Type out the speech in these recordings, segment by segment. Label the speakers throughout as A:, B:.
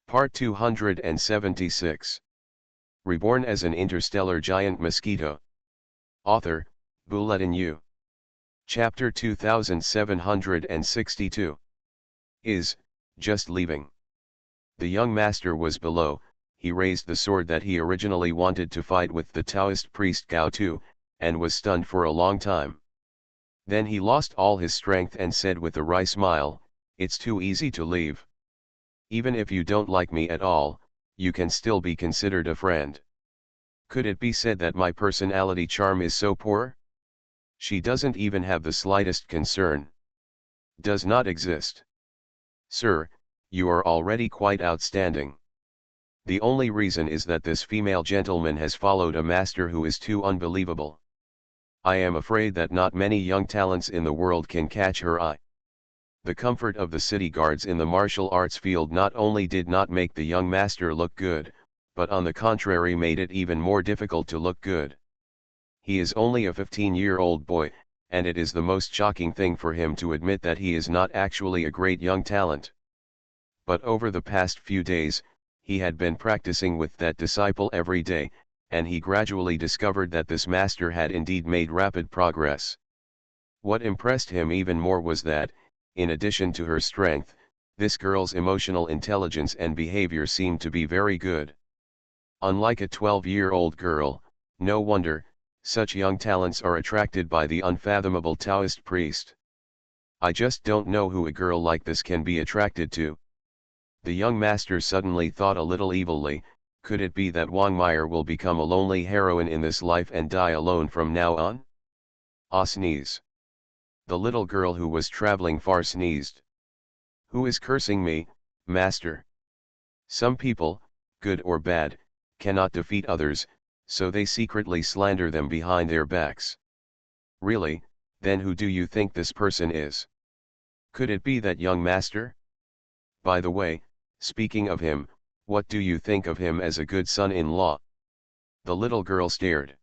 A: Part 276. Reborn as an interstellar giant mosquito. Author, Bulletin U. Chapter 2762. Just leaving. The young master was below. He raised the sword that he originally wanted to fight with the Taoist priest Gao Tu, and was stunned for a long time. Then he lost all his strength and said with a wry smile, "It's too easy to leave. Even if you don't like me at all, you can still be considered a friend. Could it be said that my personality charm is so poor? She doesn't even have the slightest concern. Does not exist. Sir, you are already quite outstanding. The only reason is that this female gentleman has followed a master who is too unbelievable. I am afraid that not many young talents in the world can catch her eye." The comfort of the city guards in the martial arts field not only did not make the young master look good, but on the contrary made it even more difficult to look good. He is only a 15-year-old boy, and it is the most shocking thing for him to admit that he is not actually a great young talent. But over the past few days, he had been practicing with that disciple every day, and he gradually discovered that this master had indeed made rapid progress. What impressed him even more was that, in addition to her strength, this girl's emotional intelligence and behavior seemed to be very good. Unlike a 12-year-old girl, no wonder, such young talents are attracted by the unfathomable Taoist priest. I just don't know who a girl like this can be attracted to. The young master suddenly thought a little evilly, could it be that Wang Meyer will become a lonely heroine in this life and die alone from now on? Ah, sneeze. The little girl who was traveling far sneezed. Who is cursing me, master? Some people, good or bad, cannot defeat others, so they secretly slander them behind their backs. Really, then who do you think this person is? Could it be that young master? By the way, speaking of him, what do you think of him as a good son-in-law? The little girl stared.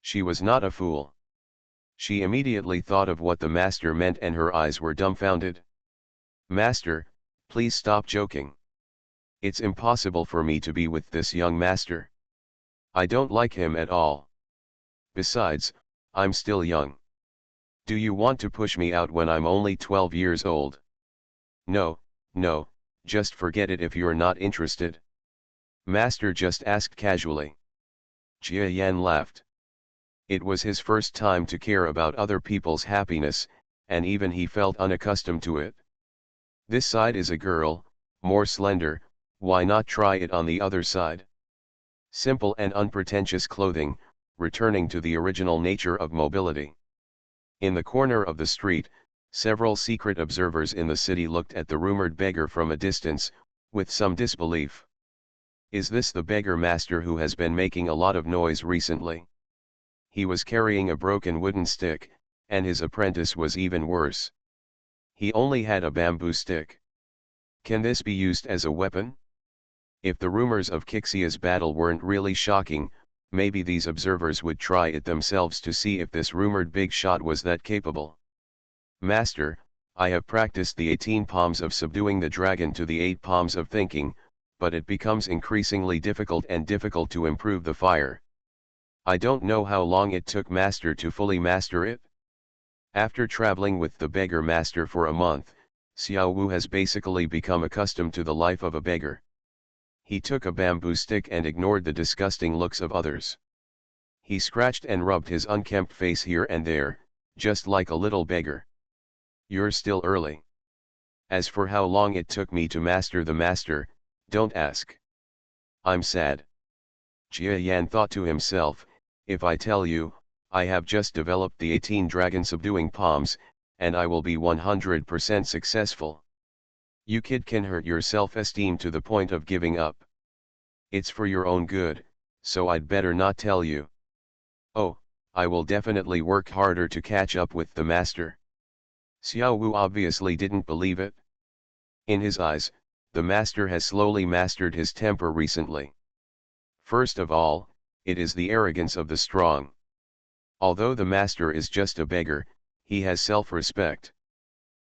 A: She was not a fool. She immediately thought of what the master meant and her eyes were dumbfounded. "Master, please stop joking. It's impossible for me to be with this young master. I don't like him at all. Besides, I'm still young. Do you want to push me out when I'm only 12 years old? No, no, just forget it if you're not interested." Master just asked casually. Jia Yan laughed. It was his first time to care about other people's happiness, and even he felt unaccustomed to it. This side is a girl, more slender, why not try it on the other side? Simple and unpretentious clothing, returning to the original nature of mobility. In the corner of the street, several secret observers in the city looked at the rumored beggar from a distance, with some disbelief. Is this the beggar master who has been making a lot of noise recently? He was carrying a broken wooden stick, and his apprentice was even worse. He only had a bamboo stick. Can this be used as a weapon? If the rumors of Qixia's battle weren't really shocking, maybe these observers would try it themselves to see if this rumored big shot was that capable. "Master, I have practiced the 18 palms of subduing the dragon to the 8 palms of thinking, but it becomes increasingly difficult to improve the fire. I don't know how long it took master to fully master it." After traveling with the beggar master for a month, Xiao Wu has basically become accustomed to the life of a beggar. He took a bamboo stick and ignored the disgusting looks of others. He scratched and rubbed his unkempt face here and there, just like a little beggar. "You're still early. As for how long it took me to master the master, don't ask. I'm sad." Jia Yan thought to himself, if I tell you, I have just developed the 18 dragon subduing palms, and I will be 100% successful. You kid can hurt your self-esteem to the point of giving up. It's for your own good, so I'd better not tell you. Oh, I will definitely work harder to catch up with the master. Xiao Wu obviously didn't believe it. In his eyes, the master has slowly mastered his temper recently. First of all, it is the arrogance of the strong. Although the master is just a beggar, he has self-respect.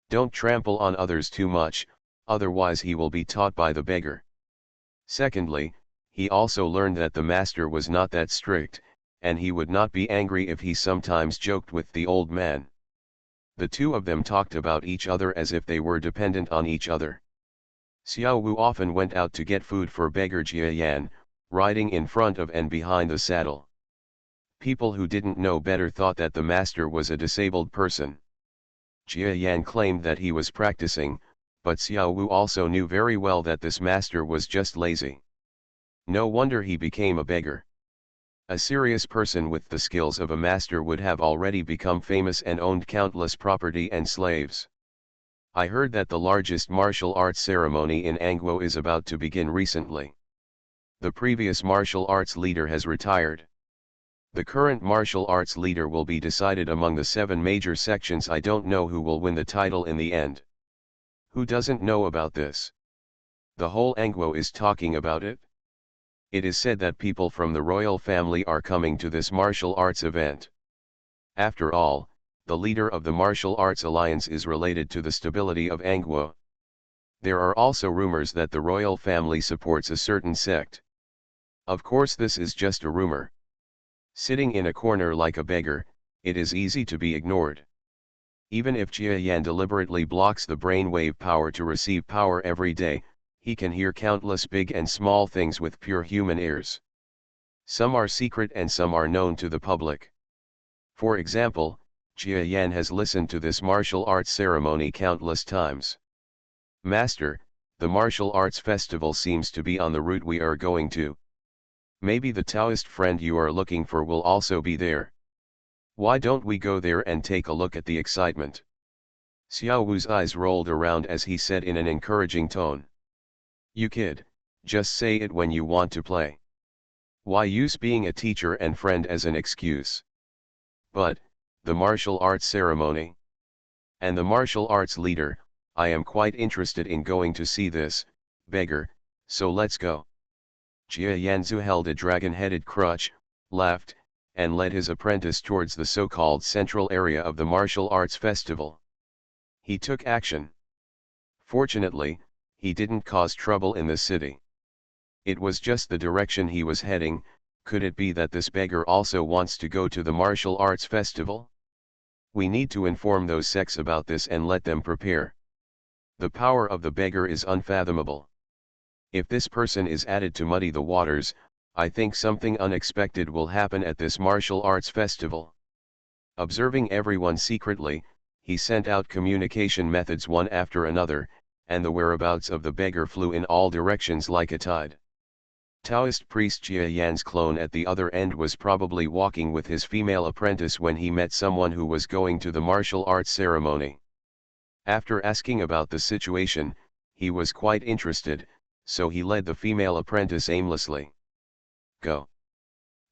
A: Don't trample on others too much, otherwise he will be taught by the beggar. Secondly, he also learned that the master was not that strict, and he would not be angry if he sometimes joked with the old man. The two of them talked about each other as if they were dependent on each other. Xiao Wu often went out to get food for beggar Jia Yan, riding in front of and behind the saddle. People who didn't know better thought that the master was a disabled person. Jia Yan claimed that he was practicing, but Xiao Wu also knew very well that this master was just lazy. No wonder he became a beggar. A serious person with the skills of a master would have already become famous and owned countless property and slaves. I heard that the largest martial arts ceremony in Angwo is about to begin recently. The previous martial arts leader has retired. The current martial arts leader will be decided among the 7 major sections. I don't know who will win the title in the end. Who doesn't know about this? The whole Angwo is talking about it. It is said that people from the royal family are coming to this martial arts event. After all, the leader of the martial arts alliance is related to the stability of Angwo. There are also rumors that the royal family supports a certain sect. Of course, this is just a rumor. Sitting in a corner like a beggar, it is easy to be ignored. Even if Jia Yan deliberately blocks the brainwave power to receive power every day, he can hear countless big and small things with pure human ears. Some are secret and some are known to the public. For example, Jia Yan has listened to this martial arts ceremony countless times. Master, the martial arts festival seems to be on the route we are going to. Maybe the Taoist friend you are looking for will also be there. Why don't we go there and take a look at the excitement? Xiao Wu's eyes rolled around as he said in an encouraging tone. You kid, just say it when you want to play. Why use being a teacher and friend as an excuse? But, the martial arts ceremony. And the martial arts leader, I am quite interested in going to see this, beggar, so let's go. Jia Yanzu held a dragon-headed crutch, laughed, and led his apprentice towards the so-called central area of the martial arts festival. He took action. Fortunately, he didn't cause trouble in the city. It was just the direction he was heading. Could it be that this beggar also wants to go to the martial arts festival? We need to inform those sects about this and let them prepare. The power of the beggar is unfathomable. If this person is added to muddy the waters, I think something unexpected will happen at this martial arts festival. Observing everyone secretly, he sent out communication methods one after another, and the whereabouts of the beggar flew in all directions like a tide. Taoist priest Jia Yan's clone at the other end was probably walking with his female apprentice when he met someone who was going to the martial arts ceremony. After asking about the situation, he was quite interested, so he led the female apprentice aimlessly. Go.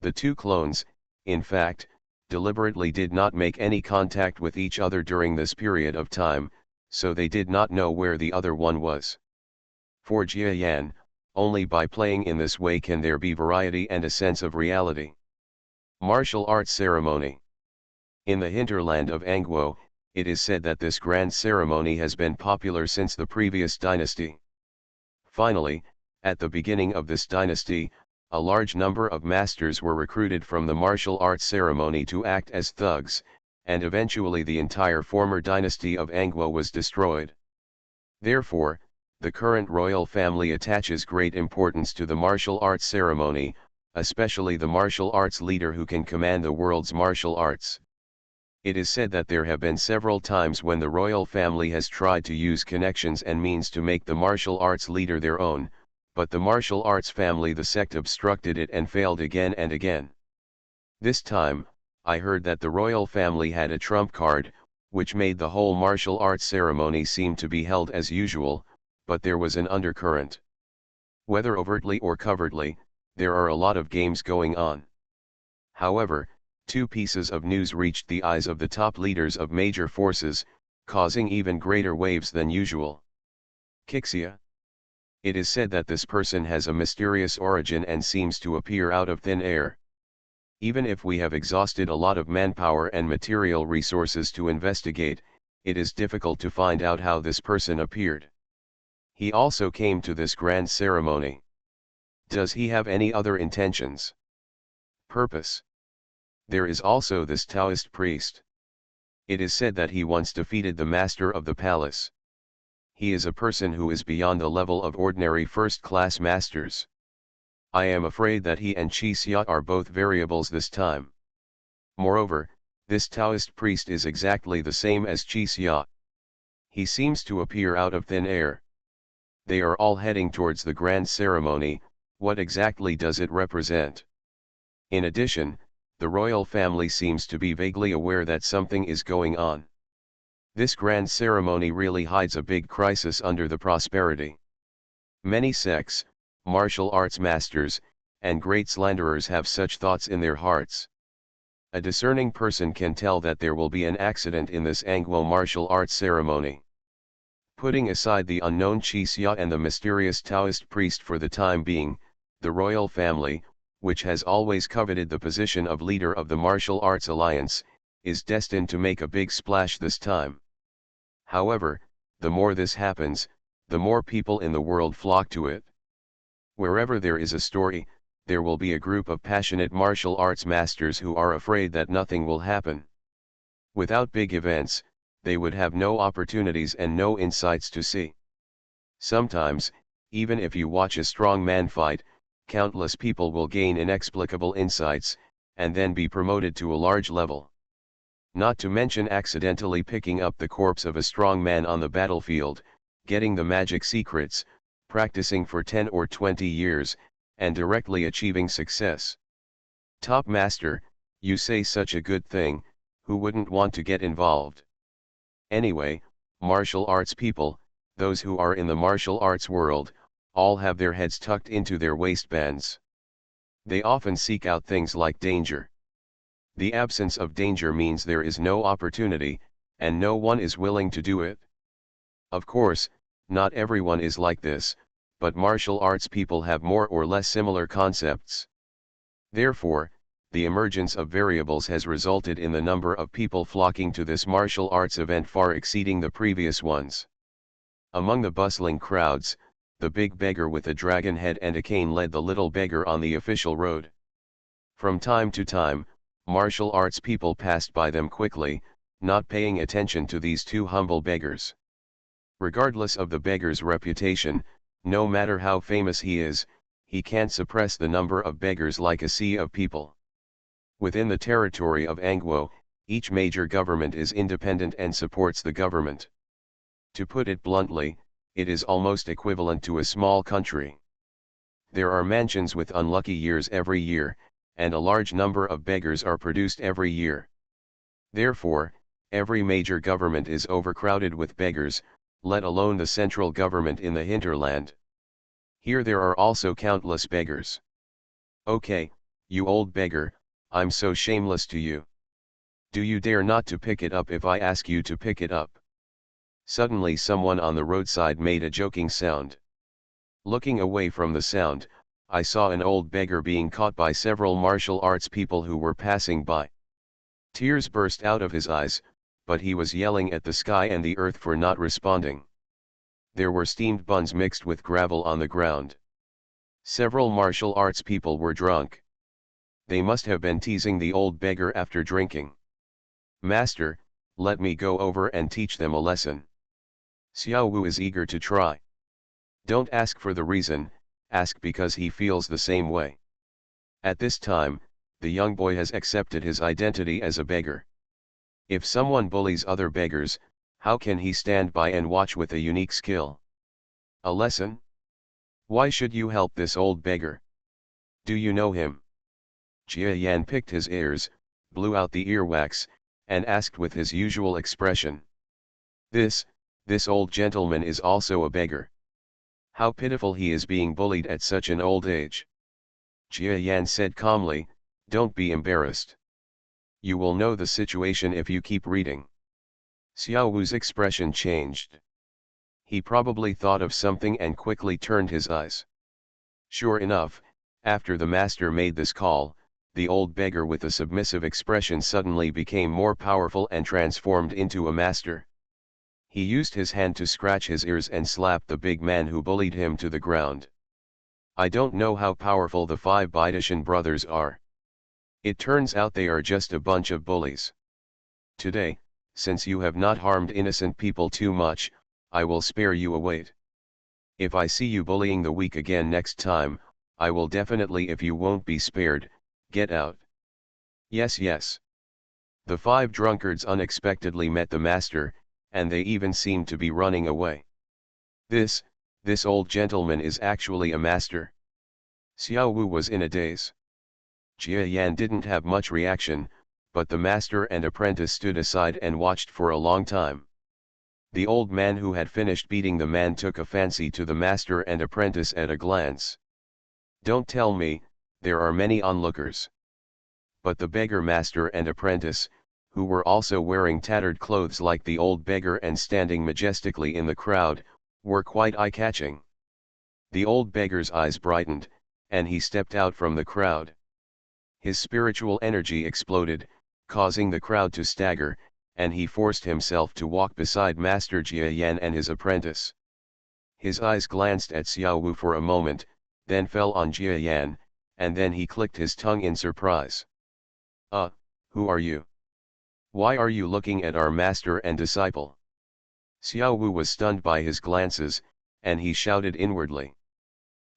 A: The two clones, in fact, deliberately did not make any contact with each other during this period of time, so they did not know where the other one was. For Jia Yan, only by playing in this way can there be variety and a sense of reality. Martial arts ceremony. In the hinterland of Angwo, it is said that this grand ceremony has been popular since the previous dynasty. Finally, at the beginning of this dynasty, a large number of masters were recruited from the martial arts ceremony to act as thugs, and eventually the entire former dynasty of Angwo was destroyed. Therefore, the current royal family attaches great importance to the martial arts ceremony, especially the martial arts leader who can command the world's martial arts. It is said that there have been several times when the royal family has tried to use connections and means to make the martial arts leader their own, but the martial arts family, the sect, obstructed it and failed again and again. This time, I heard that the royal family had a trump card, which made the whole martial arts ceremony seem to be held as usual, but there was an undercurrent. Whether overtly or covertly, there are a lot of games going on. However, two pieces of news reached the eyes of the top leaders of major forces, causing even greater waves than usual. Kixia. It is said that this person has a mysterious origin and seems to appear out of thin air. Even if we have exhausted a lot of manpower and material resources to investigate, it is difficult to find out how this person appeared. He also came to this grand ceremony. Does he have any other intentions? Purpose? There is also this Taoist priest. It is said that he once defeated the master of the palace. He is a person who is beyond the level of ordinary first-class masters. I am afraid that he and Chi Xia are both variables this time. Moreover, this Taoist priest is exactly the same as Chi Xia. He seems to appear out of thin air. They are all heading towards the grand ceremony. What exactly does it represent? In addition, the royal family seems to be vaguely aware that something is going on. This grand ceremony really hides a big crisis under the prosperity. Many sects, martial arts masters, and great slanderers have such thoughts in their hearts. A discerning person can tell that there will be an accident in this Anglo martial arts ceremony. Putting aside the unknown Chi Xia and the mysterious Taoist priest for the time being, the royal family, which has always coveted the position of leader of the martial arts alliance, is destined to make a big splash this time. However, the more this happens, the more people in the world flock to it. Wherever there is a story, there will be a group of passionate martial arts masters who are afraid that nothing will happen. Without big events, they would have no opportunities and no insights to see. Sometimes, even if you watch a strong man fight, countless people will gain inexplicable insights, and then be promoted to a large level. Not to mention accidentally picking up the corpse of a strong man on the battlefield, getting the magic secrets, practicing for 10 or 20 years, and directly achieving success. Top Master, you say such a good thing, who wouldn't want to get involved? Anyway, martial arts people, those who are in the martial arts world, all have their heads tucked into their waistbands. They often seek out things like danger. The absence of danger means there is no opportunity, and no one is willing to do it. Of course, not everyone is like this, but martial arts people have more or less similar concepts. Therefore, the emergence of variables has resulted in the number of people flocking to this martial arts event far exceeding the previous ones. Among the bustling crowds, the big beggar with a dragon head and a cane led the little beggar on the official road. From time to time, martial arts people passed by them quickly, not paying attention to these two humble beggars. Regardless of the beggar's reputation, no matter how famous he is, he can't suppress the number of beggars like a sea of people. Within the territory of Angwo, each major government is independent and supports the government. To put it bluntly, it is almost equivalent to a small country. There are mansions with unlucky years every year, and a large number of beggars are produced every year. Therefore, every major government is overcrowded with beggars, let alone the central government in the hinterland. Here there are also countless beggars. Okay, you old beggar, I'm so shameless to you. Do you dare not to pick it up if I ask you to pick it up? Suddenly someone on the roadside made a joking sound. Looking away from the sound, I saw an old beggar being caught by several martial arts people who were passing by. Tears burst out of his eyes, but he was yelling at the sky and the earth for not responding. There were steamed buns mixed with gravel on the ground. Several martial arts people were drunk. They must have been teasing the old beggar after drinking. Master, let me go over and teach them a lesson. Xiao Wu is eager to try. Don't ask for the reason, ask because he feels the same way. At this time, the young boy has accepted his identity as a beggar. If someone bullies other beggars, how can he stand by and watch with a unique skill? A lesson? Why should you help this old beggar? Do you know him? Jia Yan picked his ears, blew out the earwax, and asked with his usual expression. This old gentleman is also a beggar. How pitiful he is being bullied at such an old age. Jia Yan said calmly, don't be embarrassed. You will know the situation if you keep reading. Xiao Wu's expression changed. He probably thought of something and quickly turned his eyes. Sure enough, after the master made this call, the old beggar with a submissive expression suddenly became more powerful and transformed into a master. He used his hand to scratch his ears and slapped the big man who bullied him to the ground. I don't know how powerful the 5 Baitishan brothers are. It turns out they are just a bunch of bullies. Today, since you have not harmed innocent people too much, I will spare you a wait. If I see you bullying the weak again next time, I will definitely, if you won't be spared, get out. Yes, yes. The 5 drunkards unexpectedly met the master, and they even seemed to be running away. This old gentleman is actually a master. Xiao Wu was in a daze. Jia Yan didn't have much reaction, but the master and apprentice stood aside and watched for a long time. The old man who had finished beating the man took a fancy to the master and apprentice at a glance. Don't tell me, there are many onlookers. But the beggar master and apprentice, who were also wearing tattered clothes like the old beggar and standing majestically in the crowd, were quite eye-catching. The old beggar's eyes brightened, and he stepped out from the crowd. His spiritual energy exploded, causing the crowd to stagger, and he forced himself to walk beside Master Jia Yan and his apprentice. His eyes glanced at Xiao Wu for a moment, then fell on Jia Yan, and then he clicked his tongue in surprise. Who are you? Why are you looking at our master and disciple? Xiao Wu was stunned by his glances, and he shouted inwardly.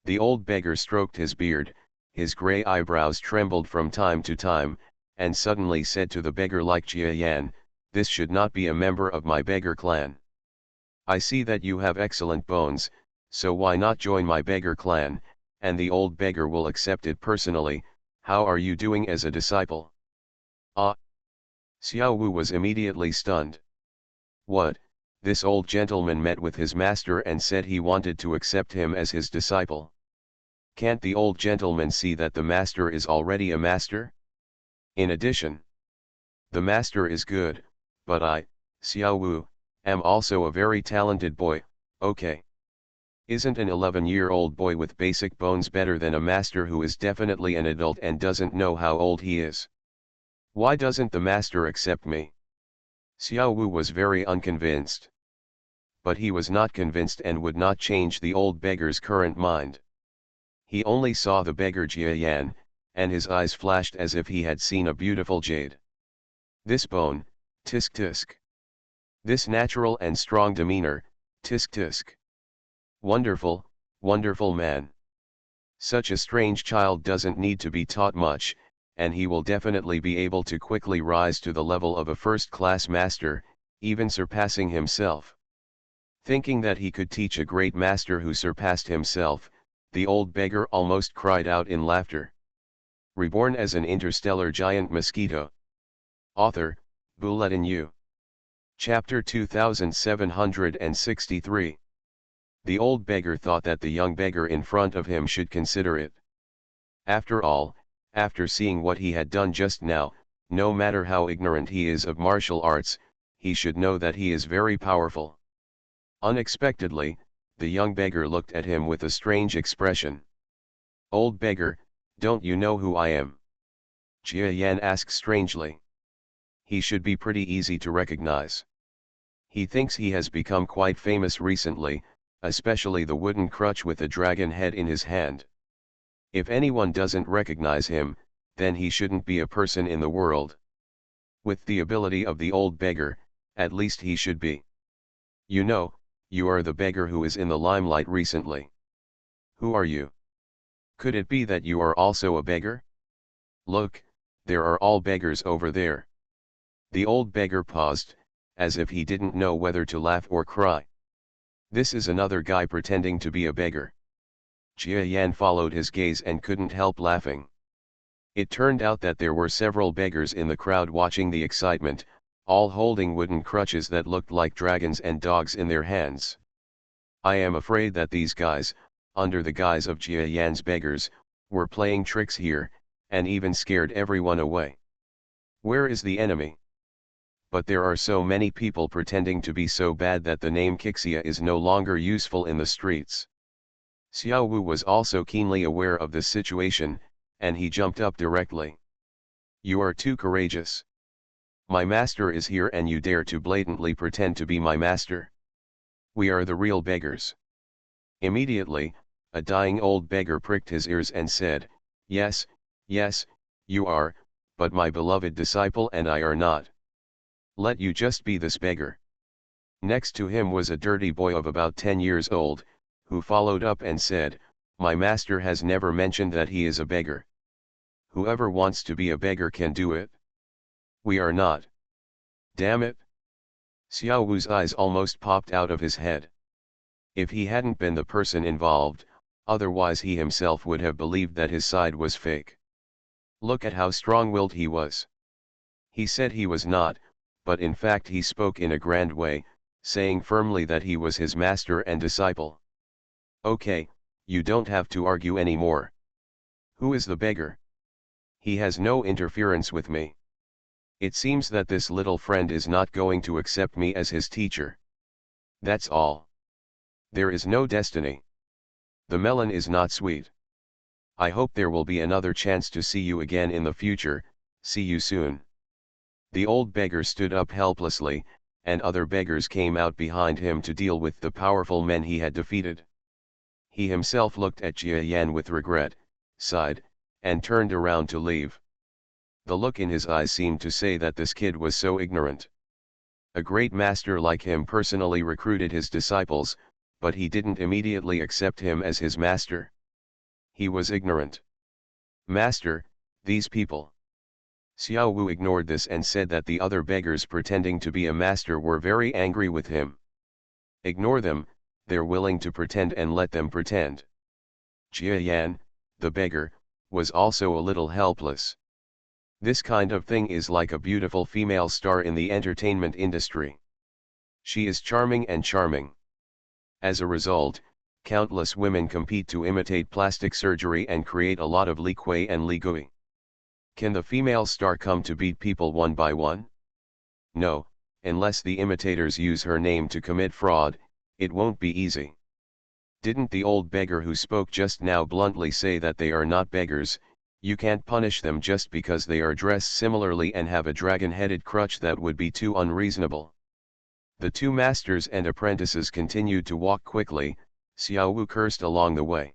A: The old beggar stroked his beard, his grey eyebrows trembled from time to time, and suddenly said to the beggar like Jia Yan, "This should not be a member of my beggar clan. I see that you have excellent bones, so why not join my beggar clan, and the old beggar will accept it personally. How are you doing as a disciple?" Xiao Wu was immediately stunned. What? This old gentleman met with his master and said he wanted to accept him as his disciple. Can't the old gentleman see that the master is already a master? In addition, the master is good, but I, Xiao Wu, am also a very talented boy, okay. Isn't an 11-year-old boy with basic bones better than a master who is definitely an adult and doesn't know how old he is? Why doesn't the master accept me? Xiao Wu was very unconvinced. But he was not convinced and would not change the old beggar's current mind. He only saw the beggar Jia Yan, and his eyes flashed as if he had seen a beautiful jade. This bone, tisk tisk. This natural and strong demeanor, tisk tisk. Wonderful, wonderful man. Such a strange child doesn't need to be taught much, and he will definitely be able to quickly rise to the level of a first-class master, even surpassing himself. Thinking that he could teach a great master who surpassed himself, the old beggar almost cried out in laughter. Reborn as an interstellar giant mosquito. Author, Bulletin U. Chapter 2763. The old beggar thought that the young beggar in front of him should consider it. After all, after seeing what he had done just now, no matter how ignorant he is of martial arts, he should know that he is very powerful. Unexpectedly, the young beggar looked at him with a strange expression. "Old beggar, don't you know who I am?" Jia Yan asked strangely. He should be pretty easy to recognize. He thinks he has become quite famous recently, especially the wooden crutch with a dragon head in his hand. If anyone doesn't recognize him, then he shouldn't be a person in the world. With the ability of the old beggar, at least he should be. You know, you are the beggar who is in the limelight recently. Who are you? Could it be that you are also a beggar? Look, there are all beggars over there. The old beggar paused, as if he didn't know whether to laugh or cry. This is another guy pretending to be a beggar. Jia Yan followed his gaze and couldn't help laughing. It turned out that there were several beggars in the crowd watching the excitement, all holding wooden crutches that looked like dragons and dogs in their hands. I am afraid that these guys, under the guise of Jia Yan's beggars, were playing tricks here, and even scared everyone away. Where is the enemy? But there are so many people pretending to be so bad that the name Kixia is no longer useful in the streets. Xiao Wu was also keenly aware of the situation, and he jumped up directly. You are too courageous. My master is here and you dare to blatantly pretend to be my master. We are the real beggars. Immediately, A dying old beggar pricked his ears and said, "Yes, yes, you are, but my beloved disciple and I are not. Let you just be this beggar." Next to him was a dirty boy of about 10 years old, who followed up and said, "My master has never mentioned that he is a beggar. Whoever wants to be a beggar can do it. We are not. Damn it." Xiao Wu's eyes almost popped out of his head. If he hadn't been the person involved, otherwise he himself would have believed that his side was fake. Look at how strong-willed he was. He said he was not, but in fact he spoke in a grand way, saying firmly that he was his master and disciple. Okay, you don't have to argue anymore. Who is the beggar? He has no interference with me. It seems that this little friend is not going to accept me as his teacher. That's all. There is no destiny. The melon is not sweet. I hope there will be another chance to see you again in the future. See you soon. The old beggar stood up helplessly, and other beggars came out behind him to deal with the powerful men he had defeated. He himself looked at Jia Yan with regret, sighed, and turned around to leave. The look in his eyes seemed to say that this kid was so ignorant. A great master like him personally recruited his disciples, but he didn't immediately accept him as his master. He was ignorant. Master, these people. Xiao Wu ignored this and said that the other beggars pretending to be a master were very angry with him. Ignore them, they're willing to pretend, and let them pretend. Jia Yan, the beggar, was also a little helpless. This kind of thing is like a beautiful female star in the entertainment industry. She is charming and charming. As a result, countless women compete to imitate plastic surgery and create a lot of Li Kuei and Li Gui. Can the female star come to beat people one by one? No, unless the imitators use her name to commit fraud, it won't be easy. Didn't the old beggar who spoke just now bluntly say that they are not beggars? You can't punish them just because they are dressed similarly and have a dragon-headed crutch. That would be too unreasonable. The two masters and apprentices continued to walk quickly. Xiao Wu cursed along the way.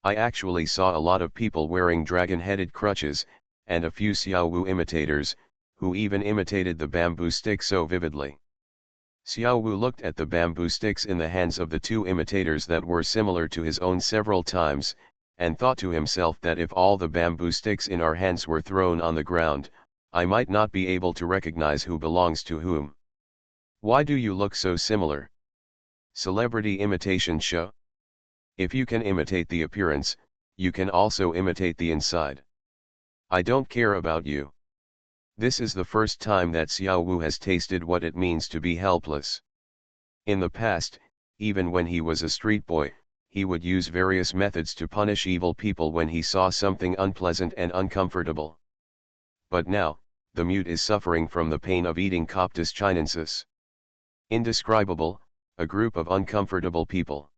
A: I actually saw a lot of people wearing dragon-headed crutches, and a few Xiao Wu imitators, who even imitated the bamboo stick so vividly. Xiao Wu looked at the bamboo sticks in the hands of the two imitators that were similar to his own several times, and thought to himself that if all the bamboo sticks in our hands were thrown on the ground, I might not be able to recognize who belongs to whom. Why do you look so similar? Celebrity imitation show? If you can imitate the appearance, you can also imitate the inside. I don't care about you. This is the first time that Xiao Wu has tasted what it means to be helpless. In the past, even when he was a street boy, he would use various methods to punish evil people when he saw something unpleasant and uncomfortable. But now, the mute is suffering from the pain of eating Coptis chinensis. Indescribable, a group of uncomfortable people.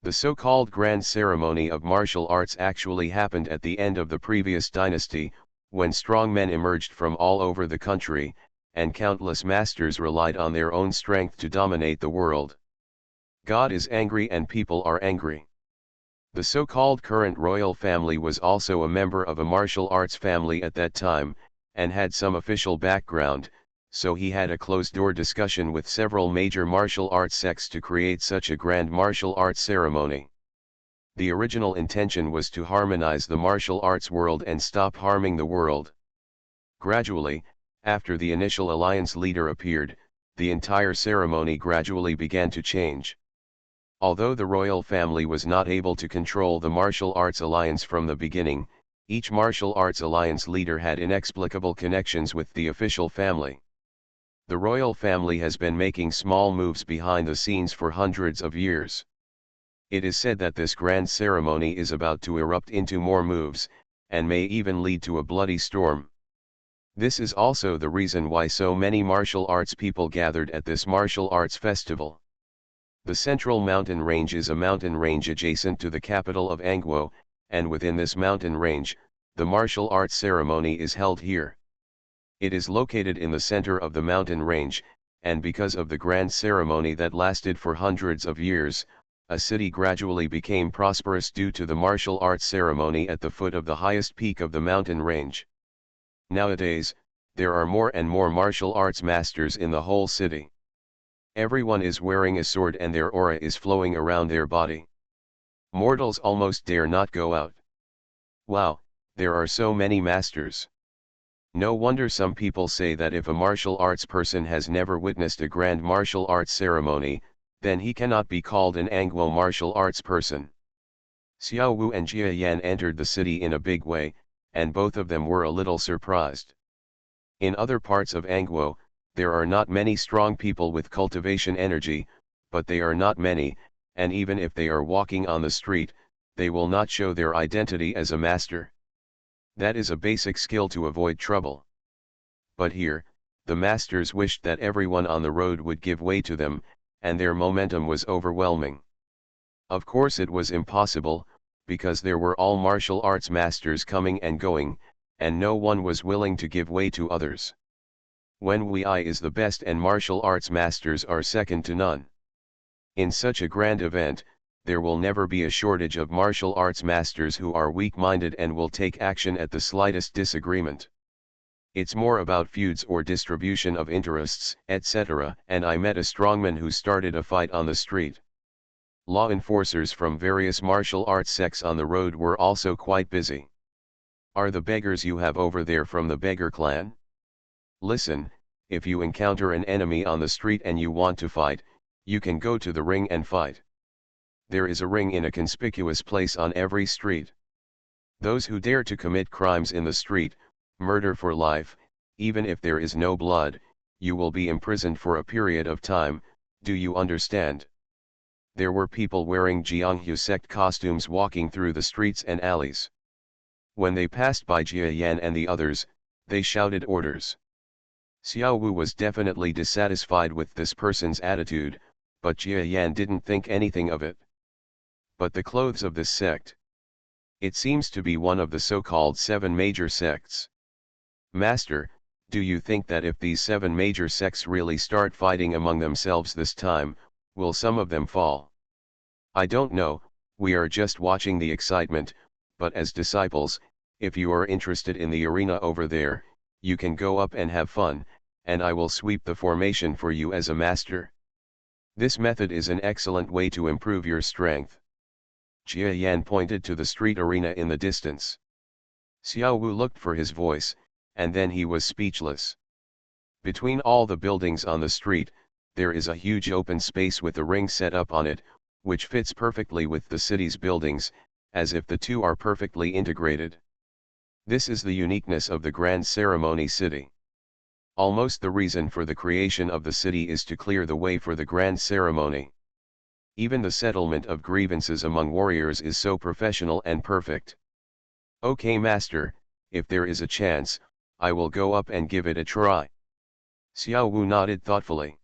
A: The so-called grand ceremony of martial arts actually happened at the end of the previous dynasty, when strong men emerged from all over the country, and countless masters relied on their own strength to dominate the world. God is angry and people are angry. The so-called current royal family was also a member of a martial arts family at that time, and had some official background, so he had a closed-door discussion with several major martial arts sects to create such a grand martial arts ceremony. The original intention was to harmonize the martial arts world and stop harming the world. Gradually, after the initial alliance leader appeared, the entire ceremony gradually began to change. Although the royal family was not able to control the martial arts alliance from the beginning, each martial arts alliance leader had inexplicable connections with the official family. The royal family has been making small moves behind the scenes for hundreds of years. It is said that this grand ceremony is about to erupt into more moves, and may even lead to a bloody storm. This is also the reason why so many martial arts people gathered at this martial arts festival. The Central Mountain Range is a mountain range adjacent to the capital of Angguo, and within this mountain range, the martial arts ceremony is held here. It is located in the center of the mountain range, and because of the grand ceremony that lasted for hundreds of years, a city gradually became prosperous due to the martial arts ceremony at the foot of the highest peak of the mountain range. Nowadays, there are more and more martial arts masters in the whole city. Everyone is wearing a sword and their aura is flowing around their body. Mortals almost dare not go out. Wow, there are so many masters. No wonder some people say that if a martial arts person has never witnessed a grand martial arts ceremony, then he cannot be called an Anglo martial arts person. Xiao Wu and Jia Yan entered the city in a big way, and both of them were a little surprised. In other parts of Anglo, there are not many strong people with cultivation energy, but they are not many, and even if they are walking on the street, they will not show their identity as a master. That is a basic skill to avoid trouble. But here, the masters wished that everyone on the road would give way to them, and their momentum was overwhelming. Of course it was impossible, because there were all martial arts masters coming and going, and no one was willing to give way to others. Wen Wei is the best and martial arts masters are second to none. In such a grand event, there will never be a shortage of martial arts masters who are weak-minded and will take action at the slightest disagreement. It's more about feuds or distribution of interests, etc., and I met a strongman who started a fight on the street. Law enforcers from various martial arts sects on the road were also quite busy. Are the beggars you have over there from the beggar clan? Listen, if you encounter an enemy on the street and you want to fight, you can go to the ring and fight. There is a ring in a conspicuous place on every street. Those who dare to commit crimes in the street, murder for life, even if there is no blood, you will be imprisoned for a period of time, do you understand? There were people wearing Jianghu sect costumes walking through the streets and alleys. When they passed by Jia Yan and the others, they shouted orders. Xiao Wu was definitely dissatisfied with this person's attitude, but Jia Yan didn't think anything of it. But the clothes of this sect. It seems to be one of the so-called 7 major sects. Master, do you think that if these 7 major sects really start fighting among themselves this time, will some of them fall? I don't know, we are just watching the excitement, but as disciples, if you are interested in the arena over there, you can go up and have fun, and I will sweep the formation for you as a master. This method is an excellent way to improve your strength. Jia Yan pointed to the street arena in the distance. Xiao Wu looked for his voice, and then he was speechless. Between all the buildings on the street, there is a huge open space with a ring set up on it, which fits perfectly with the city's buildings, as if the two are perfectly integrated. This is the uniqueness of the Grand Ceremony City. Almost the reason for the creation of the city is to clear the way for the Grand Ceremony. Even the settlement of grievances among warriors is so professional and perfect. Okay master, if there is a chance, I will go up and give it a try. Xiao Wu nodded thoughtfully.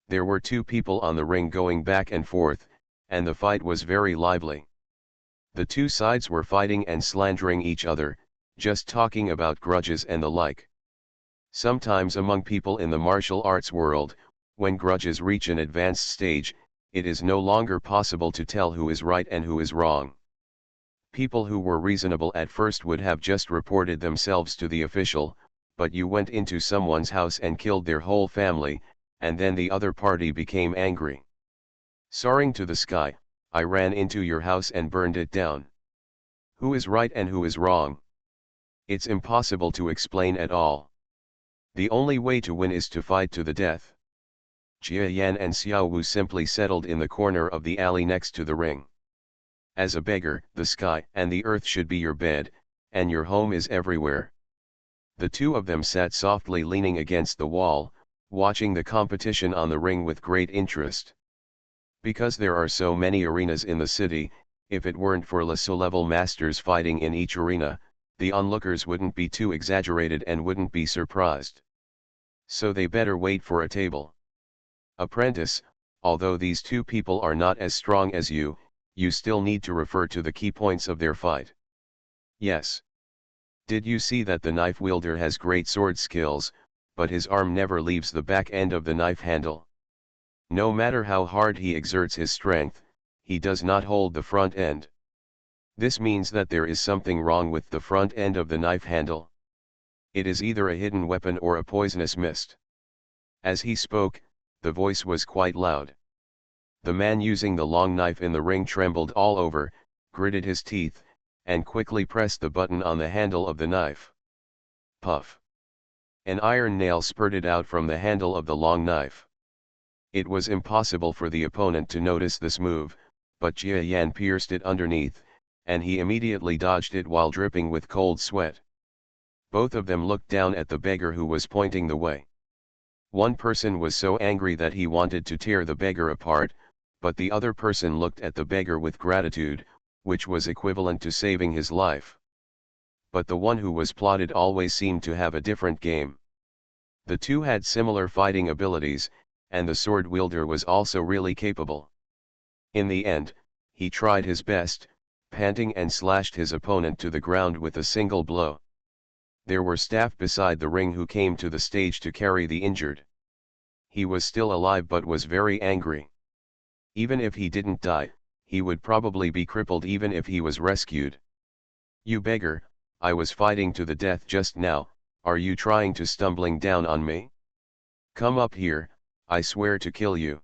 A: There were 2 people on the ring going back and forth, and the fight was very lively. The 2 sides were fighting and slandering each other, just talking about grudges and the like. Sometimes among people in the martial arts world, when grudges reach an advanced stage, it is no longer possible to tell who is right and who is wrong. People who were reasonable at first would have just reported themselves to the official, but you went into someone's house and killed their whole family, and then the other party became angry. Soaring to the sky, I ran into your house and burned it down. Who is right and who is wrong? It's impossible to explain at all. The only way to win is to fight to the death. Jia Yan and Xiao Wu simply settled in the corner of the alley next to the ring. As a beggar, the sky and the earth should be your bed, and your home is everywhere. The 2 of them sat softly leaning against the wall, watching the competition on the ring with great interest. Because there are so many arenas in the city, if it weren't for LSO-level masters fighting in each arena, the onlookers wouldn't be too exaggerated and wouldn't be surprised. So they better wait for a table. Apprentice, although these 2 people are not as strong as you still need to refer to the key points of their fight. Yes. Did you see that the knife wielder has great sword skills, but his arm never leaves the back end of the knife handle? No matter how hard he exerts his strength, he does not hold the front end. This means that there is something wrong with the front end of the knife handle. It is either a hidden weapon or a poisonous mist. As he spoke, the voice was quite loud. The man using the long knife in the ring trembled all over, gritted his teeth, and quickly pressed the button on the handle of the knife. Puff! An iron nail spurted out from the handle of the long knife. It was impossible for the opponent to notice this move, but Jia Yan pierced it underneath, and he immediately dodged it while dripping with cold sweat. Both of them looked down at the beggar who was pointing the way. One person was so angry that he wanted to tear the beggar apart, but the other person looked at the beggar with gratitude, which was equivalent to saving his life. But the one who was plotted always seemed to have a different game. The two had similar fighting abilities, and the sword wielder was also really capable. In the end, he tried his best, panting, and slashed his opponent to the ground with a single blow. There were staff beside the ring who came to the stage to carry the injured. He was still alive but was very angry. Even if he didn't die, he would probably be crippled even if he was rescued. "You beggar, I was fighting to the death just now, are you trying to stumbling down on me? Come up here, I swear to kill you."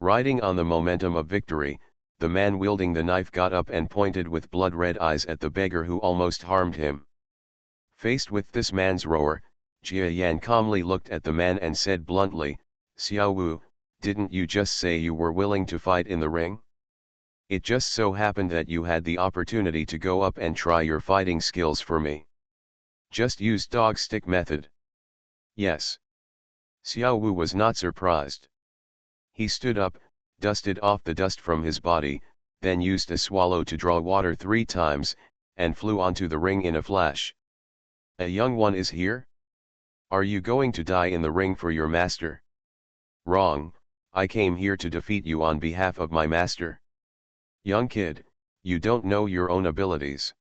A: Riding on the momentum of victory, the man wielding the knife got up and pointed with blood-red eyes at the beggar who almost harmed him. Faced with this man's roar, Jia Yan calmly looked at the man and said bluntly, "Xiao Wu, didn't you just say you were willing to fight in the ring? It just so happened that you had the opportunity to go up and try your fighting skills for me. Just use dog stick method." "Yes." Xiao Wu was not surprised. He stood up, dusted off the dust from his body, then used a swallow to draw water 3 times, and flew onto the ring in a flash. "A young one is here? Are you going to die in the ring for your master?" "Wrong, I came here to defeat you on behalf of my master." "Young kid, you don't know your own abilities."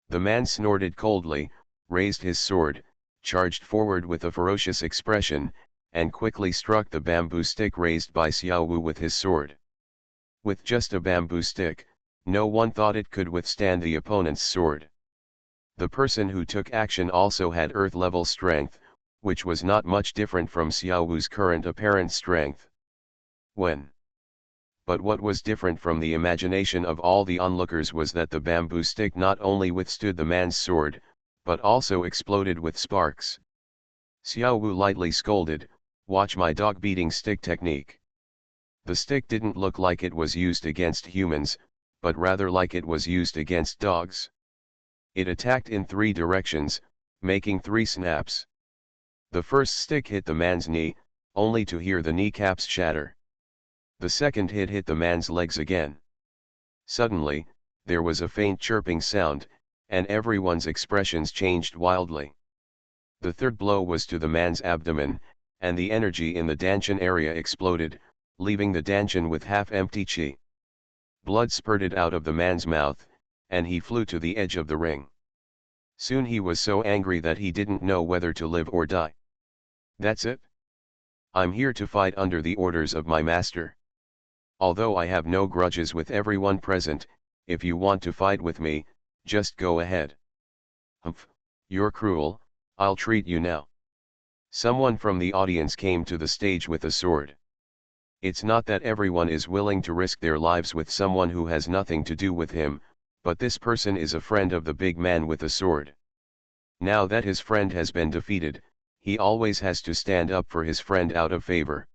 A: The man snorted coldly, raised his sword, charged forward with a ferocious expression, and quickly struck the bamboo stick raised by Xiao Wu with his sword. With just a bamboo stick, no one thought it could withstand the opponent's sword. The person who took action also had earth-level strength, which was not much different from Xiao Wu's current apparent strength. But what was different from the imagination of all the onlookers was that the bamboo stick not only withstood the man's sword, but also exploded with sparks. Xiao Wu lightly scolded, "Watch my dog-beating stick technique." The stick didn't look like it was used against humans, but rather like it was used against dogs. It attacked in 3 directions, making 3 snaps. The first stick hit the man's knee, only to hear the kneecaps shatter. The second hit the man's legs again. Suddenly, there was a faint chirping sound, and everyone's expressions changed wildly. The third blow was to the man's abdomen, and the energy in the dantian area exploded, leaving the dantian with half-empty chi. Blood spurted out of the man's mouth, and he flew to the edge of the ring. Soon he was so angry that he didn't know whether to live or die. "That's it? I'm here to fight under the orders of my master. Although I have no grudges with everyone present, if you want to fight with me, just go ahead." "Humph, you're cruel, I'll treat you now." Someone from the audience came to the stage with a sword. It's not that everyone is willing to risk their lives with someone who has nothing to do with him, but this person is a friend of the big man with a sword. Now that his friend has been defeated, he always has to stand up for his friend out of favor.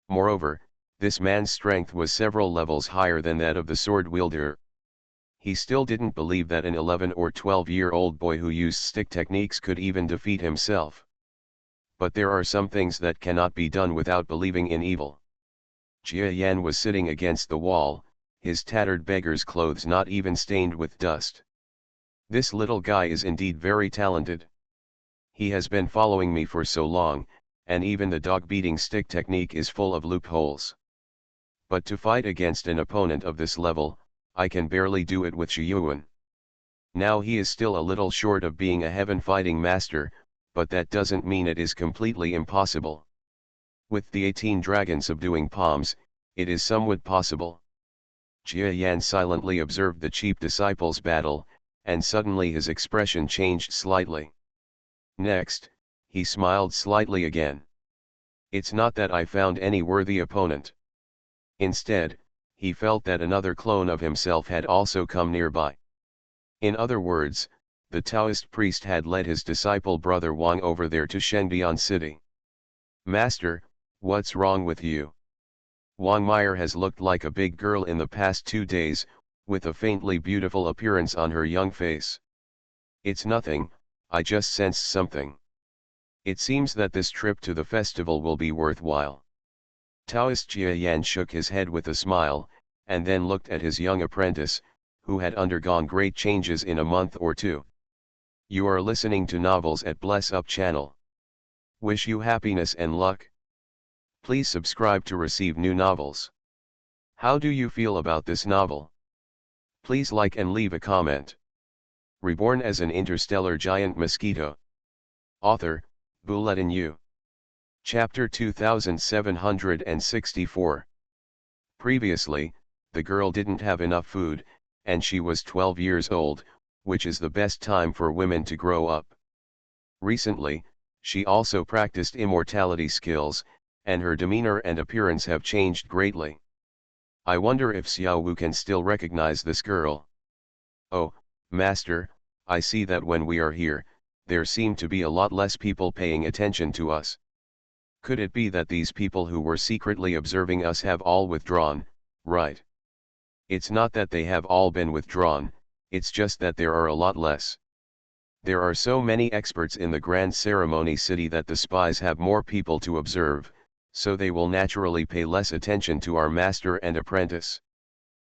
A: Moreover, this man's strength was several levels higher than that of the sword wielder. He still didn't believe that an 11 or 12-year-old boy who used stick techniques could even defeat himself. But there are some things that cannot be done without believing in evil. Jia Yan was sitting against the wall, his tattered beggar's clothes not even stained with dust. "This little guy is indeed very talented. He has been following me for so long, and even the dog-beating stick technique is full of loopholes. But to fight against an opponent of this level, I can barely do it with Shiyuan. Now he is still a little short of being a heaven fighting master, but that doesn't mean it is completely impossible. With the 18 dragons subduing palms, it is somewhat possible. Jia Yan silently observed the cheap disciples' battle, and suddenly his expression changed slightly. Next, he smiled slightly again. It's not that I found any worthy opponent. Instead, he felt that another clone of himself had also come nearby. In other words, the Taoist priest had led his disciple brother Wang over there to Shengdian city. Master, what's wrong with you? Wang Meyer has looked like a big girl in the past 2 days, with a faintly beautiful appearance on her young face. It's nothing, I just sensed something. It seems that this trip to the festival will be worthwhile. Taoist Jia Yan shook his head with a smile, and then looked at his young apprentice, who had undergone great changes in a month or two. You are listening to Novels at Bless Up channel. Wish you happiness and luck. Please subscribe to receive new novels. How do you feel about this novel? Please like and leave a comment. Reborn as an interstellar giant mosquito. Author, Bulletin U. Chapter 2764. Previously, the girl didn't have enough food, and she was 12 years old, which is the best time for women to grow up. Recently, she also practiced immortality skills, and her demeanor and appearance have changed greatly. I wonder if Xiao Wu can still recognize this girl. Oh, Master, I see that when we are here, there seem to be a lot less people paying attention to us. Could it be that these people who were secretly observing us have all withdrawn, right? It's not that they have all been withdrawn, it's just that there are a lot less. There are so many experts in the grand ceremony city that the spies have more people to observe, so they will naturally pay less attention to our master and apprentice.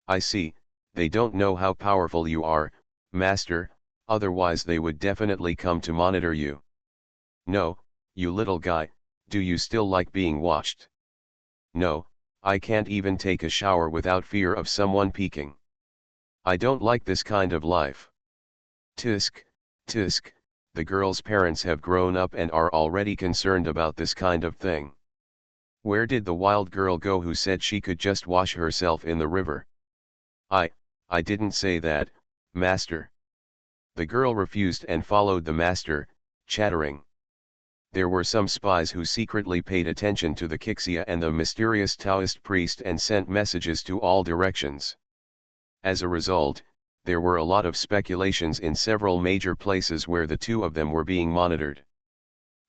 A: I see, they don't know how powerful you are, master, otherwise they would definitely come to monitor you. No, you little guy, do you still like being watched? No, I can't even take a shower without fear of someone peeking. I don't like this kind of life. Tisk, tisk, the girl's parents have grown up and are already concerned about this kind of thing. Where did the wild girl go who said she could just wash herself in the river? I didn't say that, master. The girl refused and followed the master, chattering. There were some spies who secretly paid attention to the Kixia and the mysterious Taoist priest and sent messages to all directions. As a result, there were a lot of speculations in several major places where the two of them were being monitored.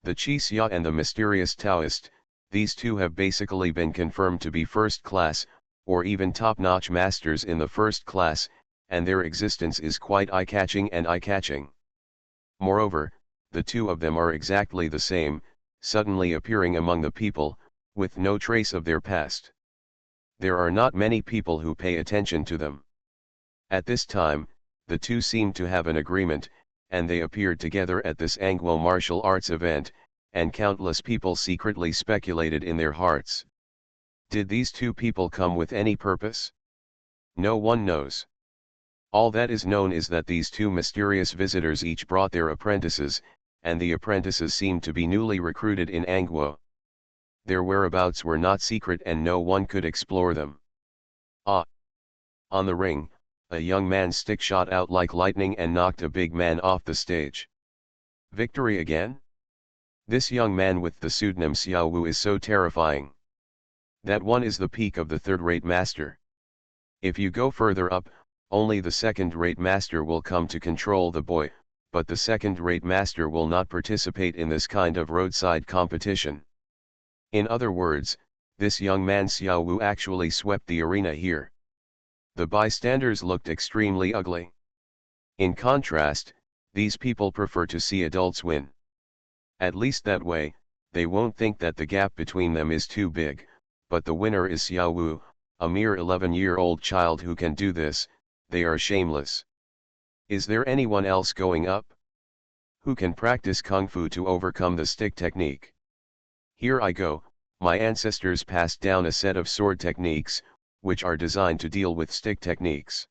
A: The Qixia and the mysterious Taoist, these two have basically been confirmed to be first class, or even top-notch masters in the first class, and their existence is quite eye-catching and eye-catching. Moreover, the two of them are exactly the same, suddenly appearing among the people, with no trace of their past. There are not many people who pay attention to them. At this time, the two seemed to have an agreement, and they appeared together at this Anglo martial arts event, and countless people secretly speculated in their hearts. Did these two people come with any purpose? No one knows. All that is known is that these two mysterious visitors each brought their apprentices, and the apprentices seemed to be newly recruited in Angwo. Their whereabouts were not secret and no one could explore them. Ah! On the ring, a young man's stick shot out like lightning and knocked a big man off the stage. Victory again? This young man with the pseudonym Xiao Wu is so terrifying. That one is the peak of the third-rate master. If you go further up, only the second-rate master will come to control the boy, but the second-rate master will not participate in this kind of roadside competition. In other words, this young man Xiao Wu actually swept the arena here. The bystanders looked extremely ugly. In contrast, these people prefer to see adults win. At least that way, they won't think that the gap between them is too big, but the winner is Xiao Wu, a mere 11-year-old child who can do this. They are shameless. Is there anyone else going up? Who can practice Kung Fu to overcome the stick technique? Here I go, my ancestors passed down a set of sword techniques, which are designed to deal with stick techniques.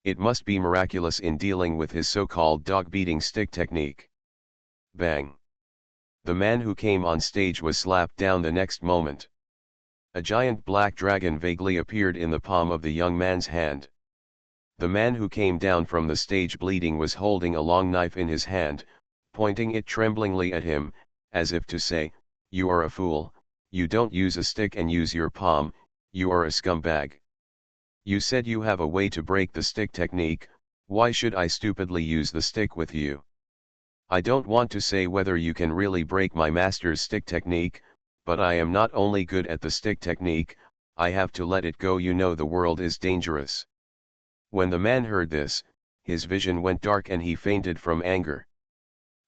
A: It must be miraculous in dealing with his so-called dog-beating stick technique. Bang! The man who came on stage was slapped down the next moment. A giant black dragon vaguely appeared in the palm of the young man's hand. The man who came down from the stage bleeding was holding a long knife in his hand, pointing it tremblingly at him, as if to say, "You are a fool, you don't use a stick and use your palm, you are a scumbag. You said you have a way to break the stick technique, why should I stupidly use the stick with you? I don't want to say whether you can really break my master's stick technique, but I am not only good at the stick technique, I have to let it go. You know the world is dangerous." When the man heard this, his vision went dark and he fainted from anger.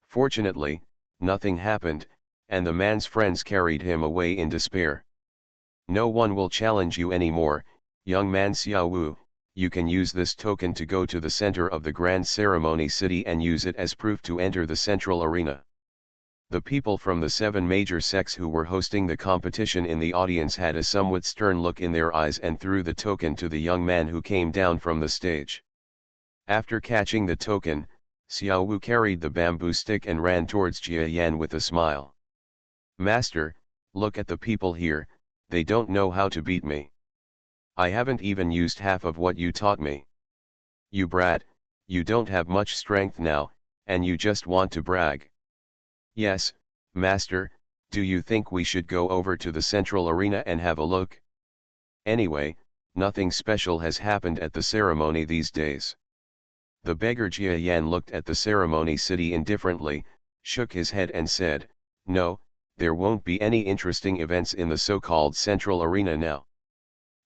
A: Fortunately, nothing happened, and the man's friends carried him away in despair. "No one will challenge you anymore, young man Xiao Wu. You can use this token to go to the center of the grand ceremony city and use it as proof to enter the central arena." The people from the 7 major sects who were hosting the competition in the audience had a somewhat stern look in their eyes and threw the token to the young man who came down from the stage. After catching the token, Xiao Wu carried the bamboo stick and ran towards Jia Yan with a smile. "Master, look at the people here, they don't know how to beat me. I haven't even used half of what you taught me. You brat, you don't have much strength now, and you just want to brag." "Yes, master, do you think we should go over to the central arena and have a look? Anyway, nothing special has happened at the ceremony these days." The beggar Jia Yan looked at the ceremony city indifferently, shook his head and said, "No, there won't be any interesting events in the so-called central arena now.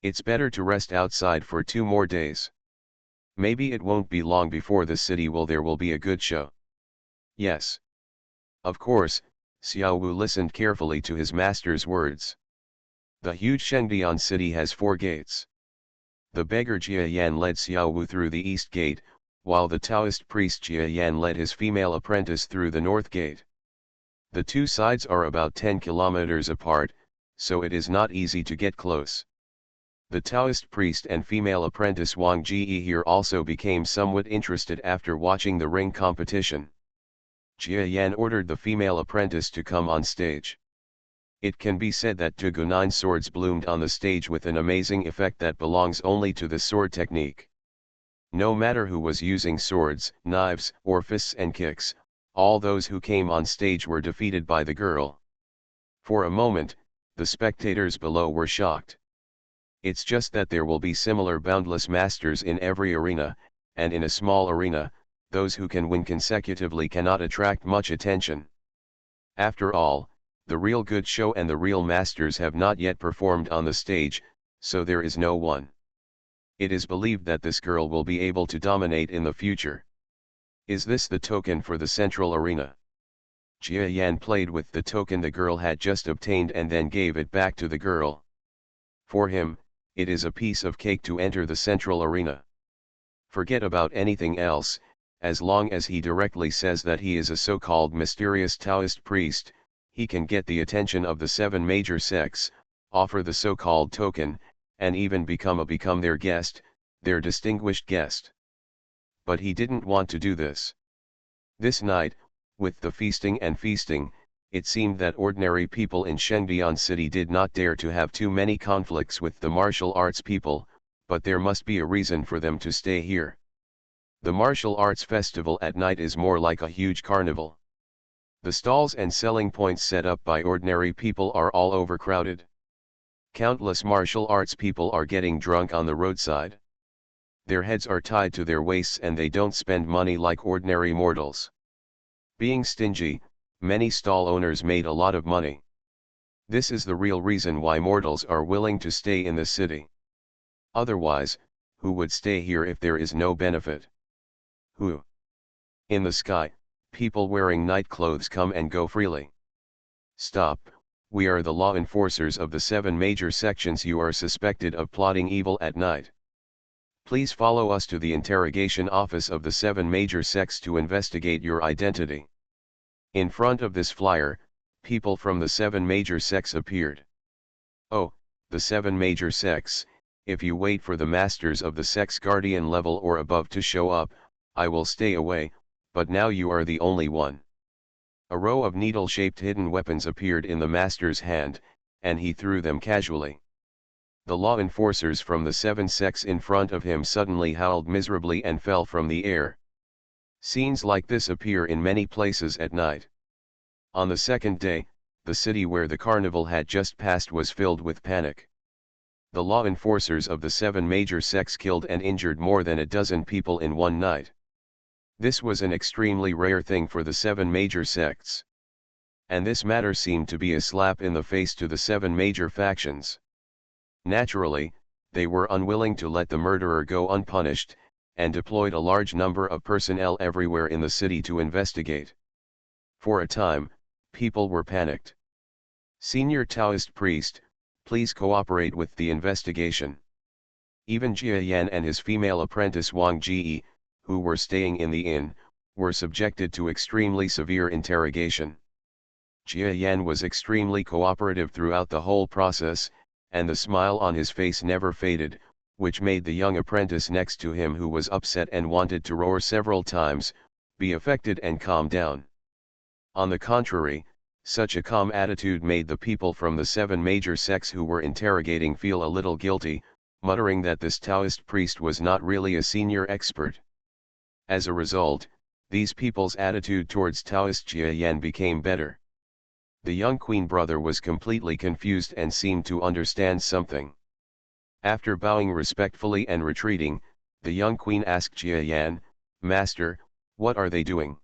A: It's better to rest outside for 2 more days. Maybe it won't be long before the city there will be a good show." "Yes." Of course, Xiao Wu listened carefully to his master's words. The huge Shengdian city has 4 gates. The beggar Jia Yan led Xiao Wu through the east gate, while the Taoist priest Jia Yan led his female apprentice through the north gate. The 2 sides are about 10 kilometers apart, so it is not easy to get close. The Taoist priest and female apprentice Wang Ji here also became somewhat interested after watching the ring competition. Jia Yan ordered the female apprentice to come on stage. It can be said that Tugu 9 swords bloomed on the stage with an amazing effect that belongs only to the sword technique. No matter who was using swords, knives, or fists and kicks, all those who came on stage were defeated by the girl. For a moment, the spectators below were shocked. It's just that there will be similar boundless masters in every arena, and in a small arena, those who can win consecutively cannot attract much attention. After all, the real good show and the real masters have not yet performed on the stage, so there is no one. It is believed that this girl will be able to dominate in the future. Is this the token for the central arena? Jia Yan played with the token the girl had just obtained and then gave it back to the girl. For him, it is a piece of cake to enter the central arena. Forget about anything else. As long as he directly says that he is a so-called mysterious Taoist priest, he can get the attention of the 7 major sects, offer the so-called token, and even become their guest, their distinguished guest. But he didn't want to do this. This night, with the feasting, it seemed that ordinary people in Shengdian city did not dare to have too many conflicts with the martial arts people, but there must be a reason for them to stay here. The martial arts festival at night is more like a huge carnival. The stalls and selling points set up by ordinary people are all overcrowded. Countless martial arts people are getting drunk on the roadside. Their heads are tied to their waists and they don't spend money like ordinary mortals. Being stingy, many stall owners made a lot of money. This is the real reason why mortals are willing to stay in the city. Otherwise, who would stay here if there is no benefit? Who? In the sky, people wearing night clothes come and go freely. Stop, we are the law enforcers of the 7 major sections. You are suspected of plotting evil at night. Please follow us to the interrogation office of the 7 major sects to investigate your identity. In front of this flyer, people from the 7 major sects appeared. Oh, the 7 major sects, if you wait for the masters of the sect's guardian level or above to show up, I will stay away, but now you are the only one. A row of needle-shaped hidden weapons appeared in the master's hand, and he threw them casually. The law enforcers from the 7 sects in front of him suddenly howled miserably and fell from the air. Scenes like this appear in many places at night. On the second day, the city where the carnival had just passed was filled with panic. The law enforcers of the 7 major sects killed and injured more than a dozen people in one night. This was an extremely rare thing for the 7 major sects. And this matter seemed to be a slap in the face to the 7 major factions. Naturally, they were unwilling to let the murderer go unpunished, and deployed a large number of personnel everywhere in the city to investigate. For a time, people were panicked. Senior Taoist priest, please cooperate with the investigation. Even Jia Yan and his female apprentice Wang Ji, who were staying in the inn, were subjected to extremely severe interrogation. Jia Yan was extremely cooperative throughout the whole process, and the smile on his face never faded, which made the young apprentice next to him, who was upset and wanted to roar several times, be affected and calm down. On the contrary, such a calm attitude made the people from the 7 major sects who were interrogating feel a little guilty, muttering that this Taoist priest was not really a senior expert. As a result, these people's attitude towards Taoist Jia Yan became better. The young queen brother was completely confused and seemed to understand something. After bowing respectfully and retreating, the young queen asked Jia Yan, "Master, what are they doing?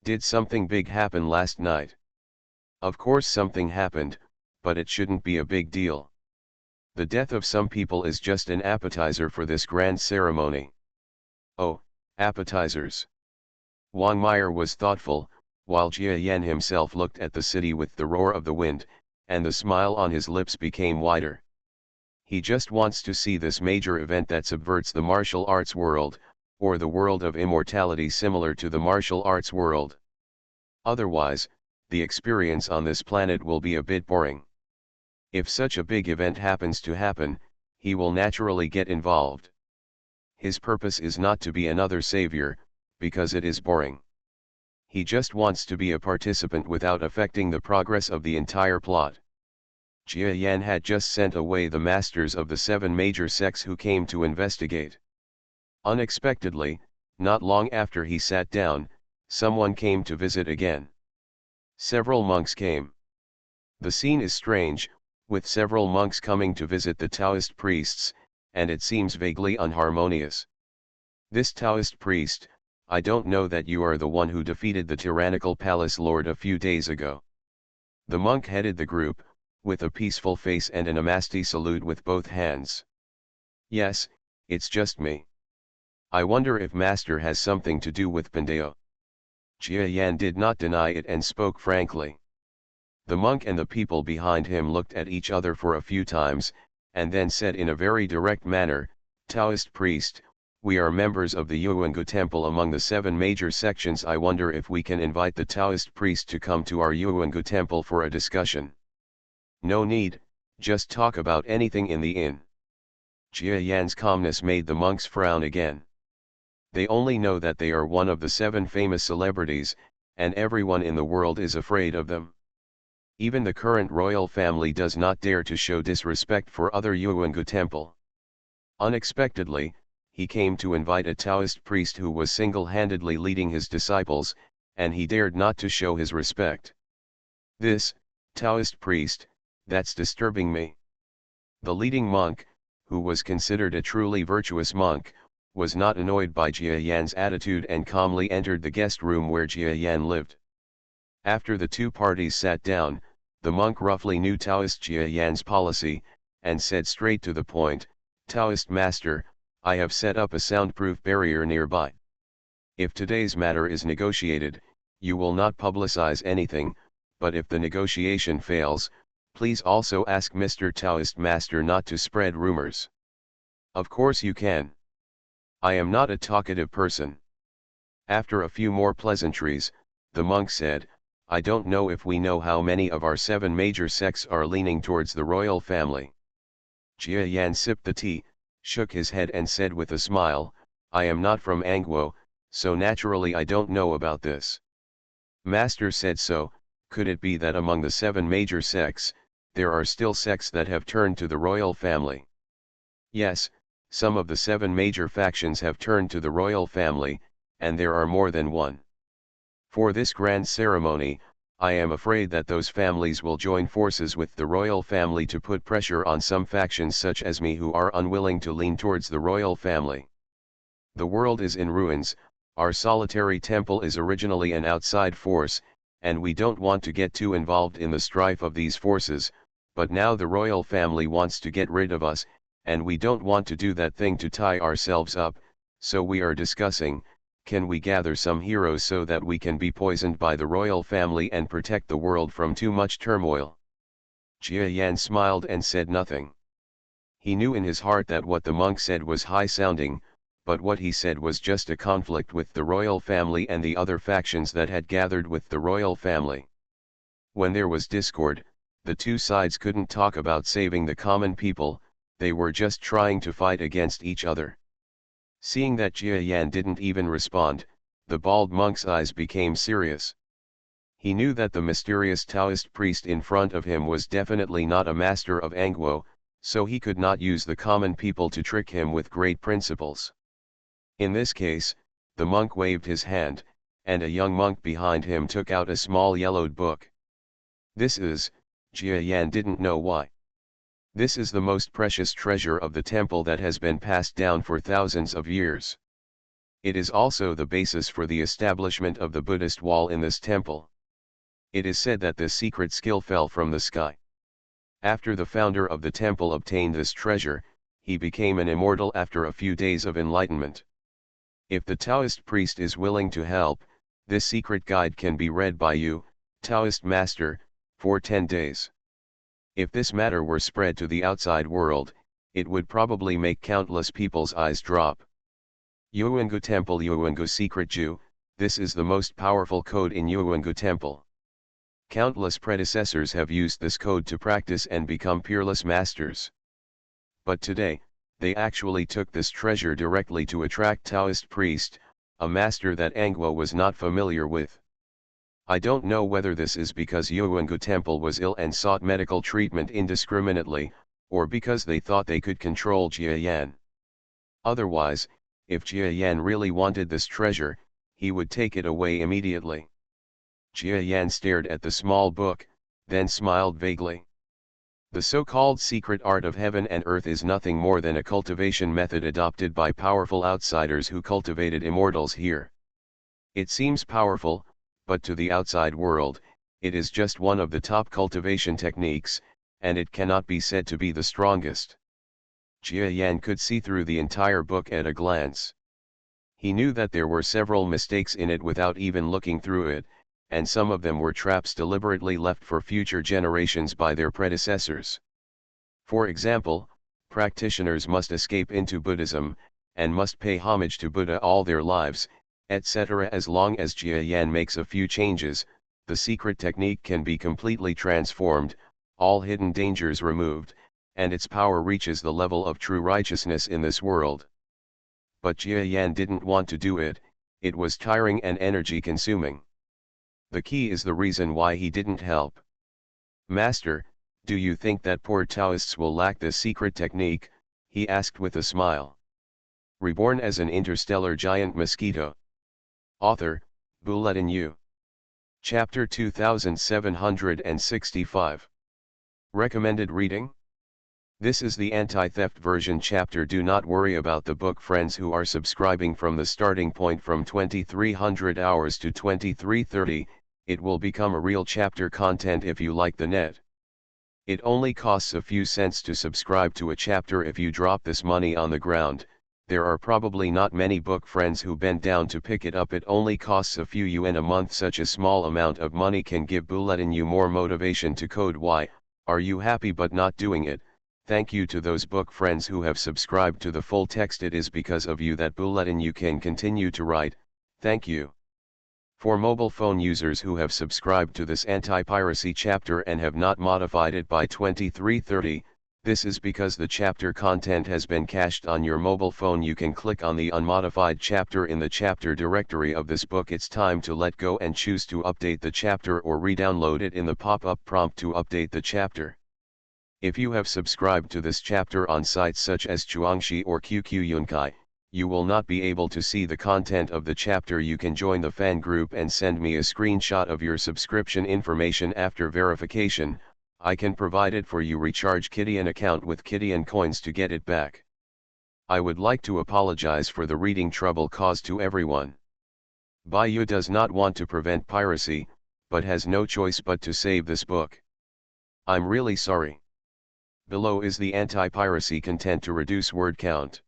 A: Did something big happen last night?" "Of course something happened, but it shouldn't be a big deal. The death of some people is just an appetizer for this grand ceremony." "Oh, appetizers." Wang Meyer was thoughtful, while Jia Yan himself looked at the city with the roar of the wind, and the smile on his lips became wider. He just wants to see this major event that subverts the martial arts world, or the world of immortality similar to the martial arts world. Otherwise, the experience on this planet will be a bit boring. If such a big event happens to happen, he will naturally get involved. His purpose is not to be another savior, because it is boring. He just wants to be a participant without affecting the progress of the entire plot. Jia Yan had just sent away the masters of the 7 major sects who came to investigate. Unexpectedly, not long after he sat down, someone came to visit again. Several monks came. The scene is strange, with several monks coming to visit the Taoist priests, and it seems vaguely unharmonious. "This Taoist priest, I don't know that you are the one who defeated the tyrannical palace lord a few days ago." The monk headed the group, with a peaceful face and an Namaste salute with both hands. "Yes, it's just me. I wonder if Master has something to do with Pandeo." Jia Yan did not deny it and spoke frankly. The monk and the people behind him looked at each other for a few times, and then said in a very direct manner, "Taoist priest, we are members of the Yuangu temple among the 7 major sections. I wonder if we can invite the Taoist priest to come to our Yuangu temple for a discussion." "No need, just talk about anything in the inn." Jia Yan's calmness made the monks frown again. They only know that they are one of the 7 famous celebrities, and everyone in the world is afraid of them. Even the current royal family does not dare to show disrespect for other Yuangu temple. Unexpectedly, he came to invite a Taoist priest who was single-handedly leading his disciples, and he dared not to show his respect. "This, Taoist priest, that's disturbing me." The leading monk, who was considered a truly virtuous monk, was not annoyed by Jia Yan's attitude and calmly entered the guest room where Jia Yan lived. After the two parties sat down, the monk roughly knew Taoist Jia Yan's policy, and said straight to the point, "Taoist master, I have set up a soundproof barrier nearby. If today's matter is negotiated, you will not publicize anything, but if the negotiation fails, please also ask Mr. Taoist master not to spread rumors." "Of course you can. I am not a talkative person." After a few more pleasantries, the monk said, "I don't know if we know how many of our 7 major sects are leaning towards the royal family." Jia Yan sipped the tea, shook his head and said with a smile, "I am not from Angwo, so naturally I don't know about this." Master said so. Could it be that among the 7 major sects, there are still sects that have turned to the royal family. Yes, some of the 7 major factions have turned to the royal family, and there are more than one. For this grand ceremony, I am afraid that those families will join forces with the royal family to put pressure on some factions such as me who are unwilling to lean towards the royal family. The world is in ruins, our solitary temple is originally an outside force, and we don't want to get too involved in the strife of these forces, but now the royal family wants to get rid of us, and we don't want to do that thing to tie ourselves up, so we are discussing, can we gather some heroes so that we can be poisoned by the royal family and protect the world from too much turmoil? Jia Yan smiled and said nothing. He knew in his heart that what the monk said was high-sounding, but what he said was just a conflict with the royal family and the other factions that had gathered with the royal family. When there was discord, the two sides couldn't talk about saving the common people, they were just trying to fight against each other. Seeing that Jia Yan didn't even respond, the bald monk's eyes became serious. He knew that the mysterious Taoist priest in front of him was definitely not a master of Angguo, so he could not use the common people to trick him with great principles. In this case, the monk waved his hand, and a young monk behind him took out a small yellowed book. This is, Jia Yan didn't know why. This is the most precious treasure of the temple that has been passed down for thousands of years. It is also the basis for the establishment of the Buddhist wall in this temple. It is said that this secret skill fell from the sky. After the founder of the temple obtained this treasure, he became an immortal after a few days of enlightenment. If the Taoist priest is willing to help, this secret guide can be read by you, Taoist master, for 10 days. If this matter were spread to the outside world, it would probably make countless people's eyes drop. Yuangu Temple Yuangu Secret Ju, this is the most powerful code in Yuangu Temple. Countless predecessors have used this code to practice and become peerless masters. But today, they actually took this treasure directly to attract Taoist priest, a master that Angguo was not familiar with. I don't know whether this is because Yuangu Temple was ill and sought medical treatment indiscriminately, or because they thought they could control Jia Yan. Otherwise, if Jia Yan really wanted this treasure, he would take it away immediately. Jia Yan stared at the small book, then smiled vaguely. The so-called secret art of heaven and earth is nothing more than a cultivation method adopted by powerful outsiders who cultivated immortals here. It seems powerful, but to the outside world, it is just one of the top cultivation techniques, and it cannot be said to be the strongest. Jia Yan could see through the entire book at a glance. He knew that there were several mistakes in it without even looking through it, and some of them were traps deliberately left for future generations by their predecessors. For example, practitioners must escape into Buddhism, and must pay homage to Buddha all their lives, etc. As long as Jia Yan makes a few changes, the secret technique can be completely transformed, all hidden dangers removed, and its power reaches the level of true righteousness in this world. But Jia Yan didn't want to do it, it was tiring and energy consuming. The key is the reason why he didn't help. Master, do you think that poor Taoists will lack this secret technique? He asked with a smile. Reborn as an interstellar giant mosquito. Author, Bulletin U. Chapter 2765. Recommended reading? This is the anti-theft version chapter. Do not worry about the book friends who are subscribing from the starting point from 2300 hours to 2330, it will become a real chapter content if you like the net. It only costs a few cents to subscribe to a chapter. If you drop this money on the ground, there are probably not many book friends who bend down to pick it up. It only costs a few yuan a month. Such a small amount of money can give Bulletin U more motivation to code. Why are you happy but not doing it? Thank you to those book friends who have subscribed to the full text. It is because of you that Bulletin U can continue to write. Thank you. For mobile phone users who have subscribed to this anti-piracy chapter and have not modified it by 2330, this is because the chapter content has been cached on your mobile phone. You can click on the unmodified chapter in the chapter directory of this book. It's time to let go and choose to update the chapter or re-download it in the pop-up prompt to update the chapter. If you have subscribed to this chapter on sites such as Chuangshi or QQ Yunkai, you will not be able to see the content of the chapter. You can join the fan group and send me a screenshot of your subscription information after verification. I can provide it for you. Recharge Kitty an account with Kitty and coins to get it back. I would like to apologize for the reading trouble caused to everyone. Baiyu does not want to prevent piracy, but has no choice but to save this book. I'm really sorry. Below is the anti-piracy content to reduce word count.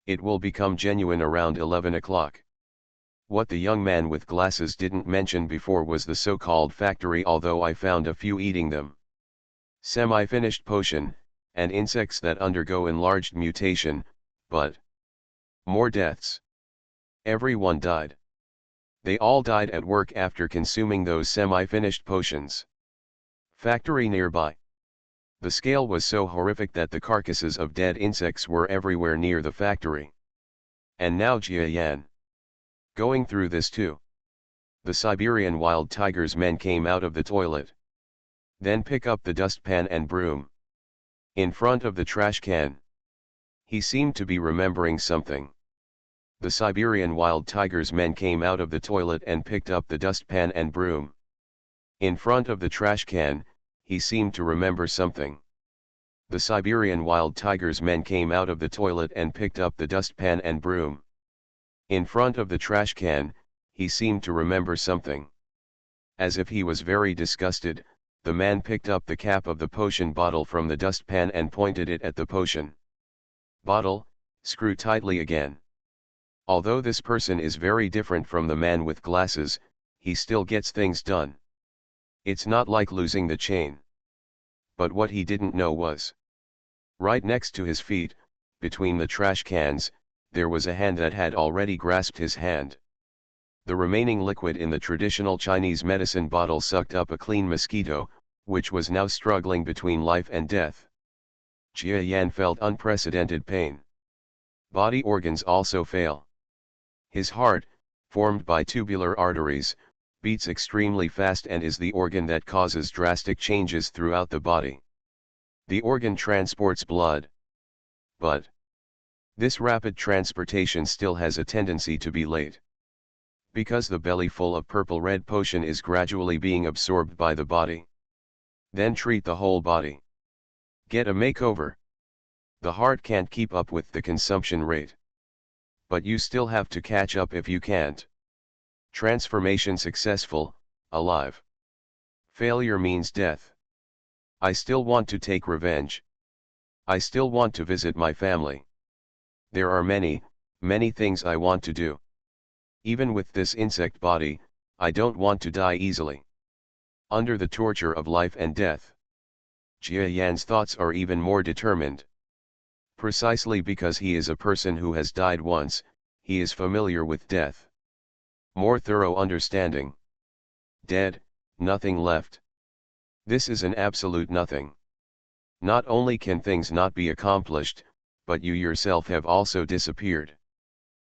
A: It will become genuine around 11 o'clock. What the young man with glasses didn't mention before was the so-called factory, although I found a few eating them. Semi-finished potion, and insects that undergo enlarged mutation, but more deaths. Everyone died. They all died at work after consuming those semi-finished potions. Factory nearby. The scale was so horrific that the carcasses of dead insects were everywhere near the factory. And now Jia Yan. Going through this too. The Siberian wild tiger's men came out of the toilet. Then pick up the dustpan and broom. In front of the trash can. He seemed to be remembering something. The Siberian wild tiger's men came out of the toilet and picked up the dustpan and broom. In front of the trash can, he seemed to remember something. The Siberian wild tiger's men came out of the toilet and picked up the dustpan and broom. In front of the trash can, he seemed to remember something. As if he was very disgusted, the man picked up the cap of the potion bottle from the dustpan and pointed it at the potion bottle. Screw tightly again. Although this person is very different from the man with glasses, he still gets things done. It's not like losing the chain. But what he didn't know was, right next to his feet, between the trash cans, there was a hand that had already grasped his hand. The remaining liquid in the traditional Chinese medicine bottle sucked up a clean mosquito, which was now struggling between life and death. Jia Yan felt unprecedented pain. Body organs also fail. His heart, formed by tubular arteries, beats extremely fast and is the organ that causes drastic changes throughout the body. The organ transports blood. But this rapid transportation still has a tendency to be late. Because the belly full of purple-red potion is gradually being absorbed by the body. Then treat the whole body. Get a makeover. The heart can't keep up with the consumption rate. But you still have to catch up if you can't. Transformation successful, alive. Failure means death. I still want to take revenge. I still want to visit my family. There are many, many things I want to do. Even with this insect body, I don't want to die easily. Under the torture of life and death. Jia Yan's thoughts are even more determined. Precisely because he is a person who has died once, he is familiar with death. More thorough understanding. Dead, nothing left. This is an absolute nothing. Not only can things not be accomplished, but you yourself have also disappeared.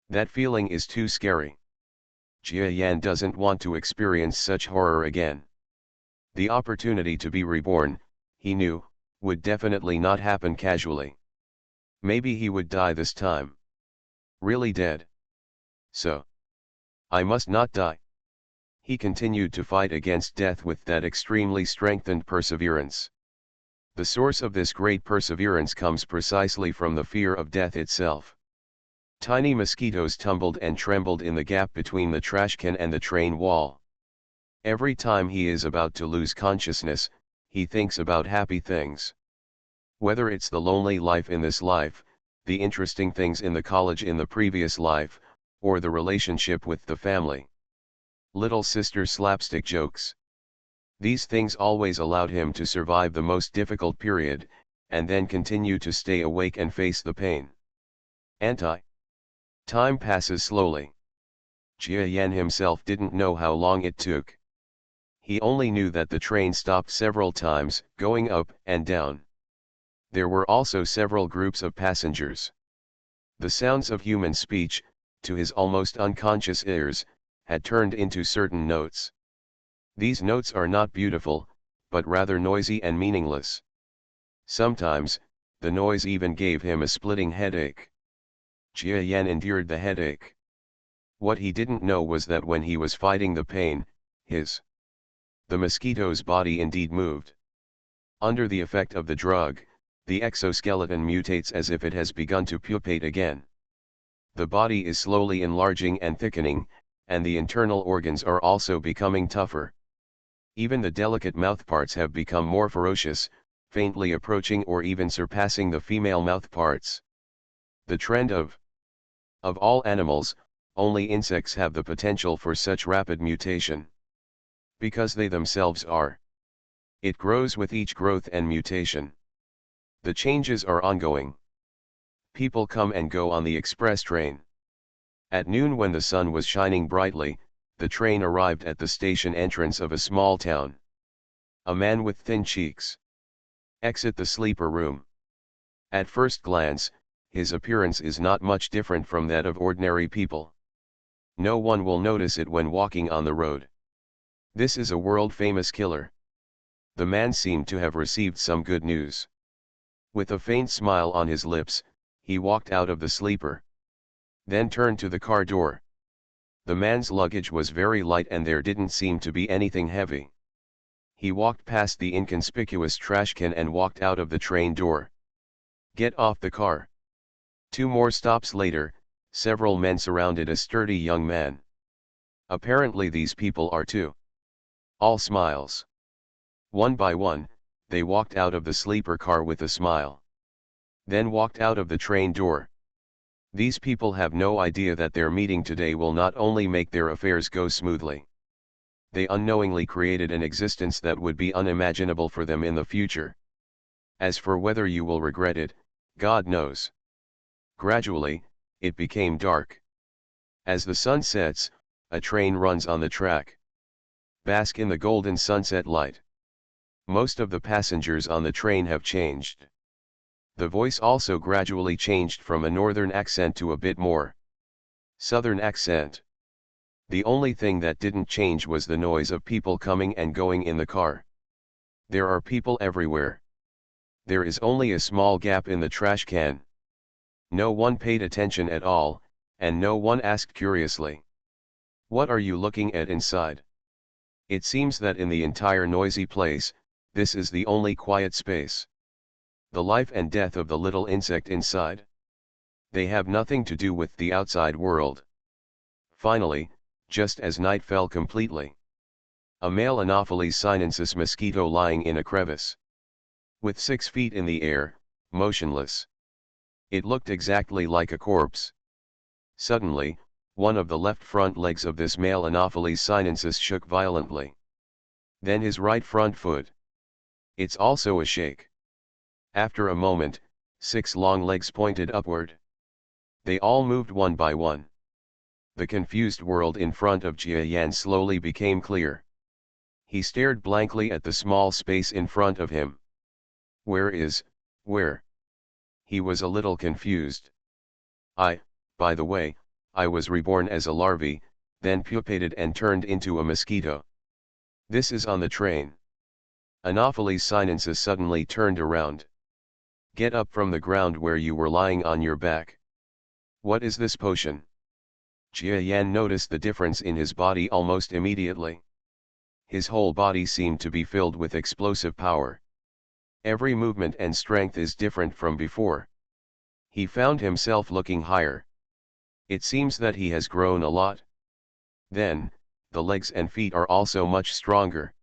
A: That feeling is too scary. Jia Yan doesn't want to experience such horror again. The opportunity to be reborn, he knew, would definitely not happen casually. Maybe he would die this time. Really dead. So, I must not die. He continued to fight against death with that extremely strengthened perseverance. The source of this great perseverance comes precisely from the fear of death itself. Tiny mosquitoes tumbled and trembled in the gap between the trash can and the train wall. Every time he is about to lose consciousness, he thinks about happy things. Whether it's the lonely life in this life, the interesting things in the college in the previous life, or the relationship with the family. Little sister slapstick jokes. These things always allowed him to survive the most difficult period, and then continue to stay awake and face the pain. Time passes slowly. Jia Yan himself didn't know how long it took. He only knew that the train stopped several times, going up and down. There were also several groups of passengers. The sounds of human speech, to his almost unconscious ears, had turned into certain notes. These notes are not beautiful, but rather noisy and meaningless. Sometimes, the noise even gave him a splitting headache. Jia Yan endured the headache. What he didn't know was that when he was fighting the pain, the mosquito's body indeed moved. Under the effect of the drug, the exoskeleton mutates as if it has begun to pupate again. The body is slowly enlarging and thickening, and the internal organs are also becoming tougher. Even the delicate mouthparts have become more ferocious, faintly approaching or even surpassing the female mouthparts. The trend of all animals, only insects have the potential for such rapid mutation. Because they themselves are. It grows with each growth and mutation. The changes are ongoing. People come and go on the express train. At noon, when the sun was shining brightly, the train arrived at the station entrance of a small town. A man with thin cheeks exit the sleeper room. At first glance, his appearance is not much different from that of ordinary people. No one will notice it when walking on the road. This is a world-famous killer. The man seemed to have received some good news. With a faint smile on his lips, he walked out of the sleeper. Then turned to the car door. The man's luggage was very light and there didn't seem to be anything heavy. He walked past the inconspicuous trash can and walked out of the train door. Get off the car. 2 more stops later, several men surrounded a sturdy young man. Apparently these people are too. All smiles. One by one, they walked out of the sleeper car with a smile. Then walked out of the train door. These people have no idea that their meeting today will not only make their affairs go smoothly. They unknowingly created an existence that would be unimaginable for them in the future. As for whether you will regret it, God knows. Gradually, it became dark. As the sun sets, a train runs on the track. Bask in the golden sunset light. Most of the passengers on the train have changed. The voice also gradually changed from a northern accent to a bit more southern accent. The only thing that didn't change was the noise of people coming and going in the car. There are people everywhere. There is only a small gap in the trash can. No one paid attention at all, and no one asked curiously, "What are you looking at inside?" It seems that in the entire noisy place, this is the only quiet space. The life and death of the little insect inside. They have nothing to do with the outside world. Finally, just as night fell completely, a male Anopheles sinensis mosquito lying in a crevice. With 6 feet in the air, motionless. It looked exactly like a corpse. Suddenly, one of the left front legs of this male Anopheles sinensis shook violently. Then his right front foot. It's also a shake. After a moment, 6 long legs pointed upward. They all moved one by one. The confused world in front of Jia Yan slowly became clear. He stared blankly at the small space in front of him. Where? He was a little confused. By the way, I was reborn as a larvae, then pupated and turned into a mosquito. This is on the train. Anopheles sinensis suddenly turned around. Get up from the ground where you were lying on your back. What is this potion? Jia Yan noticed the difference in his body almost immediately. His whole body seemed to be filled with explosive power. Every movement and strength is different from before. He found himself looking higher. It seems that he has grown a lot. Then, the legs and feet are also much stronger.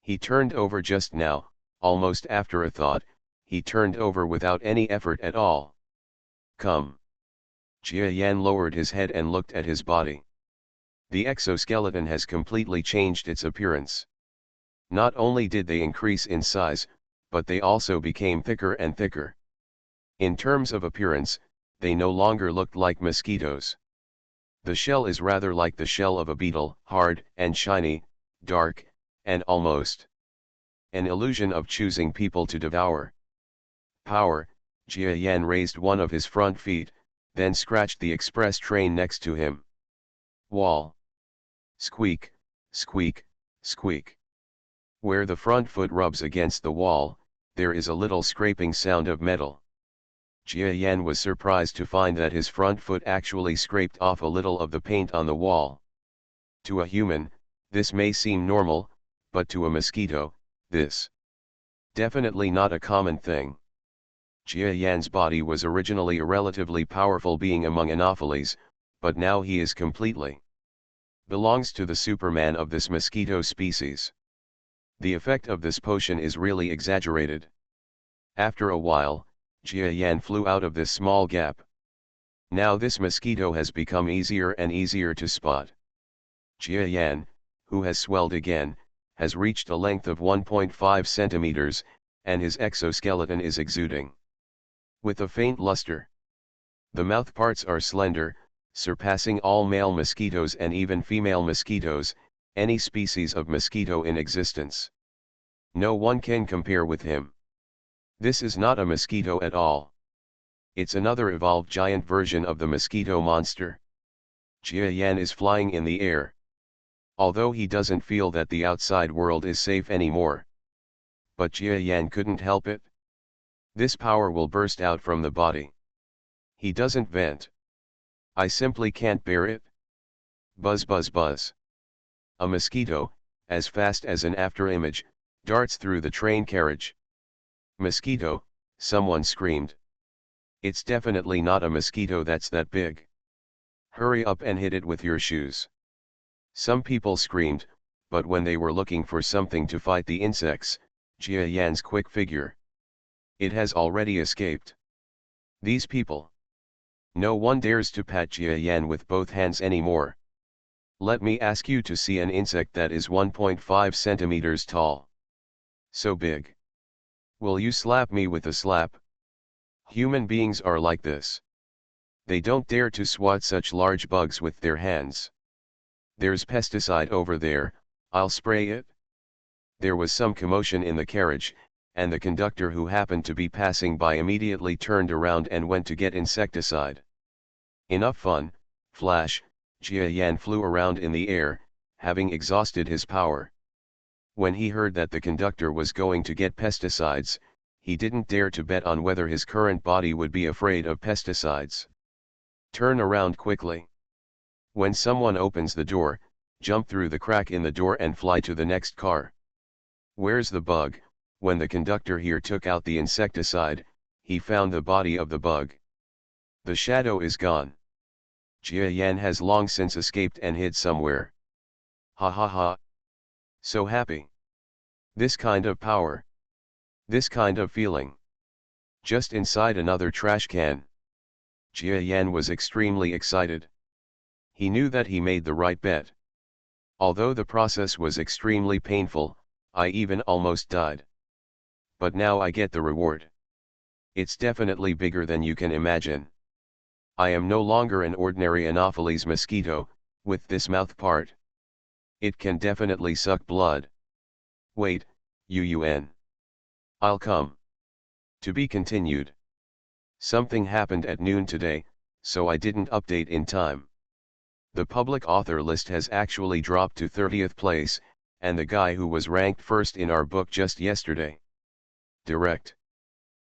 A: He turned over just now, almost after a thought, he turned over without any effort at all. Come. Jia Yan lowered his head and looked at his body. The exoskeleton has completely changed its appearance. Not only did they increase in size, but they also became thicker and thicker. In terms of appearance, they no longer looked like mosquitoes. The shell is rather like the shell of a beetle, hard and shiny, dark, and almost an illusion of choosing people to devour. Power. Jia Yan raised one of his front feet, then scratched the express train next to him. Wall. Squeak, squeak, squeak. Where the front foot rubs against the wall, there is a little scraping sound of metal. Jia Yan was surprised to find that his front foot actually scraped off a little of the paint on the wall. To a human, this may seem normal, but to a mosquito, this definitely not a common thing. Jia Yan's body was originally a relatively powerful being among Anopheles, but now he is completely belongs to the Superman of this mosquito species. The effect of this potion is really exaggerated. After a while, Jia Yan flew out of this small gap. Now this mosquito has become easier and easier to spot. Jia Yan, who has swelled again, has reached a length of 1.5 centimeters, and his exoskeleton is exuding with a faint luster. The mouth parts are slender, surpassing all male mosquitoes and even female mosquitoes, any species of mosquito in existence. No one can compare with him. This is not a mosquito at all. It's another evolved giant version of the mosquito monster. Jia Yan is flying in the air. Although he doesn't feel that the outside world is safe anymore. But Jia Yan couldn't help it. This power will burst out from the body. He doesn't vent. I simply can't bear it. Buzz buzz buzz. A mosquito, as fast as an afterimage, darts through the train carriage. Mosquito, someone screamed. It's definitely not a mosquito that's that big. Hurry up and hit it with your shoes. Some people screamed, but when they were looking for something to fight the insects, Jia Yan's quick figure. It has already escaped. These people. No one dares to pat Jia Yan with both hands anymore. Let me ask you to see an insect that is 1.5 centimeters tall. So big. Will you slap me with a slap? Human beings are like this. They don't dare to swat such large bugs with their hands. There's pesticide over there, I'll spray it. There was some commotion in the carriage, and the conductor who happened to be passing by immediately turned around and went to get insecticide. Enough fun, flash, Jia Yan flew around in the air, having exhausted his power. When he heard that the conductor was going to get pesticides, he didn't dare to bet on whether his current body would be afraid of pesticides. Turn around quickly. When someone opens the door, jump through the crack in the door and fly to the next car. Where's the bug? When the conductor here took out the insecticide, he found the body of the bug. The shadow is gone. Jia Yan has long since escaped and hid somewhere. Ha ha ha. So happy. This kind of power. This kind of feeling. Just inside another trash can. Jia Yan was extremely excited. He knew that he made the right bet. Although the process was extremely painful, I even almost died. But now I get the reward. It's definitely bigger than you can imagine. I am no longer an ordinary Anopheles mosquito, with this mouth part. It can definitely suck blood. Wait, UUN. I'll come. To be continued. Something happened at noon today, so I didn't update in time. The public author list has actually dropped to 30th place, and the guy who was ranked first in our book just yesterday. Direct.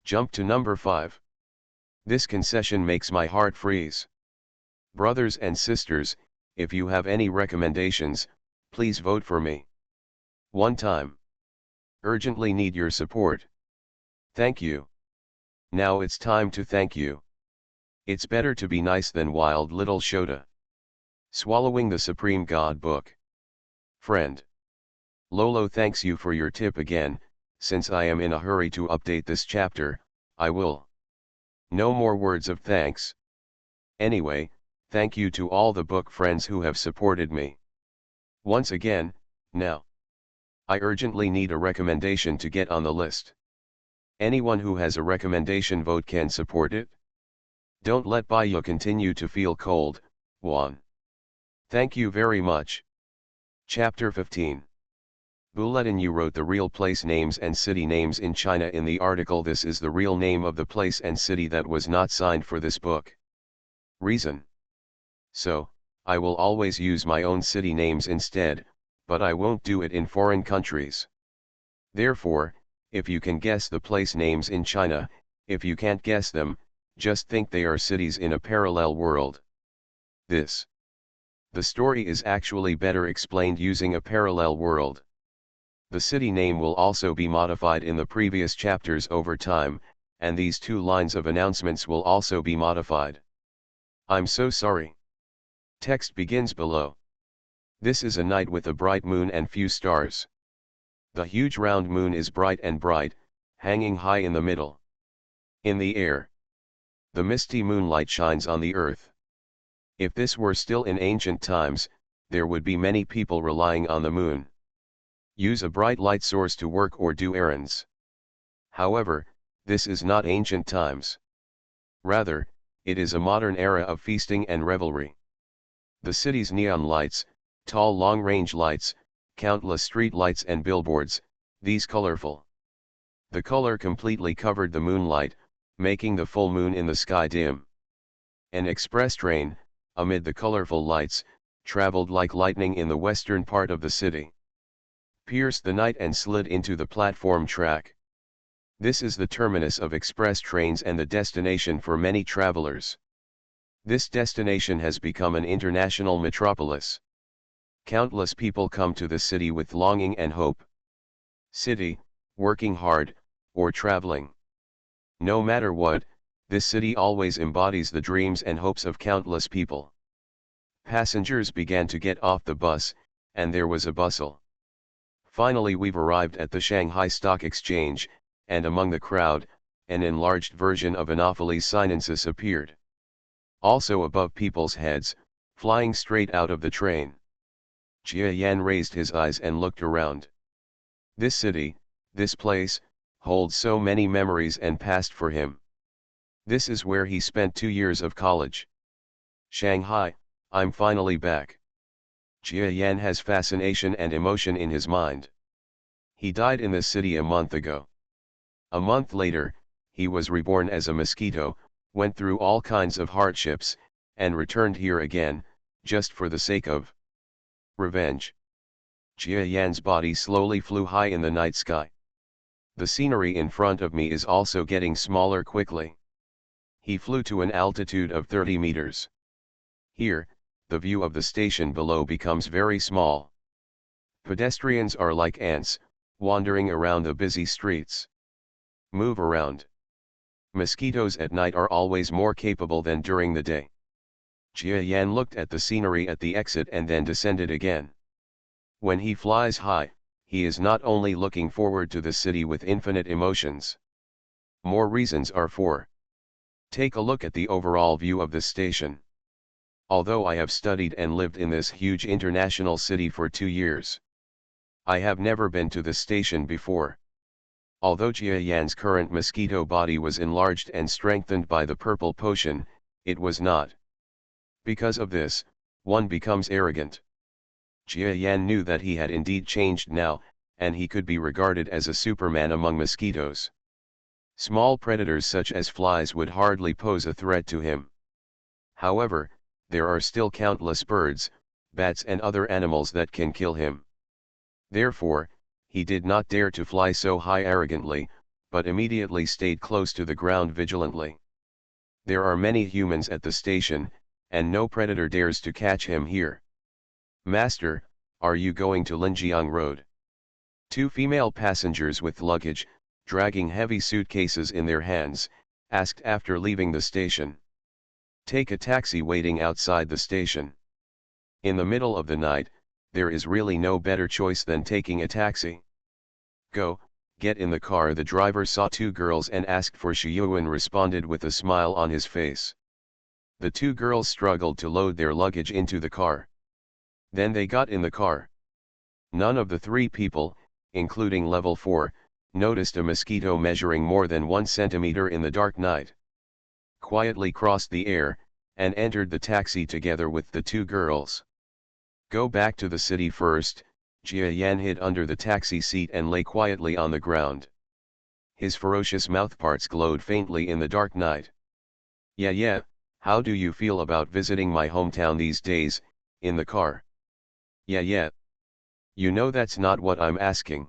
A: Jump to number 5. This concession makes my heart freeze. Brothers and sisters, if you have any recommendations, please vote for me. One time. Urgently need your support. Thank you. Now it's time to thank you. It's better to be nice than wild little Shota. Swallowing the Supreme God book. Friend. Lolo thanks you for your tip again. Since I am in a hurry to update this chapter, I will. No more words of thanks. Anyway, thank you to all the book friends who have supported me. Once again, now. I urgently need a recommendation to get on the list. Anyone who has a recommendation vote can support it. Don't let Bayo continue to feel cold, Juan. Thank you very much. Chapter 15. Bulletin. You wrote the real place names and city names in China in the article. This is the real name of the place and city that was not signed for this book. Reason. So, I will always use my own city names instead, but I won't do it in foreign countries. Therefore, If you can guess the place names in China, if you can't guess them, just think they are cities in a parallel world. The story is actually better explained using a parallel world. The city name will also be modified in the previous chapters over time, and these 2 lines of announcements will also be modified. I'm so sorry. Text begins below. This is a night with a bright moon and few stars. The huge round moon is bright and bright, hanging high in the middle. In the air, the misty moonlight shines on the earth. If this were still in ancient times, there would be many people relying on the moon. Use a bright light source to work or do errands. However, this is not ancient times. Rather, it is a modern era of feasting and revelry. The city's neon lights, tall long-range lights, countless street lights and billboards, these colorful. The color completely covered the moonlight, making the full moon in the sky dim. An express train, amid the colorful lights, traveled like lightning in the western part of the city. Pierced the night and slid into the platform track. This is the terminus of express trains and the destination for many travelers. This destination has become an international metropolis. Countless people come to the city with longing and hope. City, working hard, or traveling. No matter what, this city always embodies the dreams and hopes of countless people. Passengers began to get off the bus, and there was a bustle. Finally we've arrived at the Shanghai Stock Exchange, and among the crowd, an enlarged version of Anopheles sinensis appeared. Also above people's heads, flying straight out of the train. Jia Yan raised his eyes and looked around. This city, this place, holds so many memories and past for him. This is where he spent 2 years of college. Shanghai, I'm finally back. Jia Yan has fascination and emotion in his mind. He died in this city a month ago. A month later, he was reborn as a mosquito, went through all kinds of hardships, and returned here again, just for the sake of revenge. Jia Yan's body slowly flew high in the night sky. The scenery in front of me is also getting smaller quickly. He flew to an altitude of 30 meters. Here, the view of the station below becomes very small. Pedestrians are like ants, wandering around the busy streets. Move around. Mosquitoes at night are always more capable than during the day. Jia Yan looked at the scenery at the exit and then descended again. When he flies high, he is not only looking forward to the city with infinite emotions. More reasons are for. Take a look at the overall view of the station. Although I have studied and lived in this huge international city for 2 years, I have never been to the station before. Although Jia Yan's current mosquito body was enlarged and strengthened by the purple potion, it was not. Because of this, one becomes arrogant. Jia Yan knew that he had indeed changed now, and he could be regarded as a superman among mosquitoes. Small predators such as flies would hardly pose a threat to him. However, there are still countless birds, bats and other animals that can kill him. Therefore, he did not dare to fly so high arrogantly, but immediately stayed close to the ground vigilantly. There are many humans at the station, and no predator dares to catch him here. Master, are you going to Linjiang Road? 2 female passengers with luggage, dragging heavy suitcases in their hands, asked after leaving the station. Take a taxi waiting outside the station. In the middle of the night, there is really no better choice than taking a taxi. Go, get in the car. The driver saw 2 girls and asked for Shiyuan responded with a smile on his face. The 2 girls struggled to load their luggage into the car. Then they got in the car. None of the 3 people, including level 4, noticed a mosquito measuring more than 1 centimeter in the dark night. Quietly crossed the air, and entered the taxi together with the 2 girls. Go back to the city first. Jia Yan hid under the taxi seat and lay quietly on the ground. His ferocious mouthparts glowed faintly in the dark night. Yeah, how do you feel about visiting my hometown these days? In the car. Yeah. You know that's not what I'm asking.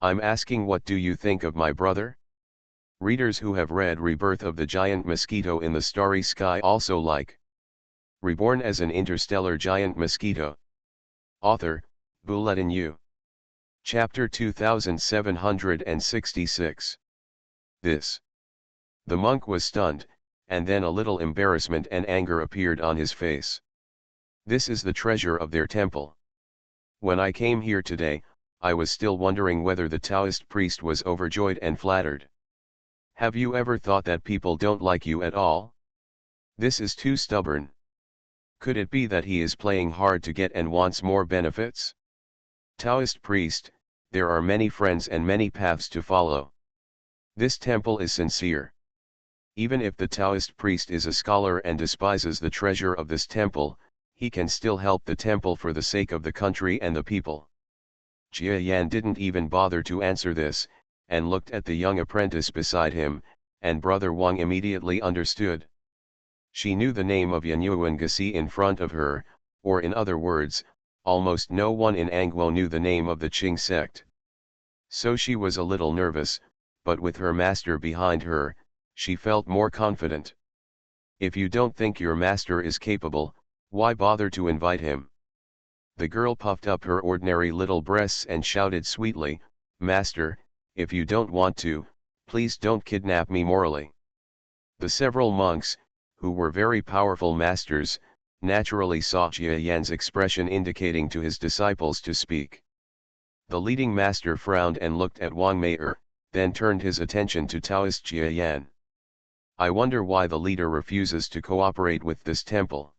A: I'm asking, what do you think of my brother? Readers who have read Rebirth of the Giant Mosquito in the Starry Sky also like Reborn as an interstellar giant mosquito. Author, Bulletin U. Chapter 2766. This. The monk was stunned, and then a little embarrassment and anger appeared on his face. This is the treasure of their temple. When I came here today, I was still wondering whether the Taoist priest was overjoyed and flattered. Have you ever thought that people don't like you at all? This is too stubborn. Could it be that he is playing hard to get and wants more benefits? Taoist priest, there are many friends and many paths to follow. This temple is sincere. Even if the Taoist priest is a scholar and despises the treasure of this temple, he can still help the temple for the sake of the country and the people. Jia Yan didn't even bother to answer this, and looked at the young apprentice beside him, and Brother Wang immediately understood. She knew the name of Yanyuan Gasi in front of her, or in other words, almost no one in Angwo knew the name of the Qing sect. So she was a little nervous, but with her master behind her, she felt more confident. If you don't think your master is capable, why bother to invite him? The girl puffed up her ordinary little breasts and shouted sweetly, "Master, if you don't want to, please don't kidnap me morally." The several monks, who were very powerful masters, naturally saw Jia Yan's expression indicating to his disciples to speak. The leading master frowned and looked at Wang Mei'er, then turned his attention to Taoist Jia Yan. I wonder why the leader refuses to cooperate with this temple.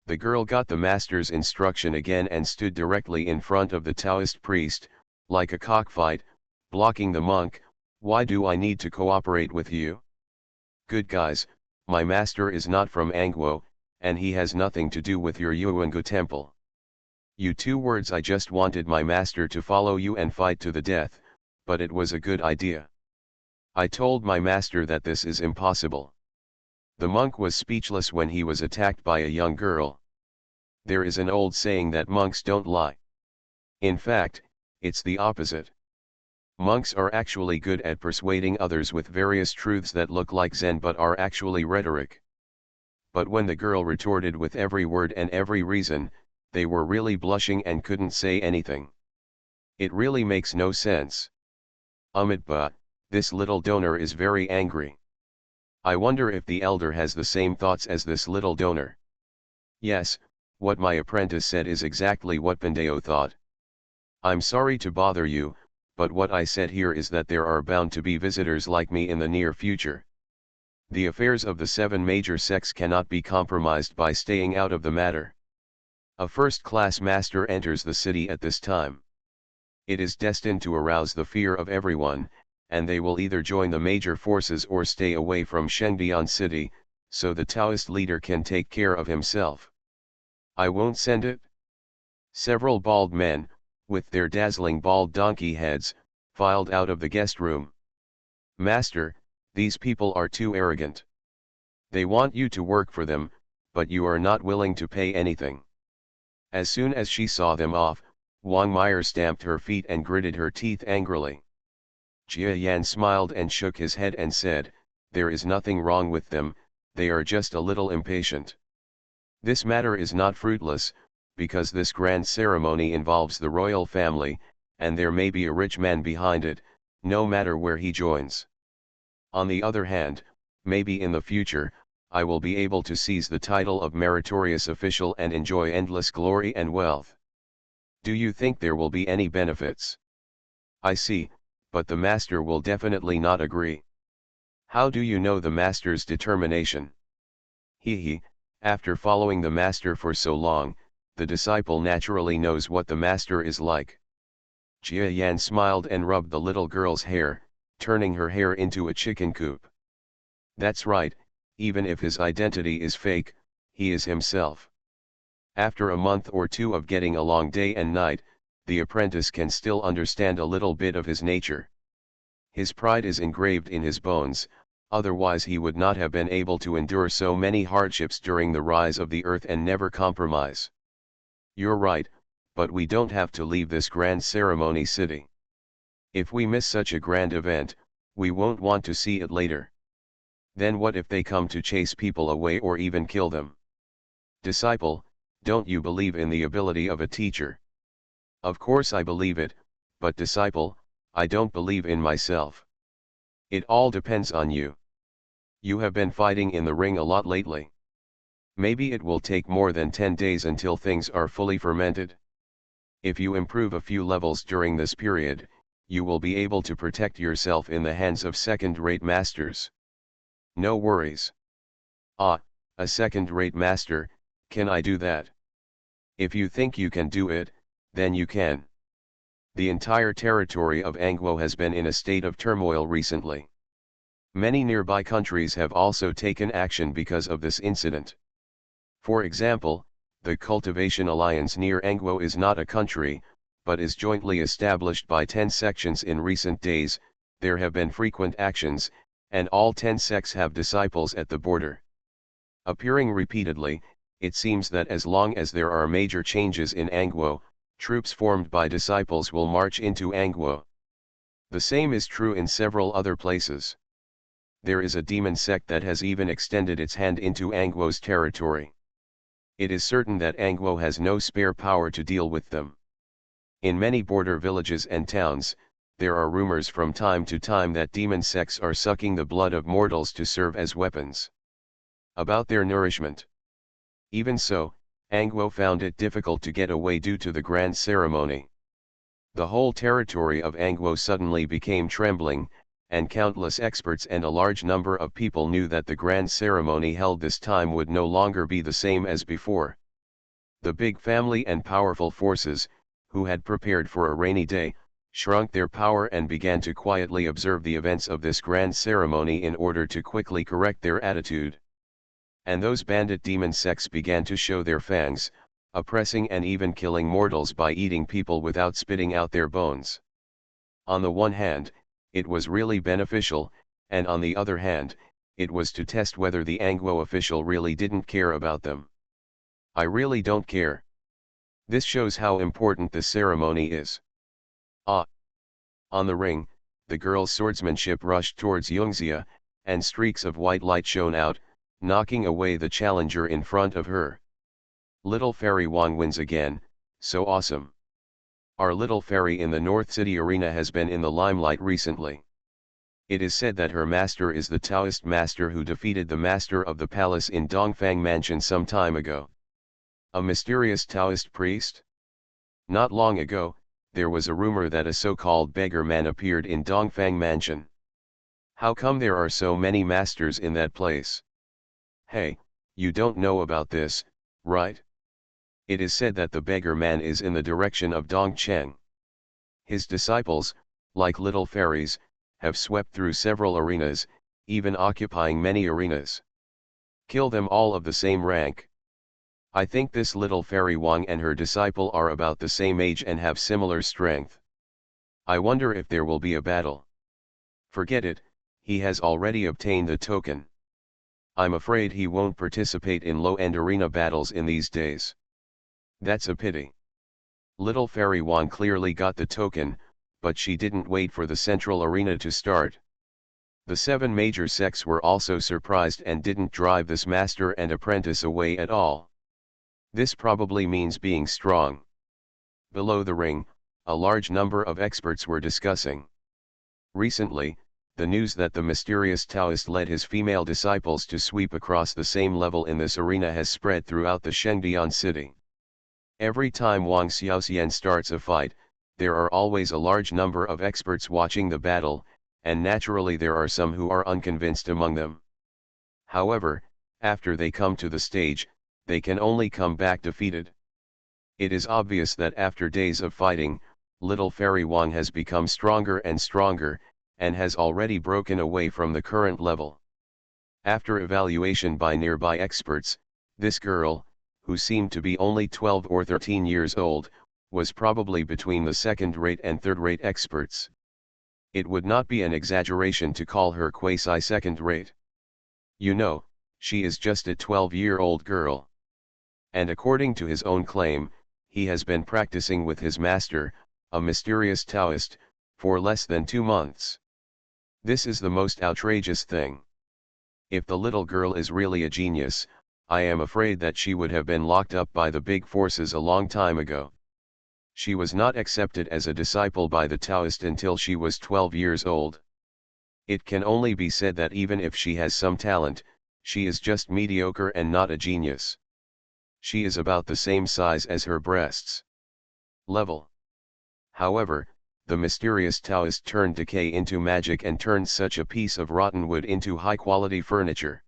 A: The girl got the master's instruction again and stood directly in front of the Taoist priest, like a cockfight, blocking the monk. "Why do I need to cooperate with you? Good guys, my master is not from Angwo, and he has nothing to do with your Yuangu temple. You 2 words, I just wanted my master to follow you and fight to the death, but it was a good idea. I told my master that this is impossible." The monk was speechless when he was attacked by a young girl. There is an old saying that monks don't lie. In fact, it's the opposite. Monks are actually good at persuading others with various truths that look like Zen but are actually rhetoric. But when the girl retorted with every word and every reason, they were really blushing and couldn't say anything. It really makes no sense. But this little donor is very angry. I wonder if the elder has the same thoughts as this little donor. Yes, what my apprentice said is exactly what Pandeo thought. I'm sorry to bother you, but what I said here is that there are bound to be visitors like me in the near future. The affairs of the 7 major sects cannot be compromised by staying out of the matter. A first-class master enters the city at this time. It is destined to arouse the fear of everyone, and they will either join the major forces or stay away from Shengdian city, so the Taoist leader can take care of himself. I won't send it. Several bald men, with their dazzling bald donkey heads, filed out of the guest room. Master, these people are too arrogant. They want you to work for them, but you are not willing to pay anything. As soon as she saw them off, Wang Mei'er stamped her feet and gritted her teeth angrily. Jia Yan smiled and shook his head and said, "There is nothing wrong with them, they are just a little impatient. This matter is not fruitless, because this grand ceremony involves the royal family, and there may be a rich man behind it, no matter where he joins. On the other hand, maybe in the future, I will be able to seize the title of meritorious official and enjoy endless glory and wealth. Do you think there will be any benefits? I see, but the master will definitely not agree." "How do you know the master's determination?" He, after following the master for so long, the disciple naturally knows what the master is like. Jia Yan smiled and rubbed the little girl's hair, turning her hair into a chicken coop. "That's right, even if his identity is fake, he is himself. After a month or 2 of getting along day and night, the apprentice can still understand a little bit of his nature. His pride is engraved in his bones, otherwise he would not have been able to endure so many hardships during the rise of the earth and never compromise." "You're right, but we don't have to leave this grand ceremony city. If we miss such a grand event, we won't want to see it later. Then what if they come to chase people away or even kill them? Disciple, don't you believe in the ability of a teacher? Of course I believe it, but disciple, I don't believe in myself. It all depends on you. You have been fighting in the ring a lot lately. Maybe it will take more than 10 days until things are fully fermented. If you improve a few levels during this period, you will be able to protect yourself in the hands of second-rate masters. No worries. Ah, a second-rate master, can I do that? If you think you can do it, then you can. The entire territory of Angwo has been in a state of turmoil recently. Many nearby countries have also taken action because of this incident. For example, the Cultivation Alliance near Angwo is not a country, but is jointly established by 10 sections in recent days. There have been frequent actions, and all 10 sects have disciples at the border. Appearing repeatedly, it seems that as long as there are major changes in Angwo, troops formed by disciples will march into Angwo. The same is true in several other places. There is a demon sect that has even extended its hand into Angwo's territory. It is certain that Angwo has no spare power to deal with them. In many border villages and towns, there are rumors from time to time that demon sects are sucking the blood of mortals to serve as weapons. About their nourishment. Even so, Angwo found it difficult to get away due to the grand ceremony. The whole territory of Angwo suddenly became trembling, and countless experts and a large number of people knew that the grand ceremony held this time would no longer be the same as before. The big family and powerful forces, who had prepared for a rainy day, shrunk their power and began to quietly observe the events of this grand ceremony in order to quickly correct their attitude. And those bandit demon sects began to show their fangs, oppressing and even killing mortals by eating people without spitting out their bones. On the one hand, it was really beneficial, and on the other hand, it was to test whether the Angwo official really didn't care about them. I really don't care. This shows how important this ceremony is. Ah! On the ring, the girl's swordsmanship rushed towards Yungzia, and streaks of white light shone out, knocking away the challenger in front of her. Little Fairy Wang wins again, so awesome. Our little fairy in the North City arena has been in the limelight recently. It is said that her master is the Taoist master who defeated the master of the palace in Dongfang Mansion some time ago. A mysterious Taoist priest? Not long ago, there was a rumor that a so-called beggar man appeared in Dongfang Mansion. How come there are so many masters in that place? Hey, you don't know about this, right? It is said that the beggar man is in the direction of Dongcheng. His disciples, like little fairies, have swept through several arenas, even occupying many arenas. Kill them all of the same rank. I think this little fairy Wang and her disciple are about the same age and have similar strength. I wonder if there will be a battle. Forget it, he has already obtained the token. I'm afraid he won't participate in low-end arena battles in these days. That's a pity. Little Fairy Wang clearly got the token, but she didn't wait for the central arena to start. The 7 major sects were also surprised and didn't drive this master and apprentice away at all. This probably means being strong. Below the ring, a large number of experts were discussing. Recently, the news that the mysterious Taoist led his female disciples to sweep across the same level in this arena has spread throughout the Shengdian city. Every time Wang Xiaoxian starts a fight, there are always a large number of experts watching the battle, and naturally there are some who are unconvinced among them. However, after they come to the stage, they can only come back defeated. It is obvious that after days of fighting, little Fairy Wang has become stronger and stronger, and has already broken away from the current level. After evaluation by nearby experts, this girl, who seemed to be only 12 or 13 years old, was probably between the second-rate and third-rate experts. It would not be an exaggeration to call her quasi-second-rate. You know, she is just a 12-year-old girl. And according to his own claim, he has been practicing with his master, a mysterious Taoist, for less than 2 months. This is the most outrageous thing. If the little girl is really a genius, I am afraid that she would have been locked up by the big forces a long time ago. She was not accepted as a disciple by the Taoist until she was 12 years old. It can only be said that even if she has some talent, she is just mediocre and not a genius. She is about the same size as her breasts. Level. However, the mysterious Taoist turned decay into magic and turned such a piece of rotten wood into high-quality furniture.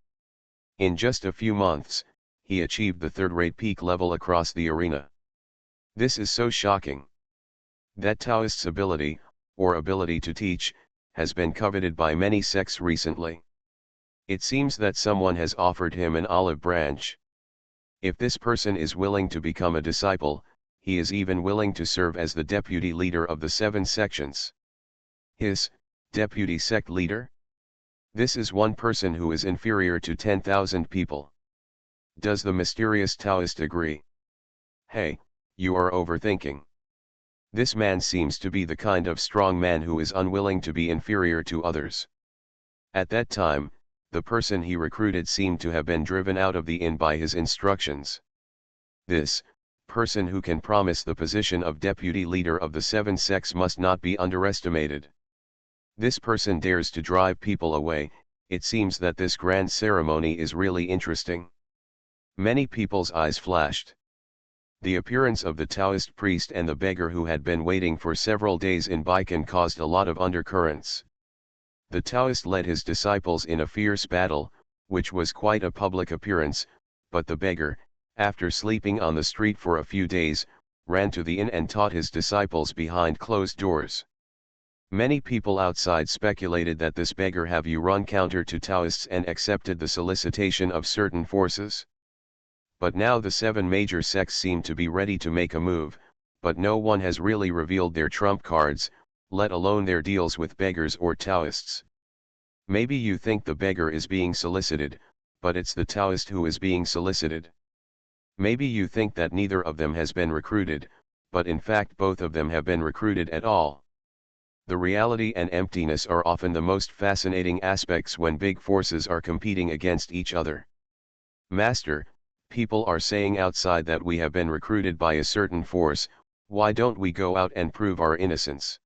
A: In just a few months, he achieved the third-rate peak level across the arena. This is so shocking. That Taoist's ability, or ability to teach, has been coveted by many sects recently. It seems that someone has offered him an olive branch. If this person is willing to become a disciple, he is even willing to serve as the deputy leader of the 7 sections. His deputy sect leader? This is one person who is inferior to 10,000 people. Does the mysterious Taoist agree? Hey, you are overthinking. This man seems to be the kind of strong man who is unwilling to be inferior to others. At that time, the person he recruited seemed to have been driven out of the inn by his instructions. This person who can promise the position of deputy leader of the 7 sects must not be underestimated. This person dares to drive people away. It seems that this grand ceremony is really interesting. Many people's eyes flashed. The appearance of the Taoist priest and the beggar who had been waiting for several days in Baikan caused a lot of undercurrents. The Taoist led his disciples in a fierce battle, which was quite a public appearance, but the beggar, after sleeping on the street for a few days, ran to the inn and taught his disciples behind closed doors. Many people outside speculated that this beggar have run counter to Taoists and accepted the solicitation of certain forces. But now the 7 major sects seem to be ready to make a move, but no one has really revealed their trump cards, let alone their deals with beggars or Taoists. Maybe you think the beggar is being solicited, but it's the Taoist who is being solicited. Maybe you think that neither of them has been recruited, but in fact both of them have been recruited at all. The reality and emptiness are often the most fascinating aspects when big forces are competing against each other. Master, people are saying outside that we have been recruited by a certain force. Why don't we go out and prove our innocence?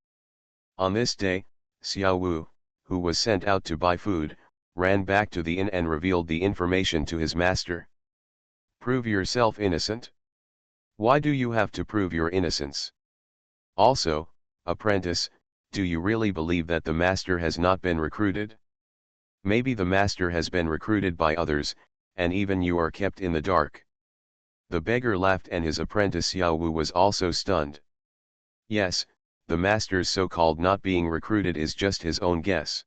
A: On this day, Xiao Wu, who was sent out to buy food, ran back to the inn and revealed the information to his master. Prove yourself innocent? Why do you have to prove your innocence? Also, apprentice, do you really believe that the master has not been recruited? Maybe the master has been recruited by others, and even you are kept in the dark. The beggar laughed and his apprentice Xiao Wu was also stunned. Yes, the master's so-called not being recruited is just his own guess.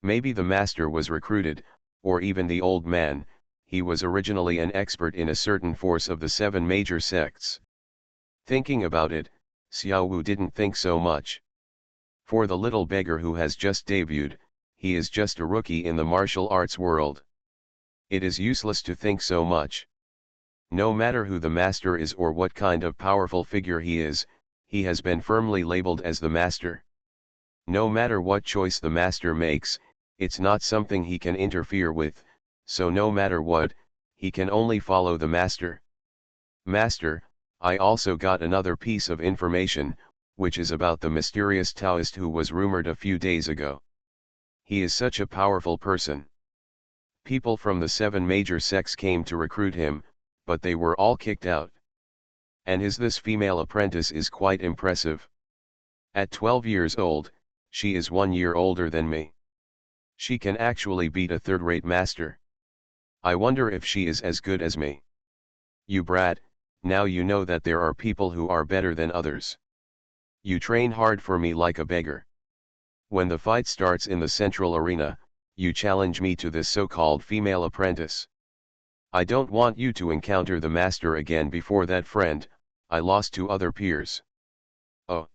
A: Maybe the master was recruited, or even the old man, he was originally an expert in a certain force of the 7 major sects. Thinking about it, Xiao Wu didn't think so much. For the little beggar who has just debuted, he is just a rookie in the martial arts world. It is useless to think so much. No matter who the master is or what kind of powerful figure he is, he has been firmly labeled as the master. No matter what choice the master makes, it's not something he can interfere with, so no matter what, he can only follow the master. Master, I also got another piece of information, which is about the mysterious Taoist who was rumored a few days ago. He is such a powerful person. People from the 7 major sects came to recruit him, but they were all kicked out. And this female apprentice is quite impressive. At 12 years old, she is 1 year older than me. She can actually beat a third-rate master. I wonder if she is as good as me. You brat, now you know that there are people who are better than others. You train hard for me like a beggar. When the fight starts in the central arena, you challenge me to this so-called female apprentice. I don't want you to encounter the master again before that, friend. I lost to other peers. Oh.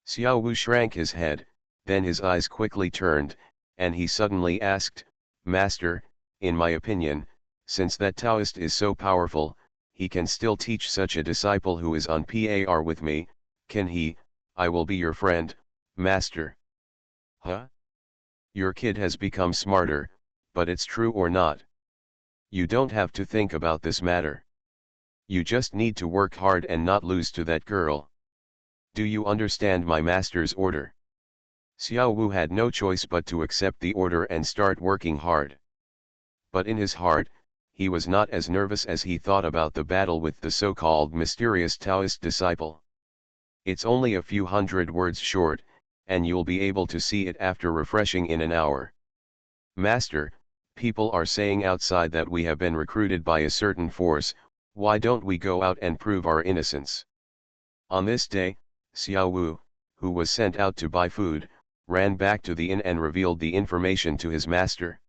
A: Xiao Wu shrank his head, then his eyes quickly turned, and he suddenly asked, Master, in my opinion, since that Taoist is so powerful, he can still teach such a disciple who is on par with me, can he? I will be your friend, Master. Huh? Your kid has become smarter, but it's true or not? You don't have to think about this matter. You just need to work hard and not lose to that girl. Do you understand my master's order? Xiao Wu had no choice but to accept the order and start working hard. But in his heart, he was not as nervous as he thought about the battle with the so-called mysterious Taoist disciple. It's only a few hundred words short, and you'll be able to see it after refreshing in an hour. Master, people are saying outside that we have been recruited by a certain force. Why don't we go out and prove our innocence? On this day, Xiao Wu, who was sent out to buy food, ran back to the inn and revealed the information to his master.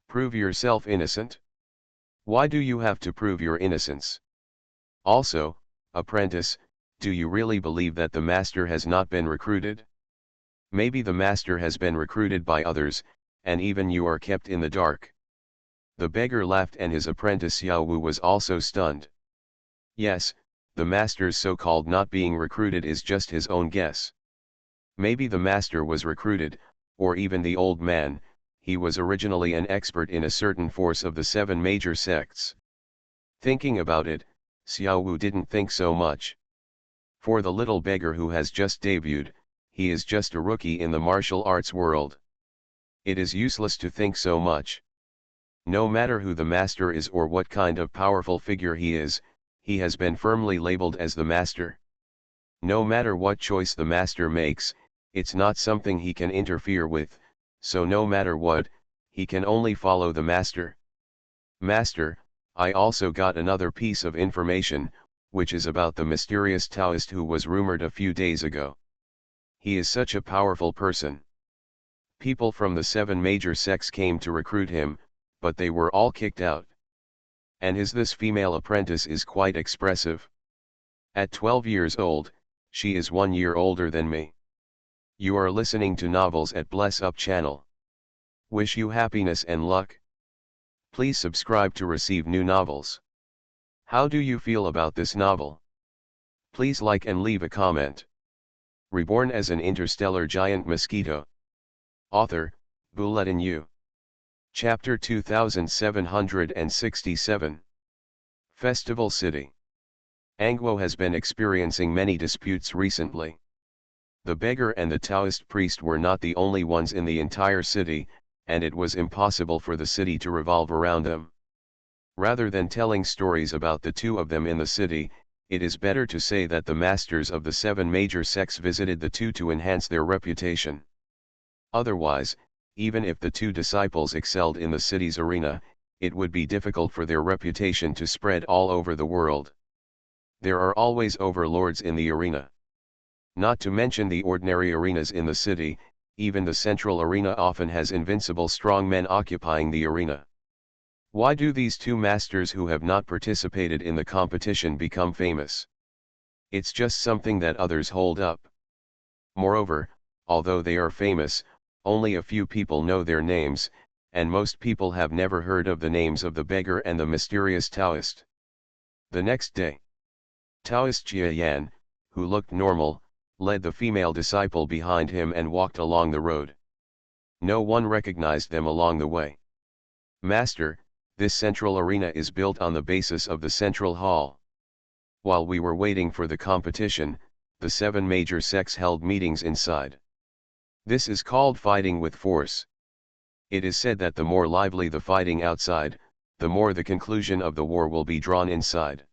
A: Prove yourself innocent? Why do you have to prove your innocence? Also, apprentice, do you really believe that the master has not been recruited? Maybe the master has been recruited by others, and even you are kept in the dark. The beggar laughed and his apprentice Xiao Wu was also stunned. Yes, the master's so-called not being recruited is just his own guess. Maybe the master was recruited, or even the old man, he was originally an expert in a certain force of the 7 major sects. Thinking about it, Xiao Wu didn't think so much. For the little beggar who has just debuted, he is just a rookie in the martial arts world. It is useless to think so much. No matter who the master is or what kind of powerful figure he has been firmly labeled as the master. No matter what choice the master makes, it's not something he can interfere with, so no matter what, he can only follow the master. Master, I also got another piece of information, which is about the mysterious Taoist who was rumored a few days ago. He is such a powerful person. People from the 7 major sects came to recruit him, but they were all kicked out. And this female apprentice is quite expressive. At 12 years old, she is 1 year older than me. You are listening to Novels at Bless Up channel. Wish you happiness and luck. Please subscribe to receive new novels. How do you feel about this novel? Please like and leave a comment. Reborn as an interstellar giant mosquito. Author, Bulletin U. Chapter 2767. Festival City. Angguo has been experiencing many disputes recently. The beggar and the Taoist priest were not the only ones in the entire city, and it was impossible for the city to revolve around them. Rather than telling stories about the two of them in the city, it is better to say that the masters of the 7 major sects visited the two to enhance their reputation. Otherwise, even if the two disciples excelled in the city's arena, it would be difficult for their reputation to spread all over the world. There are always overlords in the arena. Not to mention the ordinary arenas in the city, even the central arena often has invincible strong men occupying the arena. Why do these two masters who have not participated in the competition become famous? It's just something that others hold up. Moreover, although they are famous, only a few people know their names, and most people have never heard of the names of the beggar and the mysterious Taoist. The next day, Taoist Jia Yan, who looked normal, led the female disciple behind him and walked along the road. No one recognized them along the way. Master, this central arena is built on the basis of the central hall. While we were waiting for the competition, the 7 major sects held meetings inside. This is called fighting with force. It is said that the more lively the fighting outside, the more the conclusion of the war will be drawn inside.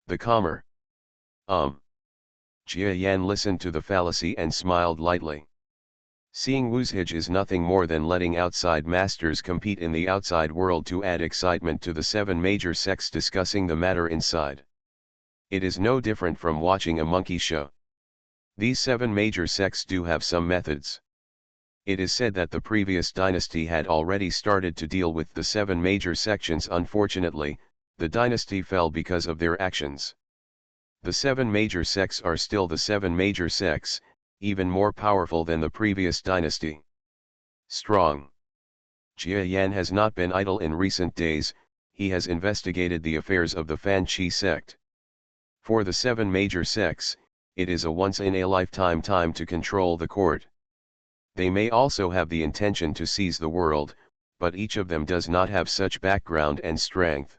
A: The calmer. Jia Yan listened to the fallacy and smiled lightly. Seeing Wuzhij is nothing more than letting outside masters compete in the outside world to add excitement to the 7 major sects discussing the matter inside. It is no different from watching a monkey show. These 7 major sects do have some methods. It is said that the previous dynasty had already started to deal with the 7 major sections. Unfortunately, the dynasty fell because of their actions. The 7 major sects are still the 7 major sects, even more powerful than the previous dynasty. Strong. Jia Yan has not been idle in recent days, he has investigated the affairs of the Fan Chi sect. For the 7 major sects, it is a once-in-a-lifetime time to control the court. They may also have the intention to seize the world, but each of them does not have such background and strength.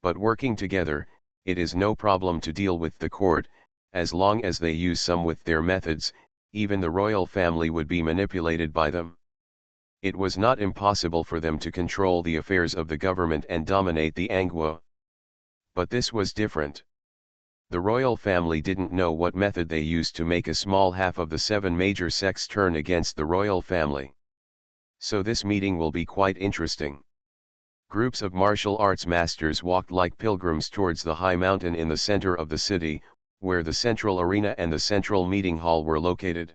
A: But working together, it is no problem to deal with the court, as long as they use some with their methods. Even the royal family would be manipulated by them. It was not impossible for them to control the affairs of the government and dominate the Angwo. But this was different. The royal family didn't know what method they used to make a small half of the 7 major sects turn against the royal family. So this meeting will be quite interesting. Groups of martial arts masters walked like pilgrims towards the high mountain in the center of the city, where the central arena and the central meeting hall were located.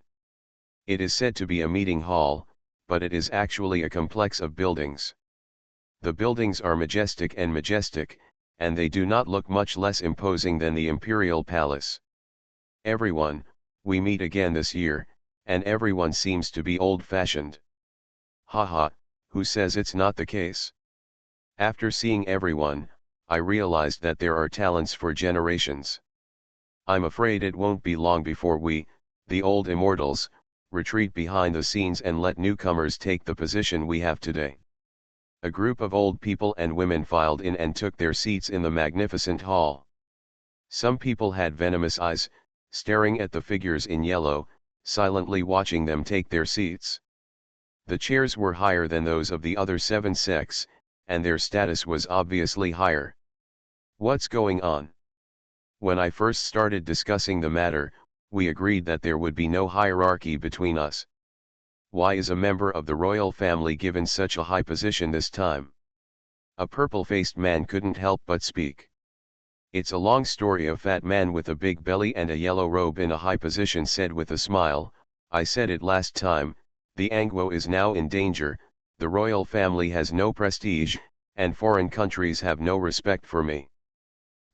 A: It is said to be a meeting hall, but it is actually a complex of buildings. The buildings are majestic, and they do not look much less imposing than the imperial palace. Everyone, we meet again this year, and everyone seems to be old-fashioned. Haha, who says it's not the case? After seeing everyone, I realized that there are talents for generations. I'm afraid it won't be long before we, the old immortals, retreat behind the scenes and let newcomers take the position we have today. A group of old people and women filed in and took their seats in the magnificent hall. Some people had venomous eyes, staring at the figures in yellow, silently watching them take their seats. The chairs were higher than those of the other 7 sects, and their status was obviously higher. What's going on? When I first started discussing the matter, we agreed that there would be no hierarchy between us. Why is a member of the royal family given such a high position this time? A purple-faced man couldn't help but speak. It's a long story. A fat man with a big belly and a yellow robe in a high position said with a smile, I said it last time, the Angwo is now in danger, the royal family has no prestige, and foreign countries have no respect for me.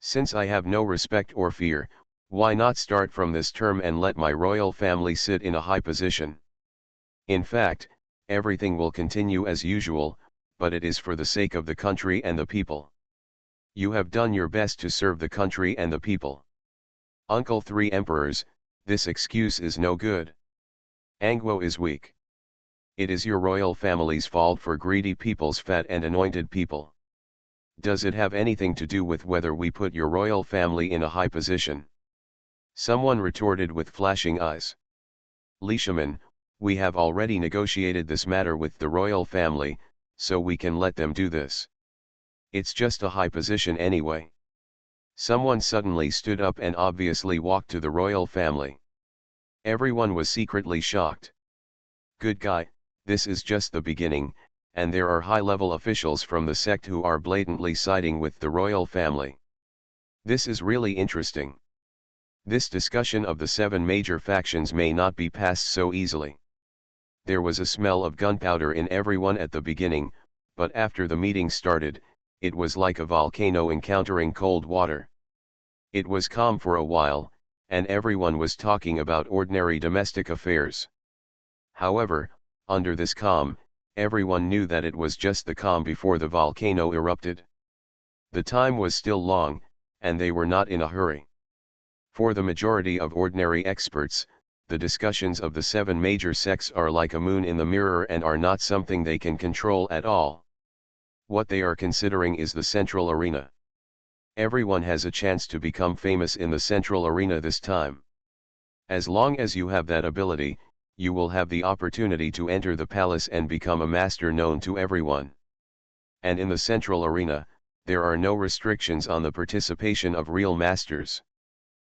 A: Since I have no respect or fear, why not start from this term and let my royal family sit in a high position? In fact, everything will continue as usual, but it is for the sake of the country and the people. You have done your best to serve the country and the people. Uncle 3 emperors, this excuse is no good. Angwo is weak. It is your royal family's fault for greedy people's fat and anointed people. Does it have anything to do with whether we put your royal family in a high position? Someone retorted with flashing eyes. Leishman, we have already negotiated this matter with the royal family, so we can let them do this. It's just a high position anyway. Someone suddenly stood up and obviously walked to the royal family. Everyone was secretly shocked. Good guy, this is just the beginning, and there are high-level officials from the sect who are blatantly siding with the royal family. This is really interesting. This discussion of the 7 major factions may not be passed so easily. There was a smell of gunpowder in everyone at the beginning, but after the meeting started, it was like a volcano encountering cold water. It was calm for a while, and everyone was talking about ordinary domestic affairs. However, under this calm, everyone knew that it was just the calm before the volcano erupted. The time was still long, and they were not in a hurry. For the majority of ordinary experts, the discussions of the 7 major sects are like a moon in the mirror and are not something they can control at all. What they are considering is the central arena. Everyone has a chance to become famous in the central arena this time. As long as you have that ability, you will have the opportunity to enter the palace and become a master known to everyone. And in the central arena, there are no restrictions on the participation of real masters.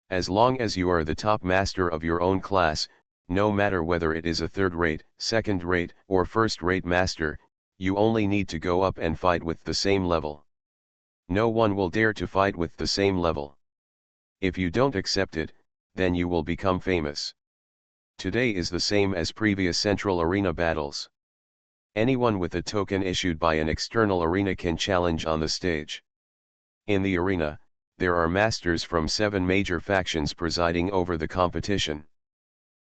A: As long as you are the top master of your own class, no matter whether it is a third-rate, second-rate, or first-rate master, you only need to go up and fight with the same level. No one will dare to fight with the same level. If you don't accept it, then you will become famous. Today is the same as previous central arena battles. Anyone with a token issued by an external arena can challenge on the stage. In the arena, there are masters from 7 major factions presiding over the competition.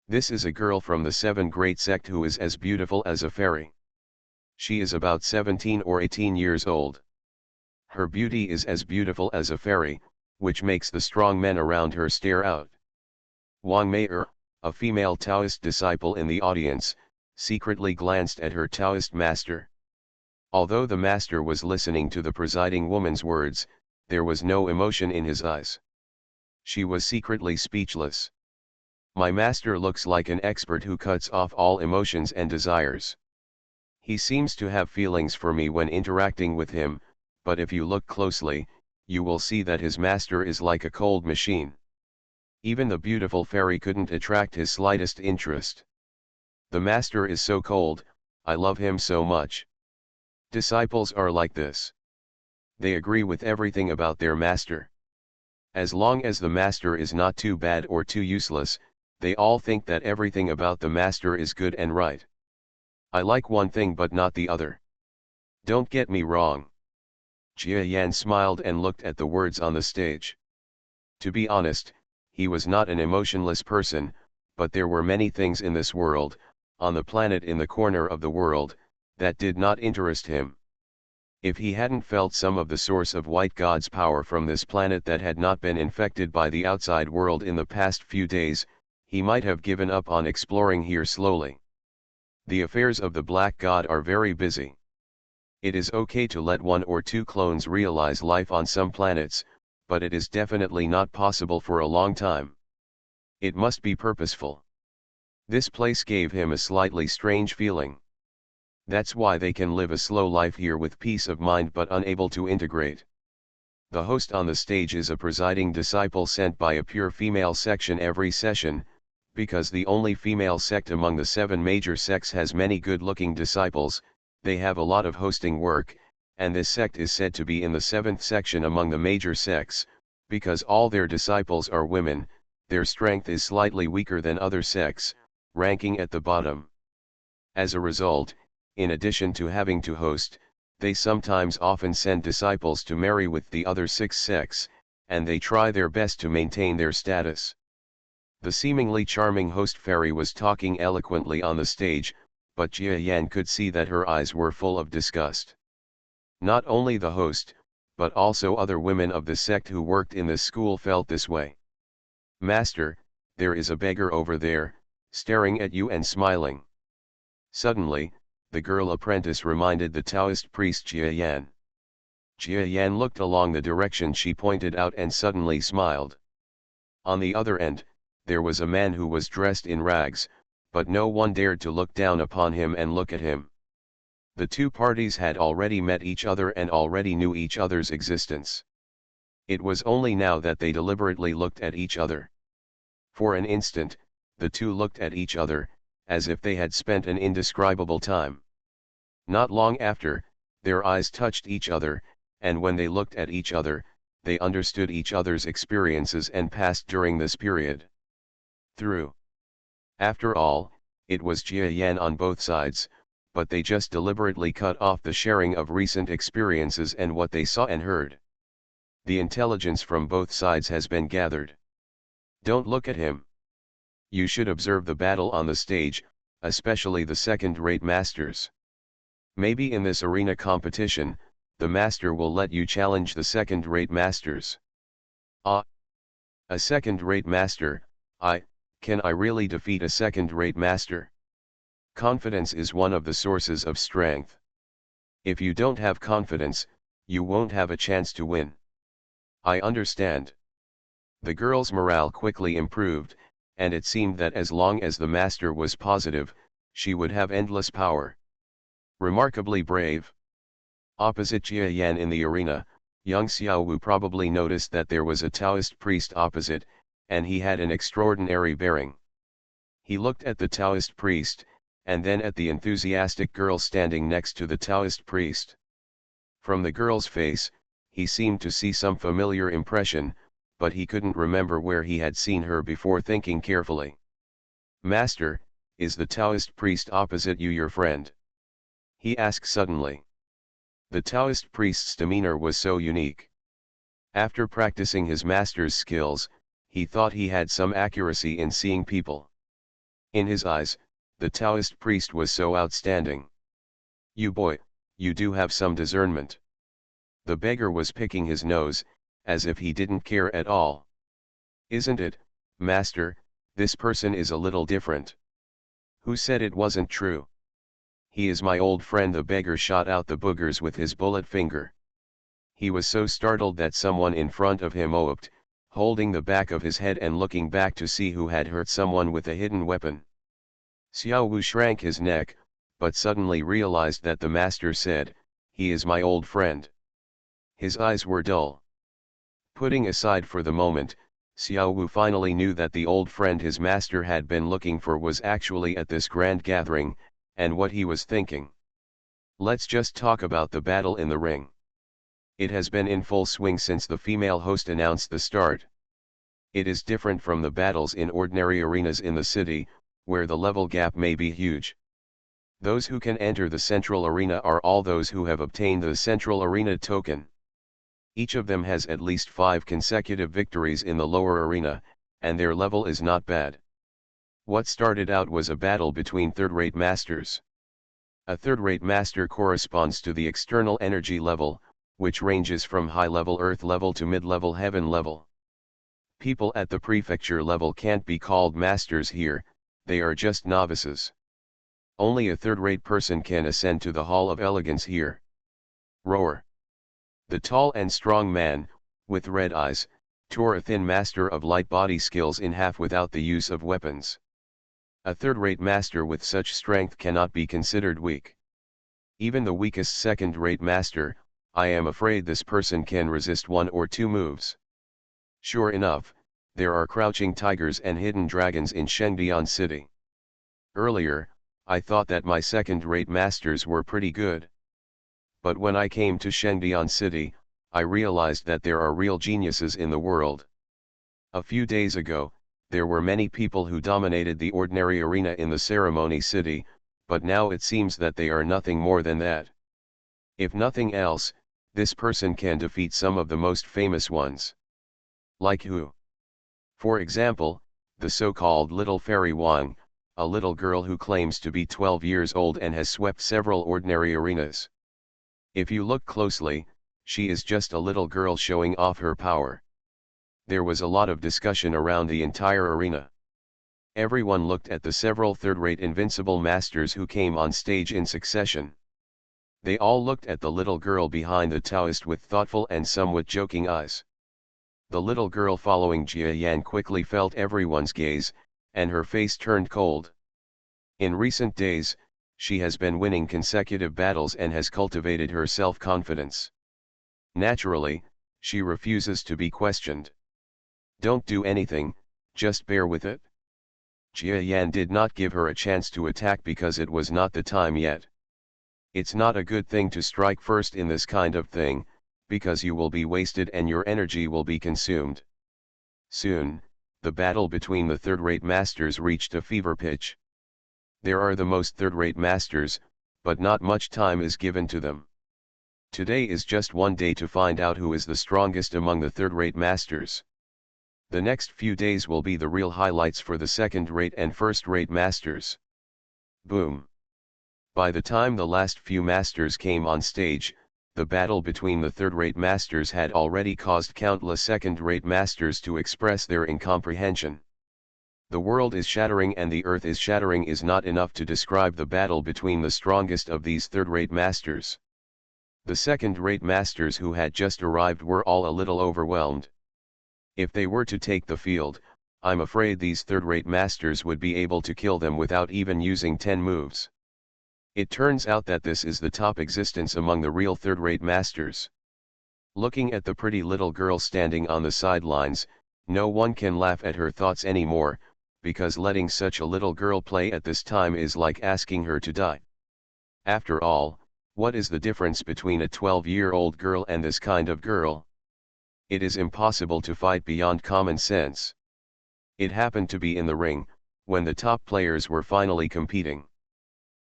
A: This is a girl from the 7 Great Sect who is as beautiful as a fairy. She is about 17 or 18 years old. Her beauty is as beautiful as a fairy, which makes the strong men around her stare out. Wang Mei, a female Taoist disciple in the audience, secretly glanced at her Taoist master. Although the master was listening to the presiding woman's words, there was no emotion in his eyes. She was secretly speechless. My master looks like an expert who cuts off all emotions and desires. He seems to have feelings for me when interacting with him, but if you look closely, you will see that his master is like a cold machine. Even the beautiful fairy couldn't attract his slightest interest. The master is so cold, I love him so much. Disciples are like this. They agree with everything about their master. As long as the master is not too bad or too useless, they all think that everything about the master is good and right. I like one thing but not the other. Don't get me wrong. Jia Yan smiled and looked at the words on the stage. To be honest, he was not an emotionless person, but there were many things in this world, on the planet in the corner of the world, that did not interest him. If he hadn't felt some of the source of White God's power from this planet that had not been infected by the outside world in the past few days, he might have given up on exploring here slowly. The affairs of the Black God are very busy. It is okay to let one or two clones realize life on some planets, but it is definitely not possible for a long time. It must be purposeful. This place gave him a slightly strange feeling. That's why they can live a slow life here with peace of mind but unable to integrate. The host on the stage is a presiding disciple sent by a pure female section every session, because the only female sect among the 7 major sects has many good-looking disciples. They have a lot of hosting work, and this sect is said to be in the 7th section among the major sects. Because all their disciples are women, their strength is slightly weaker than other sects, ranking at the bottom. As a result, in addition to having to host, they sometimes often send disciples to marry with the other 6 sects, and they try their best to maintain their status. The seemingly charming host fairy was talking eloquently on the stage, but Jia Yan could see that her eyes were full of disgust. Not only the host, but also other women of the sect who worked in this school felt this way. Master, there is a beggar over there, staring at you and smiling. Suddenly, the girl apprentice reminded the Taoist priest Jia Yan. Jia Yan looked along the direction she pointed out and suddenly smiled. On the other end, there was a man who was dressed in rags, but no one dared to look down upon him and look at him. The two parties had already met each other and already knew each other's existence. It was only now that they deliberately looked at each other. For an instant, the two looked at each other, as if they had spent an indescribable time. Not long after, their eyes touched each other, and when they looked at each other, they understood each other's experiences and past during this period. Through. After all, it was Jia Yan on both sides, but they just deliberately cut off the sharing of recent experiences and what they saw and heard. The intelligence from both sides has been gathered. Don't look at him. You should observe the battle on the stage, especially the second-rate masters. Maybe in this arena competition, the master will let you challenge the second-rate masters. Ah! A second-rate master, can I really defeat a second-rate master? Confidence is one of the sources of strength. If you don't have confidence, you won't have a chance to win. I understand. The girl's morale quickly improved, and it seemed that as long as the master was positive, she would have endless power. Remarkably brave. Opposite Jia Yan in the arena, young Xiao Wu probably noticed that there was a Taoist priest opposite, and he had an extraordinary bearing. He looked at the Taoist priest, and then at the enthusiastic girl standing next to the Taoist priest. From the girl's face, he seemed to see some familiar impression, but he couldn't remember where he had seen her before thinking carefully. Master, is the Taoist priest opposite you your friend? He asked suddenly. The Taoist priest's demeanor was so unique. After practicing his master's skills, he thought he had some accuracy in seeing people. In his eyes, the Taoist priest was so outstanding. You boy, you do have some discernment. The beggar was picking his nose, as if he didn't care at all. Isn't it, master, This person is a little different. Who said it wasn't true? He is my old friend. The beggar shot out the boogers with his bullet finger. He was so startled that someone in front of him oped, holding the back of his head and looking back to see who had hurt someone with a hidden weapon. Xiao Wu shrank his neck, but suddenly realized that the master said, "He is my old friend." His eyes were dull. Putting aside for the moment, Xiao Wu finally knew that the old friend his master had been looking for was actually at this grand gathering, and what he was thinking. Let's just talk about the battle in the ring. It has been in full swing since the female host announced the start. It is different from the battles in ordinary arenas in the city, where the level gap may be huge. Those who can enter the central arena are all those who have obtained the central arena token. Each of them has at least 5 consecutive victories in the lower arena, and their level is not bad. What started out was a battle between third-rate masters. A third-rate master corresponds to the external energy level, which ranges from high-level earth level to mid-level heaven level. People at the prefecture level can't be called masters here, they are just novices. Only a third-rate person can ascend to the Hall of Elegance here. Roar. The tall and strong man, with red eyes, tore a thin master of light body skills in half without the use of weapons. A third-rate master with such strength cannot be considered weak. Even the weakest second-rate master, I am afraid this person can resist 1 or 2 moves. Sure enough, there are crouching tigers and hidden dragons in Shengdian City. Earlier, I thought that my second-rate masters were pretty good. But when I came to Shengdian City, I realized that there are real geniuses in the world. A few days ago, there were many people who dominated the ordinary arena in the ceremony city, but now it seems that they are nothing more than that. If nothing else, this person can defeat some of the most famous ones. Like who? For example, the so-called Little Fairy Wang, a little girl who claims to be 12 years old and has swept several ordinary arenas. If you look closely, she is just a little girl showing off her power. There was a lot of discussion around the entire arena. Everyone looked at the several third-rate invincible masters who came on stage in succession. They all looked at the little girl behind the Taoist with thoughtful and somewhat joking eyes. The little girl following Jia Yan quickly felt everyone's gaze, and her face turned cold. In recent days, she has been winning consecutive battles and has cultivated her self-confidence. Naturally, she refuses to be questioned. Don't do anything, just bear with it. Jia Yan did not give her a chance to attack because it was not the time yet. It's not a good thing to strike first in this kind of thing, because you will be wasted and your energy will be consumed. Soon, the battle between the third-rate masters reached a fever pitch. There are the most third-rate masters, but not much time is given to them. Today is just one day to find out who is the strongest among the third-rate masters. The next few days will be the real highlights for the second-rate and first-rate masters. Boom. By the time the last few masters came on stage, the battle between the third-rate masters had already caused countless second-rate masters to express their incomprehension. The world is shattering and the earth is shattering is not enough to describe the battle between the strongest of these third-rate masters. The second-rate masters who had just arrived were all a little overwhelmed. If they were to take the field, I'm afraid these third-rate masters would be able to kill them without even using 10 moves. It turns out that this is the top existence among the real third-rate masters. Looking at the pretty little girl standing on the sidelines, no one can laugh at her thoughts anymore, because letting such a little girl play at this time is like asking her to die. After all, what is the difference between a 12-year-old girl and this kind of girl? It is impossible to fight beyond common sense. It happened to be in the ring, when the top players were finally competing.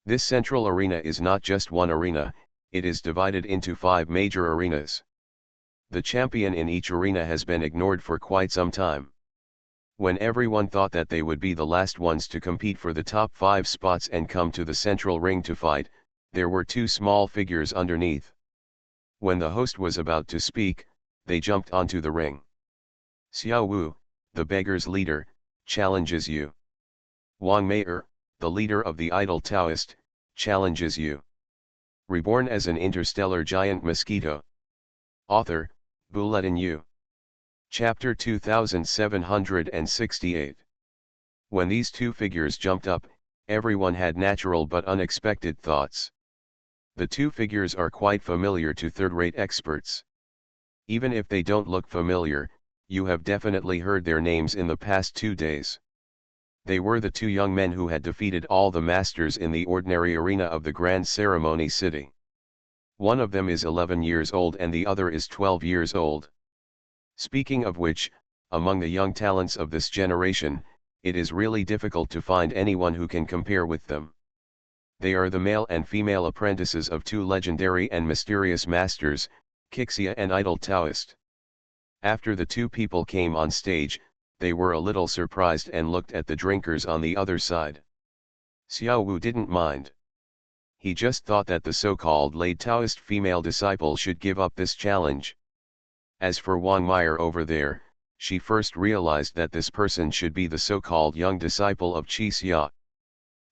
A: This central arena is not just one arena, it is divided into 5 major arenas. The champion in each arena has been ignored for quite some time. When everyone thought that they would be the last ones to compete for the top 5 spots and come to the central ring to fight, there were 2 small figures underneath. When the host was about to speak, they jumped onto the ring. Xiao Wu, the beggar's leader, challenges you. Wang Mei'er, the leader of the idol Taoist, challenges you. Reborn as an interstellar giant mosquito. Author, Bulletin U. Chapter 2768. When these two figures jumped up, everyone had natural but unexpected thoughts. The two figures are quite familiar to third-rate experts. Even if they don't look familiar, you have definitely heard their names in the past 2 days. They were the two young men who had defeated all the masters in the ordinary arena of the Grand Ceremony City. One of them is 11 years old and the other is 12 years old. Speaking of which, among the young talents of this generation, it is really difficult to find anyone who can compare with them. They are the male and female apprentices of two legendary and mysterious masters, Qixia and Idol Taoist. After the two people came on stage, they were a little surprised and looked at the drinkers on the other side. Xiao Wu didn't mind. He just thought that the so-called late Taoist female disciple should give up this challenge. As for Wang Mei'er over there, she first realized that this person should be the so-called young disciple of Qixia.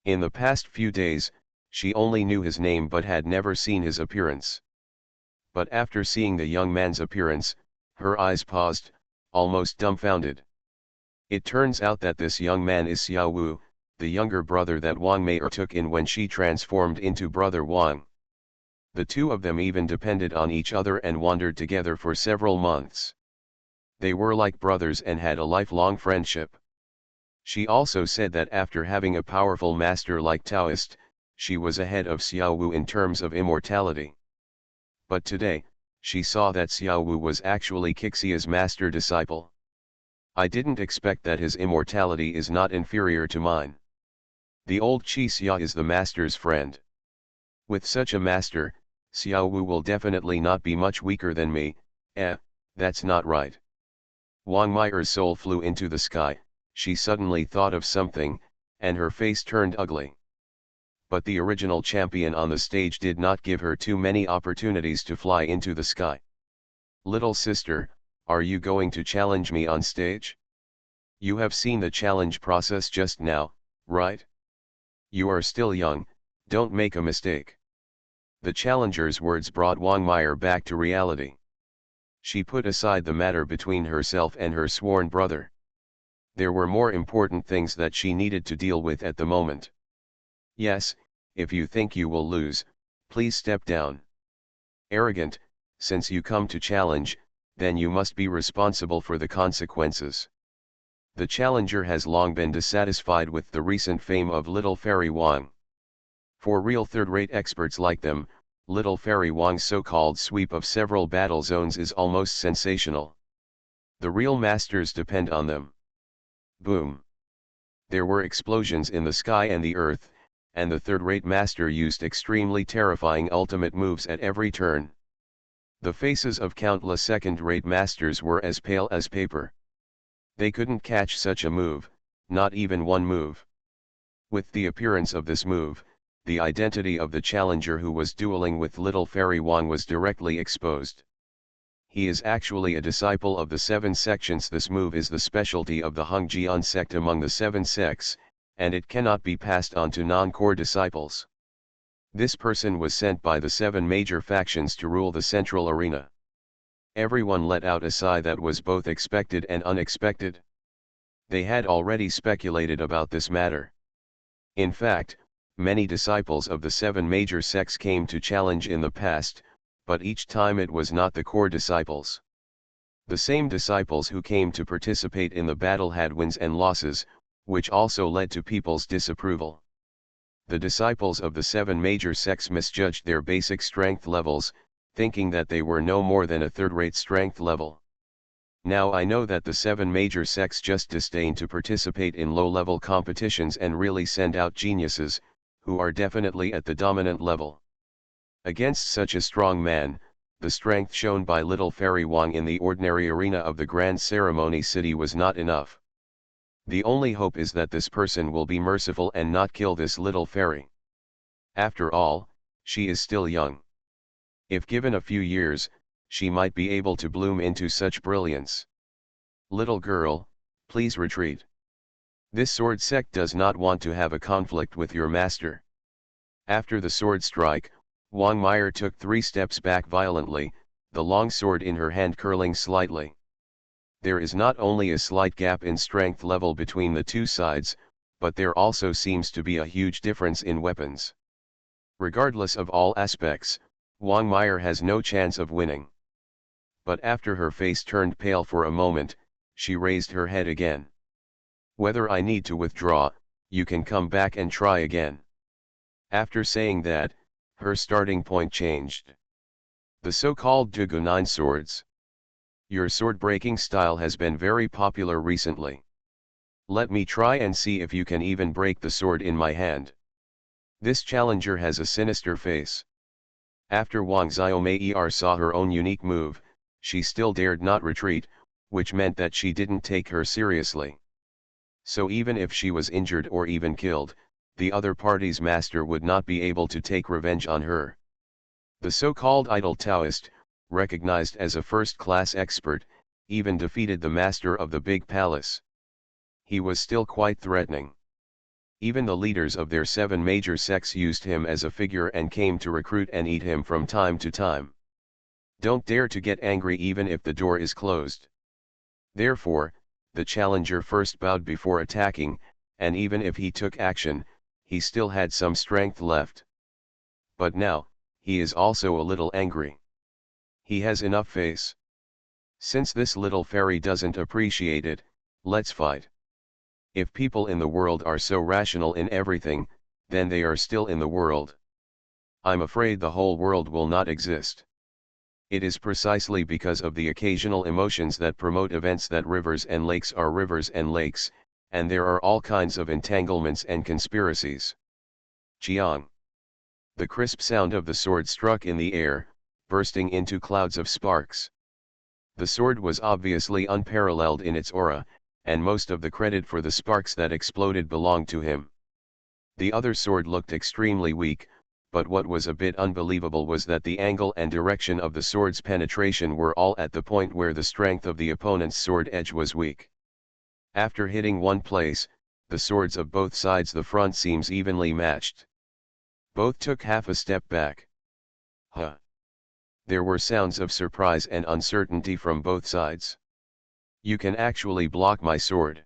A: In the past few days, she only knew his name but had never seen his appearance. But after seeing the young man's appearance, her eyes paused, almost dumbfounded. It turns out that this young man is Xiao Wu, the younger brother that Wang Mei'er took in when she transformed into Brother Wang. The two of them even depended on each other and wandered together for several months. They were like brothers and had a lifelong friendship. She also said that after having a powerful master like Taoist, she was ahead of Xiao Wu in terms of immortality. But today, she saw that Xiao Wu was actually Qixia's master disciple. I didn't expect that his immortality is not inferior to mine. The old Qixia is the master's friend. With such a master, Xiao Wu will definitely not be much weaker than me. That's not right. Wang Mei'er's soul flew into the sky. She suddenly thought of something, and her face turned ugly. But the original champion on the stage did not give her too many opportunities to fly into the sky. Little sister, are you going to challenge me on stage? You have seen the challenge process just now, right? You are still young, don't make a mistake. The challenger's words brought Wang Mei'er back to reality. She put aside the matter between herself and her sworn brother. There were more important things that she needed to deal with at the moment. Yes, if you think you will lose, please step down. Arrogant, since you come to challenge, then you must be responsible for the consequences. The challenger has long been dissatisfied with the recent fame of Little Fairy Wang. For real third-rate experts like them, Little Fairy Wang's so-called sweep of several battle zones is almost sensational. The real masters depend on them. Boom. There were explosions in the sky and the earth, and the third-rate master used extremely terrifying ultimate moves at every turn. The faces of countless second-rate masters were as pale as paper. They couldn't catch such a move, not even one move. With the appearance of this move, the identity of the challenger who was dueling with Little Fairy Wang was directly exposed. He is actually a disciple of the seven sections. This move is the specialty of the Hongjian sect among the seven sects, and it cannot be passed on to non-core disciples. This person was sent by the seven major factions to rule the central arena. Everyone let out a sigh that was both expected and unexpected. They had already speculated about this matter. In fact, many disciples of the seven major sects came to challenge in the past, but each time it was not the core disciples. The same disciples who came to participate in the battle had wins and losses, which also led to people's disapproval. The disciples of the seven major sects misjudged their basic strength levels, thinking that they were no more than a third-rate strength level. Now I know that the seven major sects just disdain to participate in low-level competitions and really send out geniuses, who are definitely at the dominant level. Against such a strong man, the strength shown by Little Fairy Wang in the ordinary arena of the Grand Ceremony City was not enough. The only hope is that this person will be merciful and not kill this little fairy. After all, she is still young. If given a few years, she might be able to bloom into such brilliance. Little girl, please retreat. This sword sect does not want to have a conflict with your master. After the sword strike, Wang Meyer took 3 steps back violently, the long sword in her hand curling slightly. There is not only a slight gap in strength level between the two sides, but there also seems to be a huge difference in weapons. Regardless of all aspects, Wang Meyer has no chance of winning. But after her face turned pale for a moment, she raised her head again. Whether I need to withdraw, you can come back and try again. After saying that, her starting point changed. The so-called Dugu-9 swords. Your sword-breaking style has been very popular recently. Let me try and see if you can even break the sword in my hand. This challenger has a sinister face. After Wang Xiaomei saw her own unique move, she still dared not retreat, which meant that she didn't take her seriously. So even if she was injured or even killed, the other party's master would not be able to take revenge on her. The so-called idle Taoist, recognized as a first-class expert, even defeated the master of the big palace. He was still quite threatening. Even the leaders of their 7 major sects used him as a figure and came to recruit and eat him from time to time. Don't dare to get angry even if the door is closed. Therefore, the challenger first bowed before attacking, and even if he took action, he still had some strength left. But now, he is also a little angry. He has enough face. Since this little fairy doesn't appreciate it, let's fight. If people in the world are so rational in everything, then they are still in the world. I'm afraid the whole world will not exist. It is precisely because of the occasional emotions that promote events that rivers and lakes are rivers and lakes, and there are all kinds of entanglements and conspiracies. Chiang. The crisp sound of the sword struck in the air, bursting into clouds of sparks. The sword was obviously unparalleled in its aura, and most of the credit for the sparks that exploded belonged to him. The other sword looked extremely weak, but what was a bit unbelievable was that the angle and direction of the sword's penetration were all at the point where the strength of the opponent's sword edge was weak. After hitting one place, the swords of both sides the front seams evenly matched. Both took half a step back. Huh. There were sounds of surprise and uncertainty from both sides. You can actually block my sword.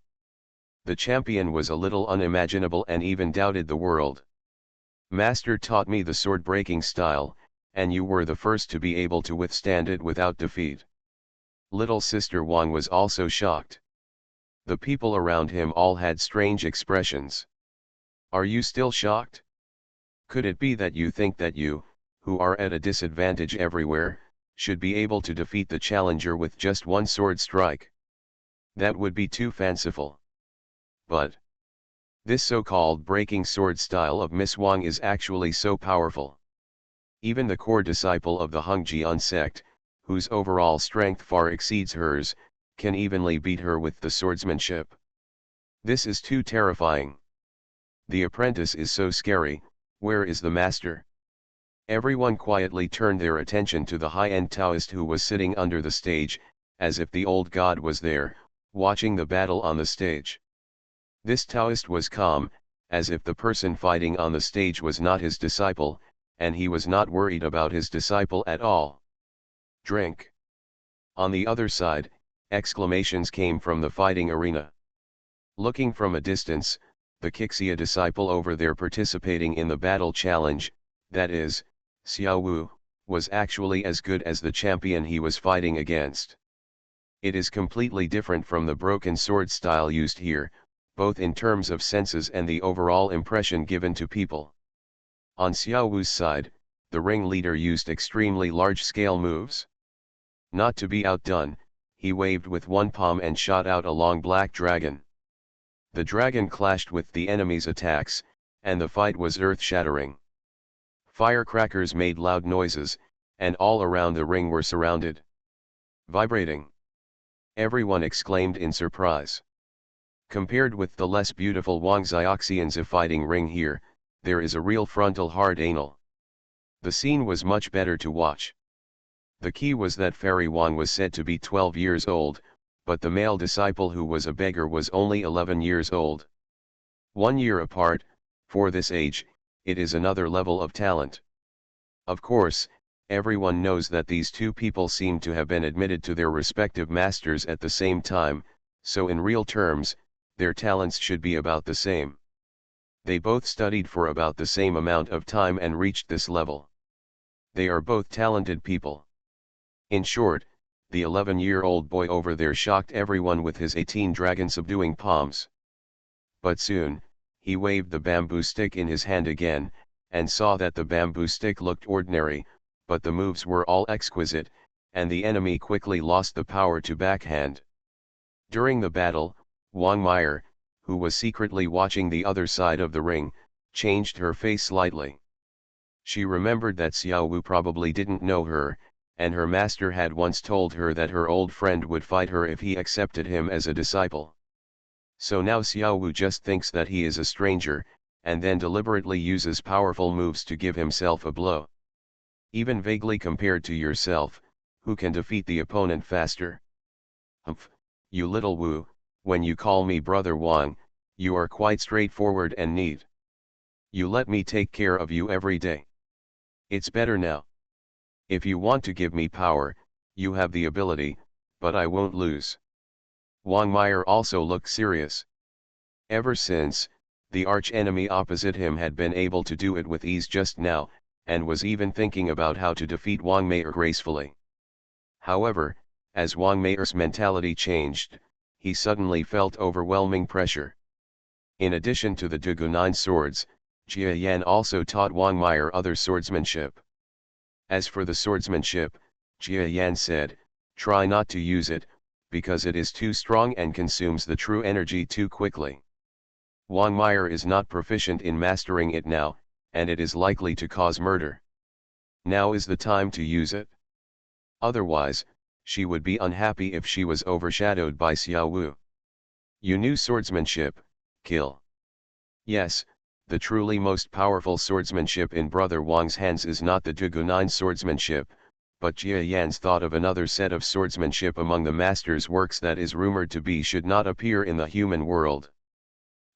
A: The champion was a little unimaginable and even doubted the world. Master taught me the sword-breaking style, and you were the first to be able to withstand it without defeat. Little sister Wang was also shocked. The people around him all had strange expressions. Are you still shocked? Could it be that you think that you, who are at a disadvantage everywhere, should be able to defeat the challenger with just one sword strike? That would be too fanciful. But this so-called breaking sword style of Miss Wang is actually so powerful. Even the core disciple of the Hengjian sect, whose overall strength far exceeds hers, can evenly beat her with the swordsmanship. This is too terrifying. The apprentice is so scary, where is the master? Everyone quietly turned their attention to the high-end Taoist who was sitting under the stage, as if the old god was there, watching the battle on the stage. This Taoist was calm, as if the person fighting on the stage was not his disciple, and he was not worried about his disciple at all. Drink. On the other side, exclamations came from the fighting arena. Looking from a distance, the Qixia disciple over there participating in the battle challenge, that is, Xiao Wu, was actually as good as the champion he was fighting against. It is completely different from the broken sword style used here, both in terms of senses and the overall impression given to people. On Xiao Wu's side, the ringleader used extremely large-scale moves. Not to be outdone, he waved with one palm and shot out a long black dragon. The dragon clashed with the enemy's attacks, and the fight was earth-shattering. Firecrackers made loud noises, and all around the ring were surrounded. Vibrating. Everyone exclaimed in surprise. Compared with the less beautiful Wang Xiaoxian's fighting ring here, there is a real frontal hard anal. The scene was much better to watch. The key was that Fairy Wang was said to be 12 years old, but the male disciple who was a beggar was only 11 years old. 1 year apart, for this age, it is another level of talent. Of course, everyone knows that these two people seem to have been admitted to their respective masters at the same time, so in real terms, their talents should be about the same. They both studied for about the same amount of time and reached this level. They are both talented people. In short, the 11-year-old boy over there shocked everyone with his 18 dragon-subduing palms. But soon, he waved the bamboo stick in his hand again, and saw that the bamboo stick looked ordinary, but the moves were all exquisite, and the enemy quickly lost the power to backhand. During the battle, Wang Meyer, who was secretly watching the other side of the ring, changed her face slightly. She remembered that Xiao Wu probably didn't know her, and her master had once told her that her old friend would fight her if he accepted him as a disciple. So now Xiao Wu just thinks that he is a stranger, and then deliberately uses powerful moves to give himself a blow. Even vaguely compared to yourself, who can defeat the opponent faster? Humph, you little Wu, when you call me Brother Wang, you are quite straightforward and neat. You let me take care of you every day. It's better now. If you want to give me power, you have the ability, but I won't lose. Wang Meyer also looked serious. Ever since, the arch-enemy opposite him had been able to do it with ease just now, and was even thinking about how to defeat Wang Meyer gracefully. However, as Wang Meyer's mentality changed, he suddenly felt overwhelming pressure. In addition to the Dugu-9 swords, Jia Yan also taught Wang Meyer other swordsmanship. As for the swordsmanship, Jia Yan said, try not to use it, because it is too strong and consumes the true energy too quickly. Wang Meyer is not proficient in mastering it now, and it is likely to cause murder. Now is the time to use it. Otherwise, she would be unhappy if she was overshadowed by Xiao Wu. You knew swordsmanship, kill. Yes, the truly most powerful swordsmanship in Brother Wang's hands is not the Dugu-9 swordsmanship, but Jia Yan's thought of another set of swordsmanship among the master's works that is rumored to be should not appear in the human world.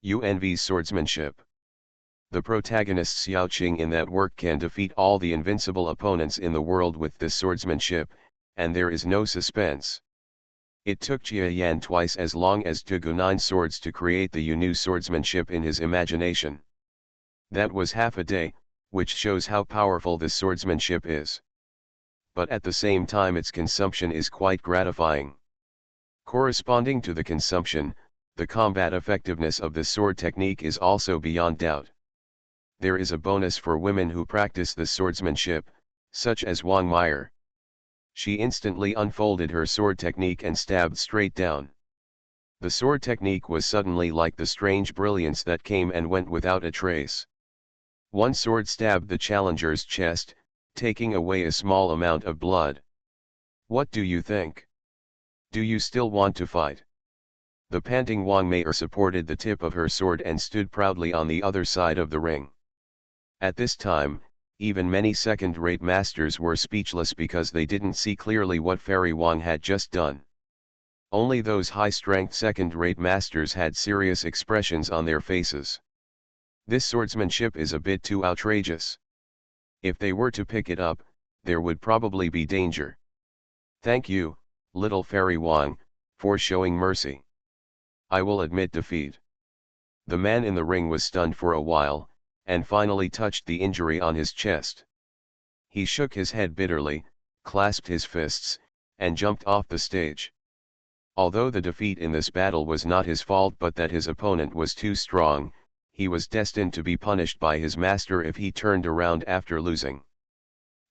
A: You envy's swordsmanship. The protagonist Xiao Qing in that work can defeat all the invincible opponents in the world with this swordsmanship, and there is no suspense. It took Jia Yan twice as long as Dugu-9 swords to create the Yu swordsmanship in his imagination. That was half a day, which shows how powerful this swordsmanship is. But at the same time its consumption is quite gratifying. Corresponding to the consumption, the combat effectiveness of this sword technique is also beyond doubt. There is a bonus for women who practice this swordsmanship, such as Wang Meyer. She instantly unfolded her sword technique and stabbed straight down. The sword technique was suddenly like the strange brilliance that came and went without a trace. One sword stabbed the challenger's chest, taking away a small amount of blood. What do you think? Do you still want to fight? The panting Wang Meyer supported the tip of her sword and stood proudly on the other side of the ring. At this time, even many second-rate masters were speechless because they didn't see clearly what Fairy Wang had just done. Only those high-strength second-rate masters had serious expressions on their faces. This swordsmanship is a bit too outrageous. If they were to pick it up, there would probably be danger. Thank you, little Fairy Wang, for showing mercy. I will admit defeat. The man in the ring was stunned for a while, and finally touched the injury on his chest. He shook his head bitterly, clasped his fists, and jumped off the stage. Although the defeat in this battle was not his fault but that his opponent was too strong, he was destined to be punished by his master if he turned around after losing.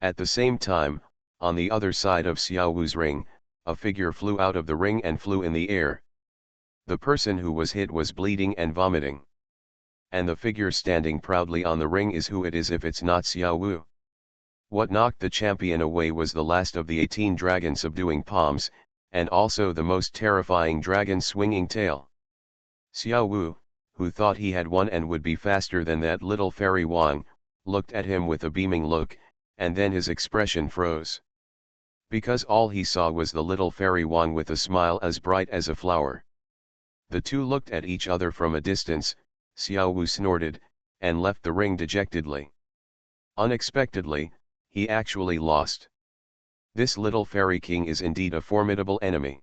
A: At the same time, on the other side of Xiao Wu's ring, a figure flew out of the ring and flew in the air. The person who was hit was bleeding and vomiting. And the figure standing proudly on the ring is who it is if it's not Xiao Wu. What knocked the champion away was the last of the 18 dragon subduing palms, and also the most terrifying dragon swinging tail. Xiao Wu, who thought he had won and would be faster than that little Fairy Wang, looked at him with a beaming look, and then his expression froze. Because all he saw was the little Fairy Wang with a smile as bright as a flower. The two looked at each other from a distance, Xiao Wu snorted, and left the ring dejectedly. Unexpectedly, he actually lost. This little fairy king is indeed a formidable enemy.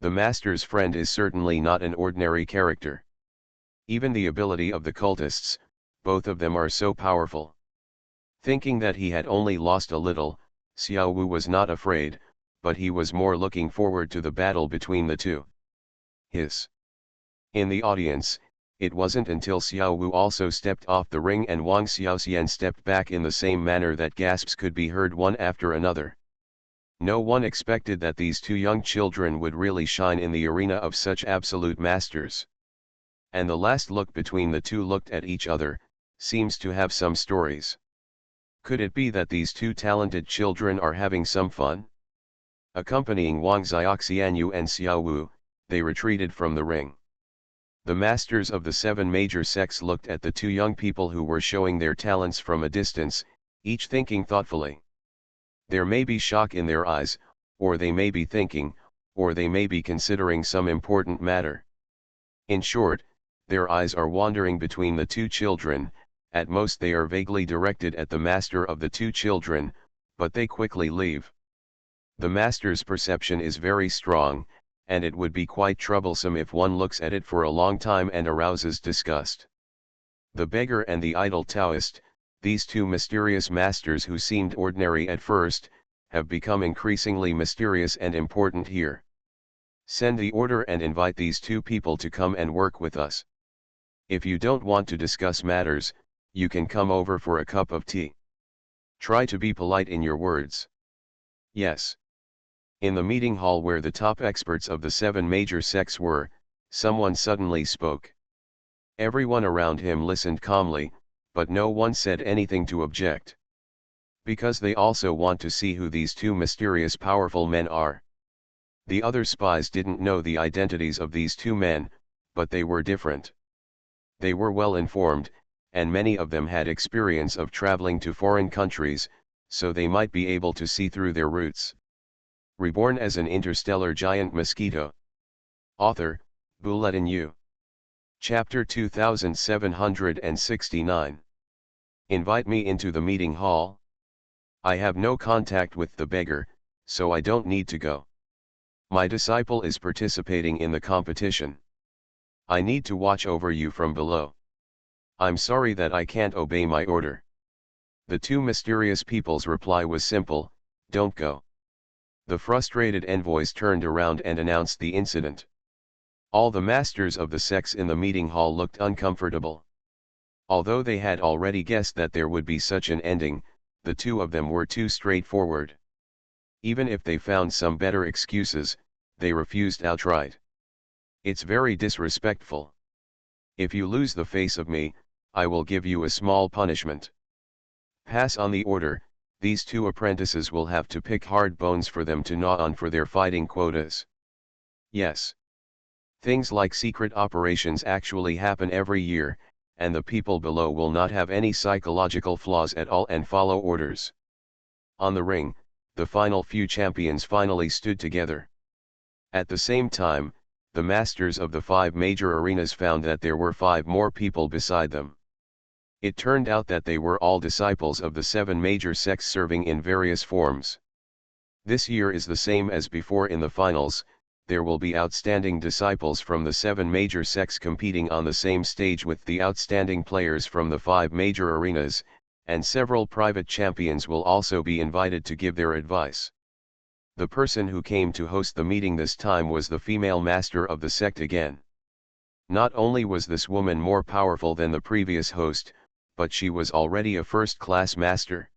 A: The master's friend is certainly not an ordinary character. Even the ability of the cultists, both of them are so powerful. Thinking that he had only lost a little, Xiao Wu was not afraid, but he was more looking forward to the battle between the two. In the audience, it wasn't until Xiao Wu also stepped off the ring and Wang Xiaoxian stepped back in the same manner that gasps could be heard one after another. No one expected that these two young children would really shine in the arena of such absolute masters. And the last look between the two looked at each other, seems to have some stories. Could it be that these two talented children are having some fun? Accompanying Wang Xiaoxianyu and Xiao Wu, they retreated from the ring. The masters of the seven major sects looked at the two young people who were showing their talents from a distance, each thinking thoughtfully. There may be shock in their eyes, or they may be thinking, or they may be considering some important matter. In short, their eyes are wandering between the two children, at most they are vaguely directed at the master of the two children, but they quickly leave. The master's perception is very strong, and it would be quite troublesome if one looks at it for a long time and arouses disgust. The beggar and the idle Taoist, these two mysterious masters who seemed ordinary at first, have become increasingly mysterious and important here. Send the order and invite these two people to come and work with us. If you don't want to discuss matters, you can come over for a cup of tea. Try to be polite in your words. Yes. In the meeting hall where the top experts of the seven major sects were, someone suddenly spoke. Everyone around him listened calmly, but no one said anything to object. Because they also want to see who these two mysterious powerful men are. The other spies didn't know the identities of these two men, but they were different. They were well informed, and many of them had experience of traveling to foreign countries, so they might be able to see through their roots. Reborn as an interstellar giant mosquito. Author, Bulletin U. Chapter 2769. Invite me into the meeting hall. I have no contact with the beggar, so I don't need to go. My disciple is participating in the competition. I need to watch over you from below. I'm sorry that I can't obey my order. The two mysterious people's reply was simple, don't go. The frustrated envoys turned around and announced the incident. All the masters of the sects in the meeting hall looked uncomfortable. Although they had already guessed that there would be such an ending, the two of them were too straightforward. Even if they found some better excuses, they refused outright. It's very disrespectful. If you lose the face of me, I will give you a small punishment. Pass on the order. These two apprentices will have to pick hard bones for them to gnaw on for their fighting quotas. Yes. Things like secret operations actually happen every year, and the people below will not have any psychological flaws at all and follow orders. On the ring, the final few champions finally stood together. At the same time, the masters of the 5 major arenas found that there were 5 more people beside them. It turned out that they were all disciples of the 7 major sects serving in various forms. This year is the same as before in the finals. There will be outstanding disciples from the 7 major sects competing on the same stage with the outstanding players from the 5 major arenas, and several private champions will also be invited to give their advice. The person who came to host the meeting this time was the female master of the sect again. Not only was this woman more powerful than the previous host, but she was already a first-class master.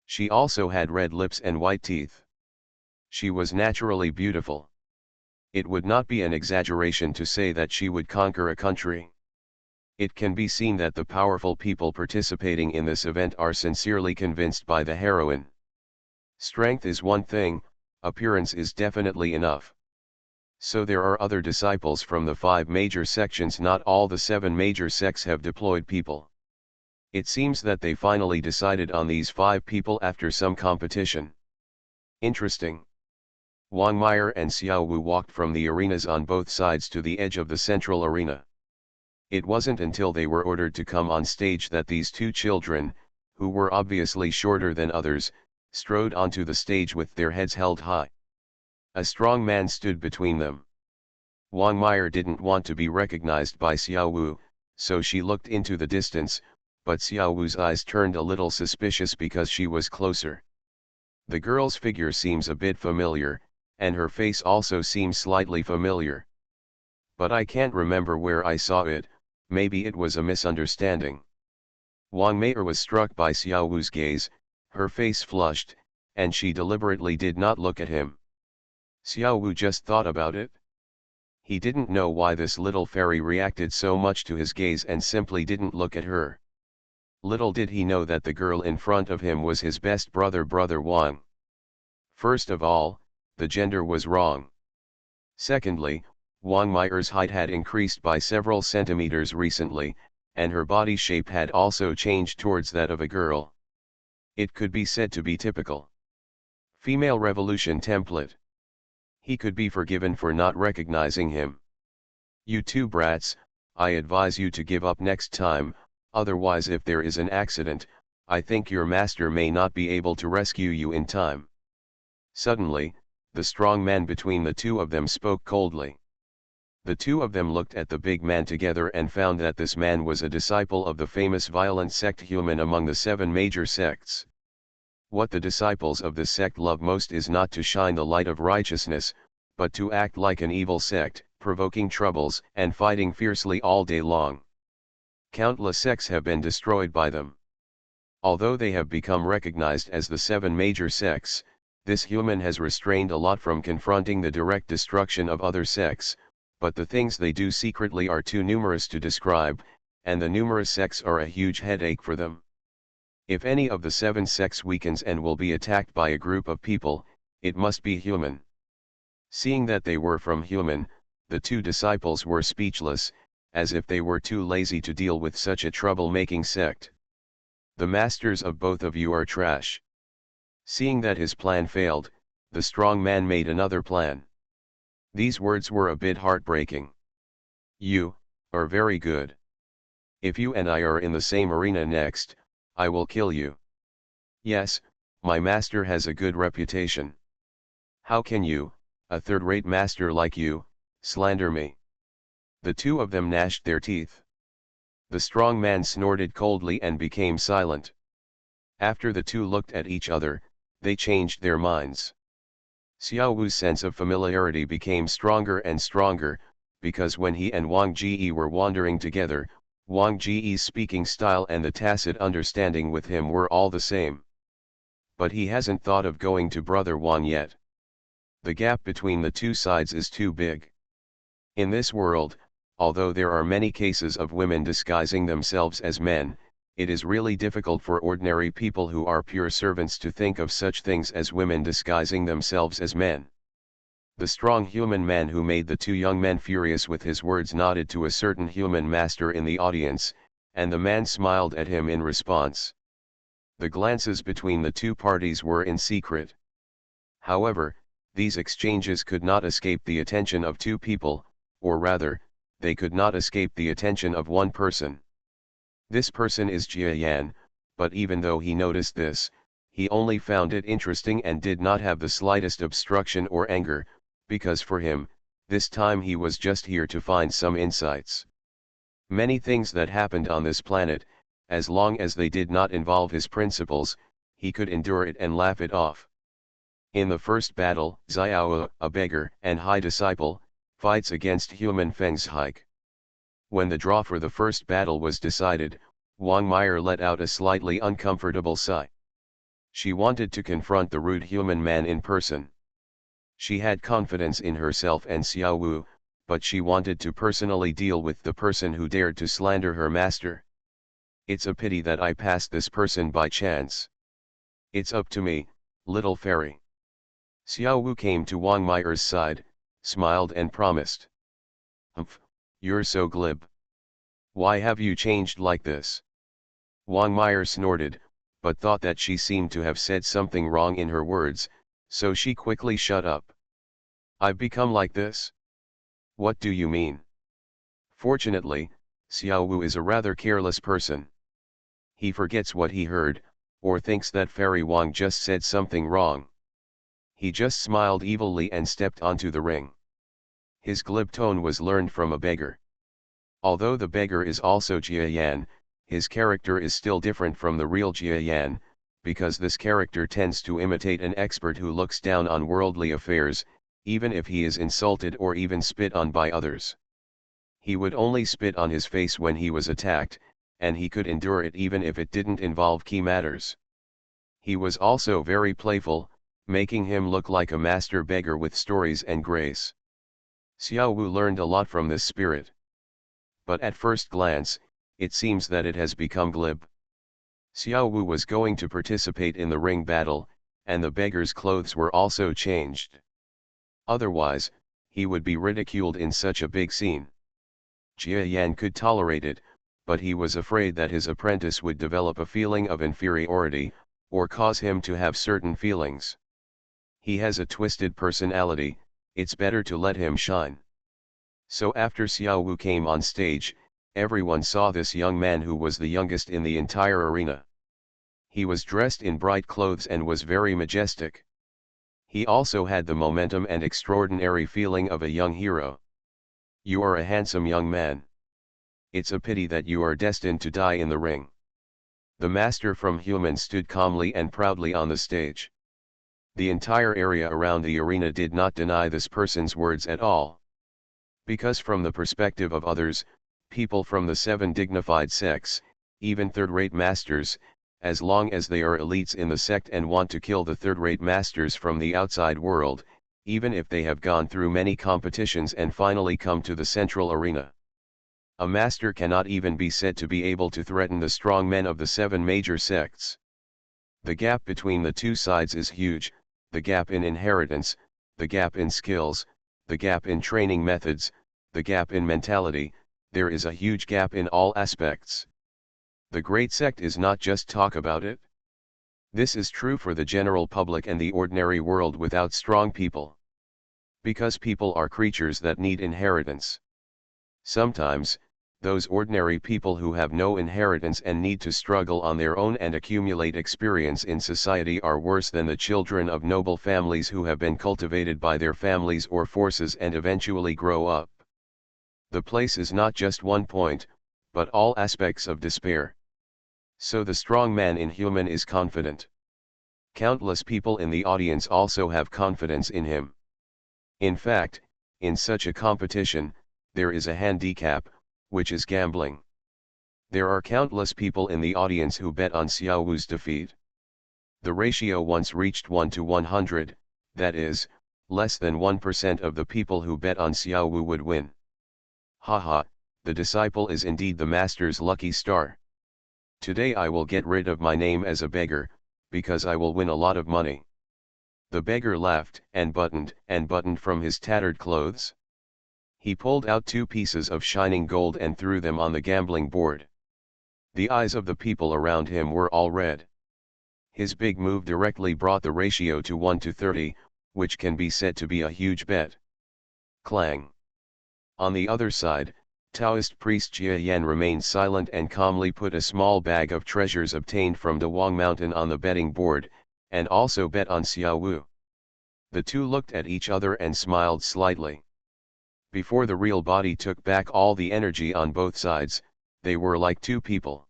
A: She also had red lips and white teeth. She was naturally beautiful. It would not be an exaggeration to say that she would conquer a country. It can be seen that the powerful people participating in this event are sincerely convinced by the heroine. Strength is one thing, appearance is definitely enough. So there are other disciples from the 5 major sections. Not all the 7 major sects have deployed people. It seems that they finally decided on these 5 people after some competition. Interesting. Wang Meyer and Xiao Wu walked from the arenas on both sides to the edge of the central arena. It wasn't until they were ordered to come on stage that these two children, who were obviously shorter than others, strode onto the stage with their heads held high. A strong man stood between them. Wang Meyer didn't want to be recognized by Xiao Wu, so she looked into the distance, but Xiao Wu's eyes turned a little suspicious because she was closer. The girl's figure seems a bit familiar, and her face also seems slightly familiar. But I can't remember where I saw it, maybe it was a misunderstanding. Wang Meyer was struck by Xiao Wu's gaze, her face flushed, and she deliberately did not look at him. Xiao Wu just thought about it. He didn't know why this little fairy reacted so much to his gaze and simply didn't look at her. Little did he know that the girl in front of him was his best brother Wang. First of all, the gender was wrong. Secondly, Wang Meyer's height had increased by several centimeters recently, and her body shape had also changed towards that of a girl. It could be said to be typical female revolution template. He could be forgiven for not recognizing him. You two brats, I advise you to give up next time, otherwise if there is an accident, I think your master may not be able to rescue you in time. Suddenly, the strong man between the two of them spoke coldly. The two of them looked at the big man together and found that this man was a disciple of the famous violent sect human among the 7 major sects. What the disciples of this sect love most is not to shine the light of righteousness, but to act like an evil sect, provoking troubles and fighting fiercely all day long. Countless sects have been destroyed by them. Although they have become recognized as the 7 major sects, this human has restrained a lot from confronting the direct destruction of other sects, but the things they do secretly are too numerous to describe, and the numerous sects are a huge headache for them. If any of the 7 sects weakens and will be attacked by a group of people, it must be human. Seeing that they were from human, the 2 disciples were speechless, as if they were too lazy to deal with such a trouble-making sect. The masters of both of you are trash. Seeing that his plan failed, the strong man made another plan. These words were a bit heartbreaking. You are very good. If you and I are in the same arena next, I will kill you. Yes, my master has a good reputation. How can you, a third-rate master like you, slander me? The two of them gnashed their teeth. The strong man snorted coldly and became silent. After the two looked at each other, they changed their minds. Xiao Wu's sense of familiarity became stronger and stronger, because when he and Wang Ji were wandering together, Wang Ji's speaking style and the tacit understanding with him were all the same. But he hasn't thought of going to Brother Wang yet. The gap between the two sides is too big. In this world, although there are many cases of women disguising themselves as men, it is really difficult for ordinary people who are pure servants to think of such things as women disguising themselves as men. The strong human man who made the 2 young men furious with his words nodded to a certain human master in the audience, and the man smiled at him in response. The glances between the 2 parties were in secret. However, these exchanges could not escape the attention of 2 people, or rather, they could not escape the attention of one person. This person is Jia Yan, but even though he noticed this, he only found it interesting and did not have the slightest obstruction or anger, because for him, this time he was just here to find some insights. Many things that happened on this planet, as long as they did not involve his principles, he could endure it and laugh it off. In the first battle, Xiao, a beggar and high disciple, fights against human Feng's hike. When the draw for the first battle was decided, Wang Meyer let out a slightly uncomfortable sigh. She wanted to confront the rude human man in person. She had confidence in herself and Xiao Wu, but she wanted to personally deal with the person who dared to slander her master. It's a pity that I passed this person by chance. It's up to me, little fairy. Xiao Wu came to Wang Meyer's side, smiled and promised. Humph, you're so glib. Why have you changed like this? Wang Meyer snorted, but thought that she seemed to have said something wrong in her words, so she quickly shut up. I've become like this? What do you mean? Fortunately, Xiao Wu is a rather careless person. He forgets what he heard, or thinks that Fairy Wang just said something wrong. He just smiled evilly and stepped onto the ring. His glib tone was learned from a beggar. Although the beggar is also Jia Yan, his character is still different from the real Jia Yan, because this character tends to imitate an expert who looks down on worldly affairs, even if he is insulted or even spit on by others. He would only spit on his face when he was attacked, and he could endure it even if it didn't involve key matters. He was also very playful, making him look like a master beggar with stories and grace. Xiao Wu learned a lot from this spirit. But at first glance, it seems that it has become glib. Xiao Wu was going to participate in the ring battle, and the beggar's clothes were also changed. Otherwise, he would be ridiculed in such a big scene. Jia Yan could tolerate it, but he was afraid that his apprentice would develop a feeling of inferiority, or cause him to have certain feelings. He has a twisted personality, it's better to let him shine. So after Xiao Wu came on stage, everyone saw this young man who was the youngest in the entire arena. He was dressed in bright clothes and was very majestic. He also had the momentum and extraordinary feeling of a young hero. You are a handsome young man. It's a pity that you are destined to die in the ring. The master from Human stood calmly and proudly on the stage. The entire area around the arena did not deny this person's words at all. Because from the perspective of others, people from the 7 dignified sects, even third-rate masters, as long as they are elites in the sect and want to kill the third-rate masters from the outside world, even if they have gone through many competitions and finally come to the central arena. A master cannot even be said to be able to threaten the strong men of the 7 major sects. The gap between the two sides is huge, the gap in inheritance, the gap in skills, the gap in training methods, the gap in mentality, there is a huge gap in all aspects. The great sect is not just talk about it. This is true for the general public and the ordinary world without strong people. Because people are creatures that need inheritance. Sometimes, those ordinary people who have no inheritance and need to struggle on their own and accumulate experience in society are worse than the children of noble families who have been cultivated by their families or forces and eventually grow up. The place is not just one point, but all aspects of despair. So the strong man in Human is confident. Countless people in the audience also have confidence in him. In fact, in such a competition, there is a handicap, which is gambling. There are countless people in the audience who bet on Xiao Wu's defeat. The ratio once reached 1 to 100, that is, less than 1% of the people who bet on Xiao Wu would win. Haha, the disciple is indeed the master's lucky star. Today I will get rid of my name as a beggar, because I will win a lot of money. The beggar laughed and buttoned from his tattered clothes. He pulled out 2 pieces of shining gold and threw them on the gambling board. The eyes of the people around him were all red. His big move directly brought the ratio to 1 to 30, which can be said to be a huge bet. Clang. On the other side, Taoist priest Jia Yan remained silent and calmly put a small bag of treasures obtained from the Wang Mountain on the betting board, and also bet on Xiao Wu. The two looked at each other and smiled slightly. Before the real body took back all the energy on both sides, they were like 2 people.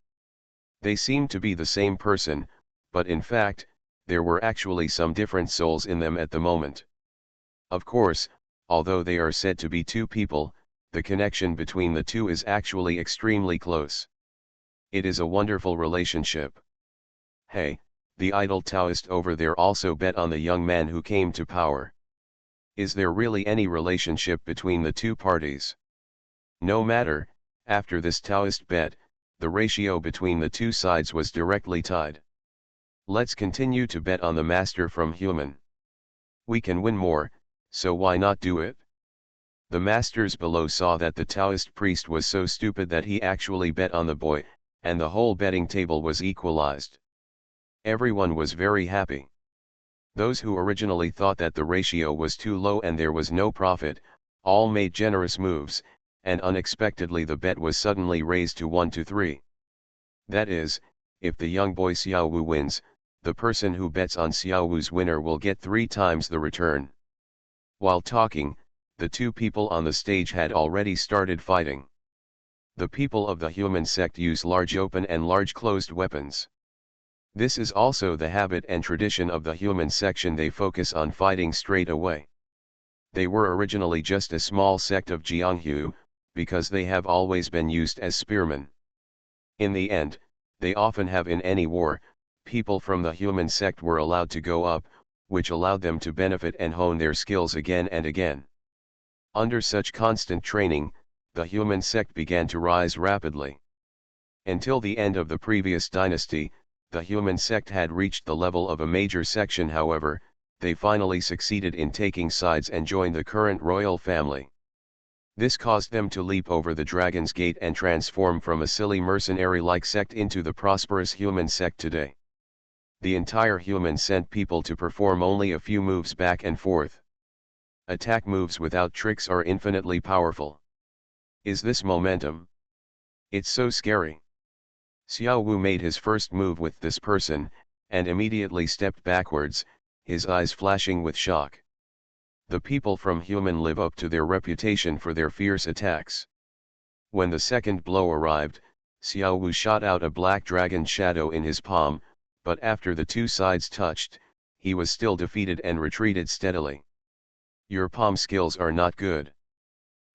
A: They seemed to be the same person, but in fact, there were actually some different souls in them at the moment. Of course, although they are said to be 2 people, the connection between the two is actually extremely close. It is a wonderful relationship. Hey, the idle Taoist over there also bet on the young man who came to power. Is there really any relationship between the 2 parties? No matter, after this Taoist bet, the ratio between the 2 sides was directly tied. Let's continue to bet on the master from Human. We can win more, so why not do it? The masters below saw that the Taoist priest was so stupid that he actually bet on the boy, and the whole betting table was equalized. Everyone was very happy. Those who originally thought that the ratio was too low and there was no profit, all made generous moves, and unexpectedly the bet was suddenly raised to 1-3. That is, if the young boy Xiao Wu wins, the person who bets on Xiao Wu's winner will get 3 times the return. While talking, the two people on the stage had already started fighting. The people of the human sect use large open and large closed weapons. This is also the habit and tradition of the human section. They focus on fighting straight away. They were originally just a small sect of Jianghu, because they have always been used as spearmen. In the end, they often have in any war, people from the human sect were allowed to go up, which allowed them to benefit and hone their skills again and again. Under such constant training, the human sect began to rise rapidly. Until the end of the previous dynasty, the human sect had reached the level of a major section. However, they finally succeeded in taking sides and joined the current royal family. This caused them to leap over the Dragon's Gate and transform from a silly mercenary-like sect into the prosperous human sect today. The entire human sent people to perform only a few moves back and forth. Attack moves without tricks are infinitely powerful. Is this momentum? It's so scary. Xiao Wu made his first move with this person, and immediately stepped backwards, his eyes flashing with shock. The people from human live up to their reputation for their fierce attacks. When the second blow arrived, Xiao Wu shot out a black dragon shadow in his palm, but after the two sides touched, he was still defeated and retreated steadily. Your palm skills are not good.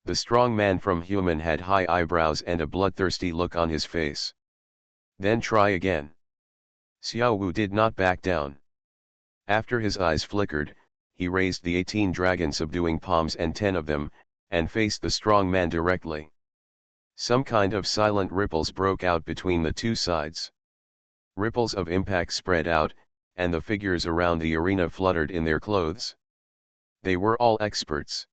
A: The strong man from human had high eyebrows and a bloodthirsty look on his face. Then try again. Xiao Wu did not back down. After his eyes flickered, he raised the 18 dragon subduing palms and 10 of them, and faced the strong man directly. Some kind of silent ripples broke out between the two sides. Ripples of impact spread out, and the figures around the arena fluttered in their clothes. They were all experts.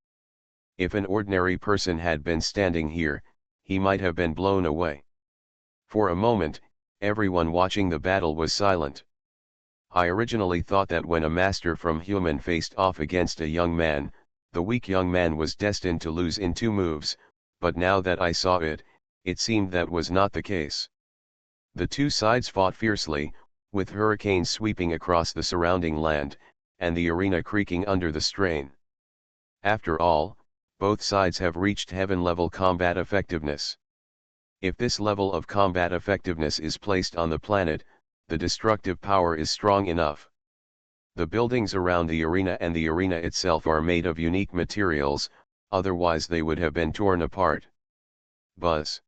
A: If an ordinary person had been standing here, he might have been blown away. For a moment, everyone watching the battle was silent. I originally thought that when a master from human faced off against a young man, the weak young man was destined to lose in 2 moves, but now that I saw it, it seemed that was not the case. The two sides fought fiercely, with hurricanes sweeping across the surrounding land, and the arena creaking under the strain. After all, both sides have reached heaven-level combat effectiveness. If this level of combat effectiveness is placed on the planet, the destructive power is strong enough. The buildings around the arena and the arena itself are made of unique materials, otherwise they would have been torn apart. Buzz.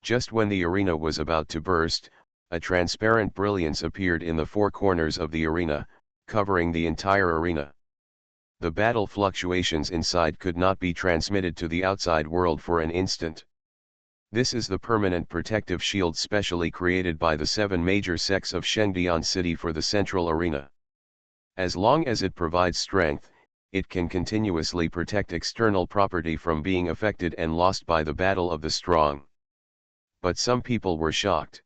A: Just when the arena was about to burst, a transparent brilliance appeared in the 4 corners of the arena, covering the entire arena. The battle fluctuations inside could not be transmitted to the outside world for an instant. This is the permanent protective shield specially created by the 7 major sects of Shengdian City for the central arena. As long as it provides strength, it can continuously protect external property from being affected and lost by the battle of the strong. But some people were shocked.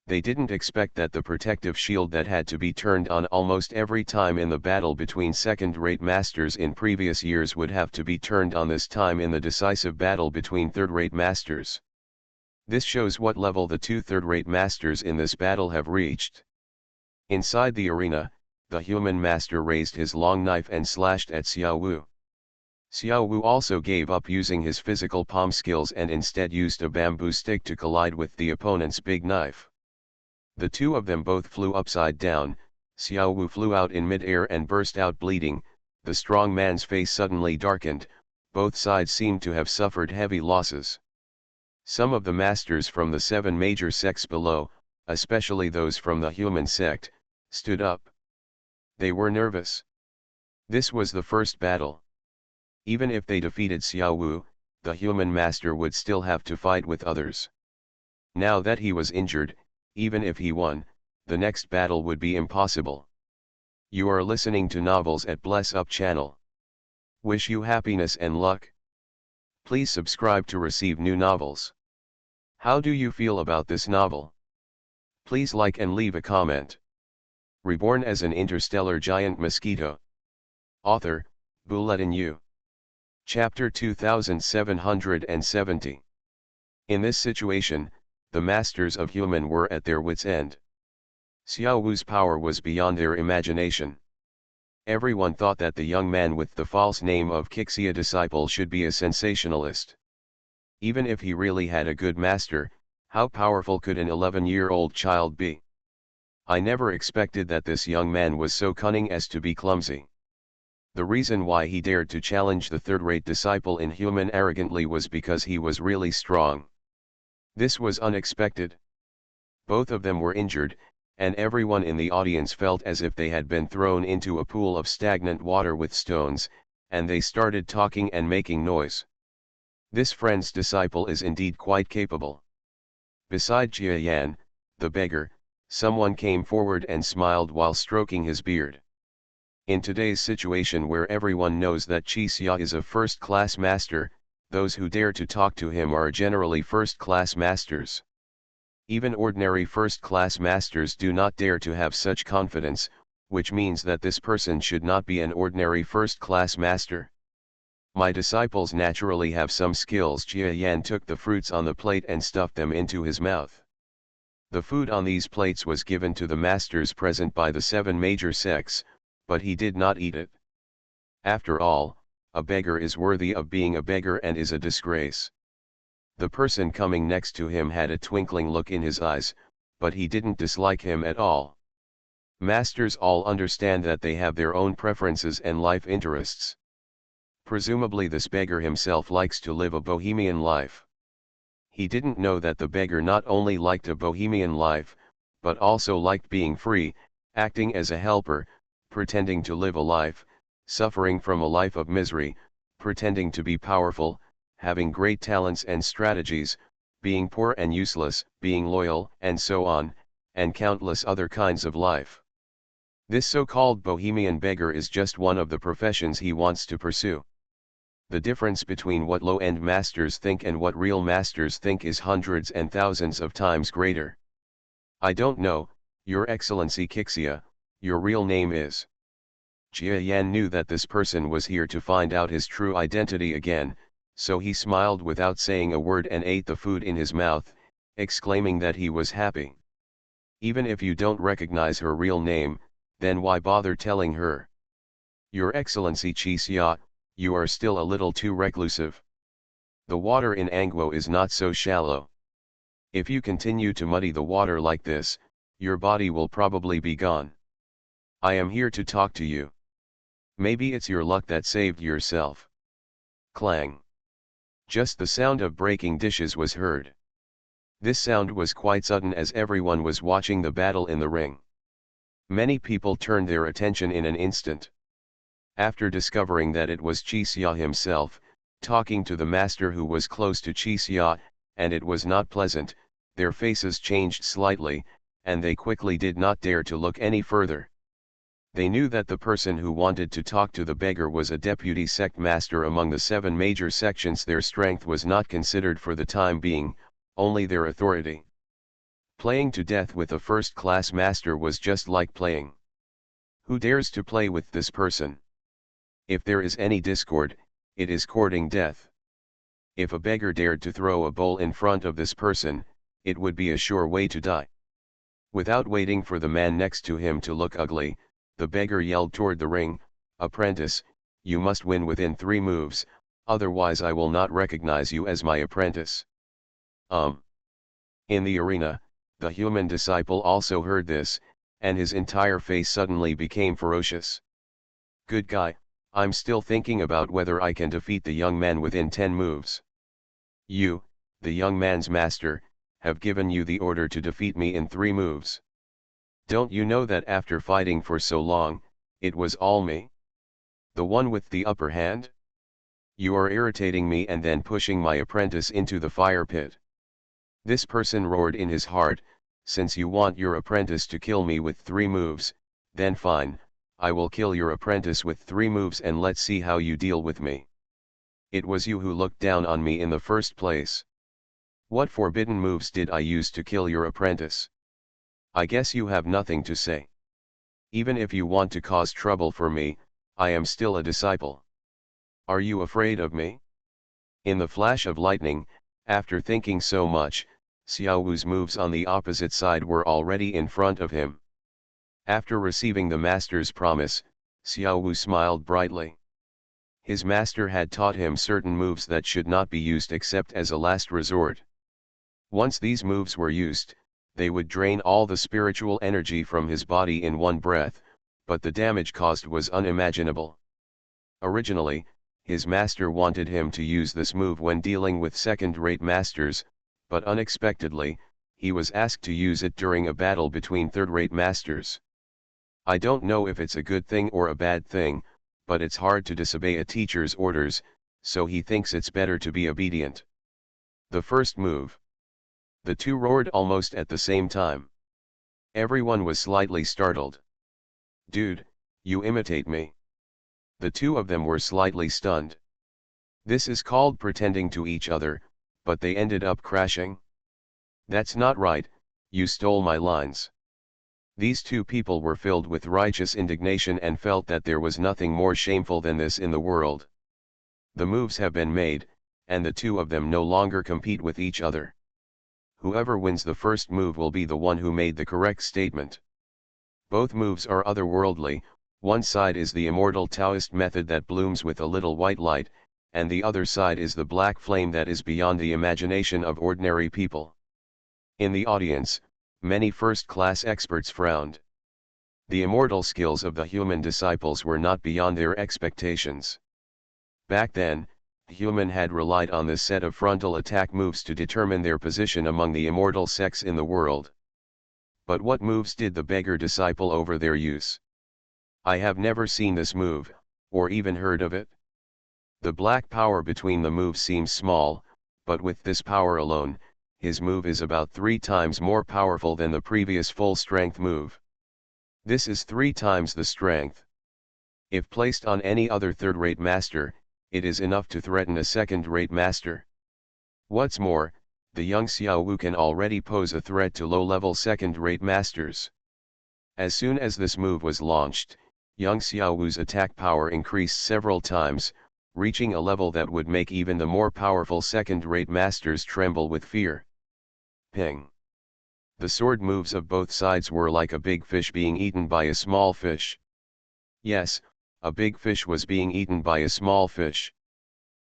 A: They didn't expect that the protective shield that had to be turned on almost every time in the battle between second-rate masters in previous years would have to be turned on this time in the decisive battle between third-rate masters. This shows what level the 2 third-rate masters in this battle have reached. Inside the arena, the human master raised his long knife and slashed at Xiao Wu. Xiao Wu also gave up using his physical palm skills and instead used a bamboo stick to collide with the opponent's big knife. The two of them both flew upside down. Xiao Wu flew out in mid-air and burst out bleeding. The strong man's face suddenly darkened. Both sides seemed to have suffered heavy losses. Some of the masters from the 7 major sects below, especially those from the human sect, stood up. They were nervous. This was the first battle. Even if they defeated Xiao Wu, the human master would still have to fight with others. Now that he was injured, even if he won, the next battle would be impossible. You are listening to Novels at Bless Up channel. Wish you happiness and luck. Please subscribe to receive new novels. How do you feel about this novel? Please like and leave a comment. Reborn as an interstellar giant mosquito. Author, Buletin Yu. Chapter 2770. In this situation, the masters of human were at their wits' end. Xiao Wu's power was beyond their imagination. Everyone thought that the young man with the false name of Kixia disciple should be a sensationalist. Even if he really had a good master, how powerful could an 11-year-old child be? I never expected that this young man was so cunning as to be clumsy. The reason why he dared to challenge the third-rate disciple in human arrogantly was because he was really strong. This was unexpected. Both of them were injured, and everyone in the audience felt as if they had been thrown into a pool of stagnant water with stones, and they started talking and making noise. This friend's disciple is indeed quite capable. Beside Jia Yan, the beggar, someone came forward and smiled while stroking his beard. In today's situation where everyone knows that Qixia is a first-class master, those who dare to talk to him are generally first-class masters. Even ordinary first-class masters do not dare to have such confidence, which means that this person should not be an ordinary first-class master. My disciples naturally have some skills. Jia Yan took the fruits on the plate and stuffed them into his mouth. The food on these plates was given to the masters present by the 7 major sects, but he did not eat it. After all, a beggar is worthy of being a beggar and is a disgrace. The person coming next to him had a twinkling look in his eyes, but he didn't dislike him at all. Masters all understand that they have their own preferences and life interests. Presumably this beggar himself likes to live a bohemian life. He didn't know that the beggar not only liked a bohemian life, but also liked being free, acting as a helper, pretending to live a life, suffering from a life of misery, pretending to be powerful, having great talents and strategies, being poor and useless, being loyal, and so on, and countless other kinds of life. This so-called bohemian beggar is just one of the professions he wants to pursue. The difference between what low-end masters think and what real masters think is hundreds and thousands of times greater. I don't know, Your Excellency Kixia, your real name is. Jia Yan knew that this person was here to find out his true identity again, so he smiled without saying a word and ate the food in his mouth, exclaiming that he was happy. Even if you don't recognize her real name, then why bother telling her? Your Excellency Qixia, you are still a little too reclusive. The water in Angguo is not so shallow. If you continue to muddy the water like this, your body will probably be gone. I am here to talk to you. Maybe it's your luck that saved yourself. Clang. Just the sound of breaking dishes was heard. This sound was quite sudden as everyone was watching the battle in the ring. Many people turned their attention in an instant. After discovering that it was Qixia himself, talking to the master who was close to Qixia, and it was not pleasant, their faces changed slightly, and they quickly did not dare to look any further. They knew that the person who wanted to talk to the beggar was a deputy sect master among the 7 major sections. Their strength was not considered for the time being, only their authority. Playing to death with a first-class master was just like playing. Who dares to play with this person? If there is any discord, it is courting death. If a beggar dared to throw a bowl in front of this person, it would be a sure way to die. Without waiting for the man next to him to look ugly, the beggar yelled toward the ring, "Apprentice, you must win within 3 moves, otherwise I will not recognize you as my apprentice." In the arena, the human disciple also heard this, and his entire face suddenly became ferocious. "Good guy, I'm still thinking about whether I can defeat the young man within 10 moves. You, the young man's master, have given you the order to defeat me in 3 moves. Don't you know that after fighting for so long, it was all me? The one with the upper hand? You are irritating me and then pushing my apprentice into the fire pit." This person roared in his heart, "Since you want your apprentice to kill me with 3 moves, then fine, I will kill your apprentice with 3 moves and let's see how you deal with me. It was you who looked down on me in the first place. What forbidden moves did I use to kill your apprentice? I guess you have nothing to say. Even if you want to cause trouble for me, I am still a disciple. Are you afraid of me? In the flash of lightning, after thinking so much, Xiao Wu's moves on the opposite side were already in front of him. After receiving the master's promise, Xiao Wu smiled brightly. His master had taught him certain moves that should not be used except as a last resort. Once these moves were used, they would drain all the spiritual energy from his body in one breath, but the damage caused was unimaginable. Originally, his master wanted him to use this move when dealing with second-rate masters, but unexpectedly, he was asked to use it during a battle between third-rate masters. I don't know if it's a good thing or a bad thing, but it's hard to disobey a teacher's orders, so he thinks it's better to be obedient. The first move. The two roared almost at the same time. Everyone was slightly startled. Dude, you imitate me. The two of them were slightly stunned. This is called pretending to each other, but they ended up crashing. That's not right, you stole my lines. These two people were filled with righteous indignation and felt that there was nothing more shameful than this in the world. The moves have been made, and the two of them no longer compete with each other. Whoever wins the first move will be the one who made the correct statement. Both moves are otherworldly. One side is the immortal Taoist method that blooms with a little white light, and the other side is the black flame that is beyond the imagination of ordinary people. In the audience, many first-class experts frowned. The immortal skills of the human disciples were not beyond their expectations. Back then, human had relied on this set of frontal attack moves to determine their position among the immortal sects in the world. But what moves did the beggar disciple over their use? I have never seen this move, or even heard of it. The black power between the moves seems small, but with this power alone, his move is about 3 times more powerful than the previous full-strength move. This is 3 times the strength. If placed on any other third-rate master, it is enough to threaten a second-rate master. What's more, the young Xiao Wu can already pose a threat to low-level second-rate masters. As soon as this move was launched, young Xiao Wu's attack power increased several times, reaching a level that would make even the more powerful second-rate masters tremble with fear. Ping. The sword moves of both sides were like a big fish being eaten by a small fish. Yes, a big fish was being eaten by a small fish.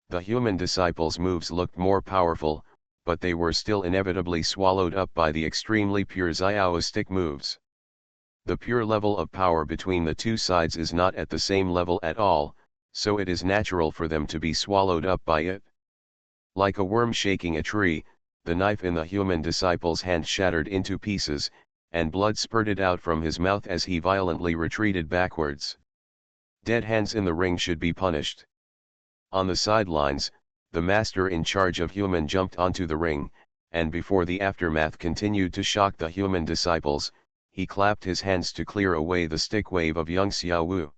A: The human disciples' moves looked more powerful, but they were still inevitably swallowed up by the extremely pure Xiaoistic moves. The pure level of power between the two sides is not at the same level at all, so it is natural for them to be swallowed up by it. Like a worm shaking a tree, the knife in the human disciple's hand shattered into pieces, and blood spurted out from his mouth as he violently retreated backwards. Dead hands in the ring should be punished. On the sidelines, the master in charge of human jumped onto the ring, and before the aftermath continued to shock the human disciples, he clapped his hands to clear away the stick wave of young Xiao Wu.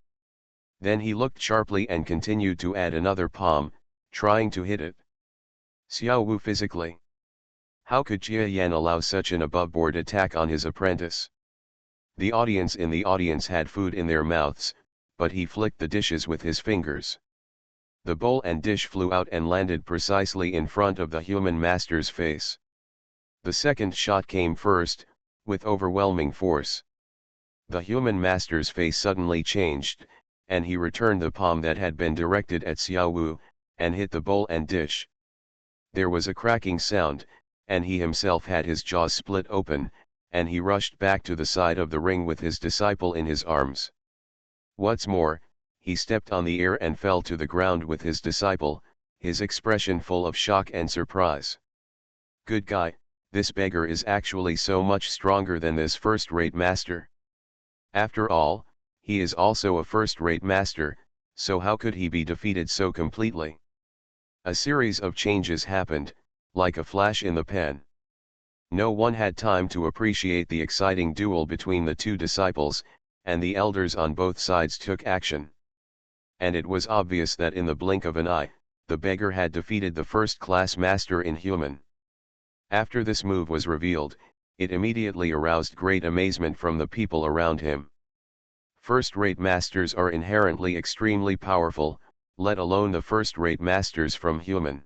A: Then he looked sharply and continued to add another palm, trying to hit it. Xiao Wu physically. How could Jia Yan allow such an above-board attack on his apprentice? The audience had food in their mouths, but he flicked the dishes with his fingers. The bowl and dish flew out and landed precisely in front of the human master's face. The second shot came first, with overwhelming force. The human master's face suddenly changed, and he returned the palm that had been directed at Xiao Wu, and hit the bowl and dish. There was a cracking sound, and he himself had his jaws split open, and he rushed back to the side of the ring with his disciple in his arms. What's more, he stepped on the air and fell to the ground with his disciple, his expression full of shock and surprise. Good guy, this beggar is actually so much stronger than this first-rate master. After all, he is also a first-rate master, so how could he be defeated so completely? A series of changes happened, like a flash in the pan. No one had time to appreciate the exciting duel between the two disciples, and the elders on both sides took action. And it was obvious that in the blink of an eye, the beggar had defeated the first-class master in human. After this move was revealed, it immediately aroused great amazement from the people around him. First-rate masters are inherently extremely powerful, let alone the first-rate masters from human.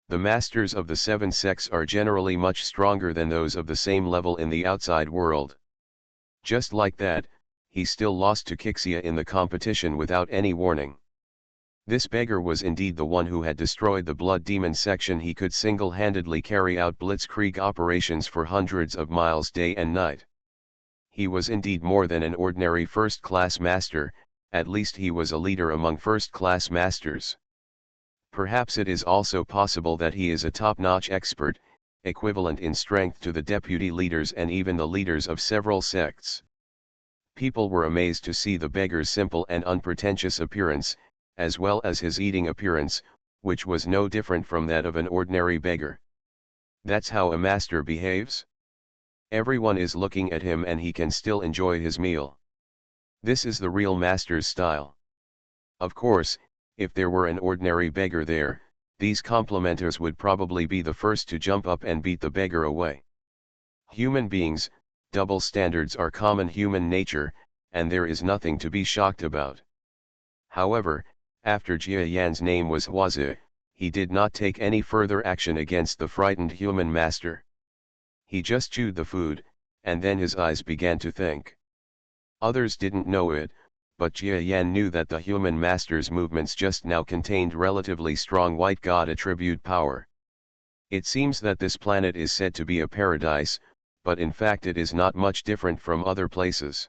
A: The masters of the seven sects are generally much stronger than those of the same level in the outside world. Just like that, he still lost to Kixia in the competition without any warning. This beggar was indeed the one who had destroyed the blood demon section. He could single-handedly carry out blitzkrieg operations for hundreds of miles day and night. He was indeed more than an ordinary first-class master, at least he was a leader among first-class masters. Perhaps it is also possible that he is a top-notch expert, equivalent in strength to the deputy leaders and even the leaders of several sects. People were amazed to see the beggar's simple and unpretentious appearance, as well as his eating appearance, which was no different from that of an ordinary beggar. That's how a master behaves? Everyone is looking at him and he can still enjoy his meal. This is the real master's style. Of course, if there were an ordinary beggar there, these complimenters would probably be the first to jump up and beat the beggar away. Human beings, double standards are common human nature, and there is nothing to be shocked about. However, after Jia Yan's name was Huazi, he did not take any further action against the frightened human master. He just chewed the food, and then his eyes began to think. Others didn't know it, but Jia Yan knew that the human master's movements just now contained relatively strong white god attribute power. It seems that this planet is said to be a paradise, but in fact it is not much different from other places.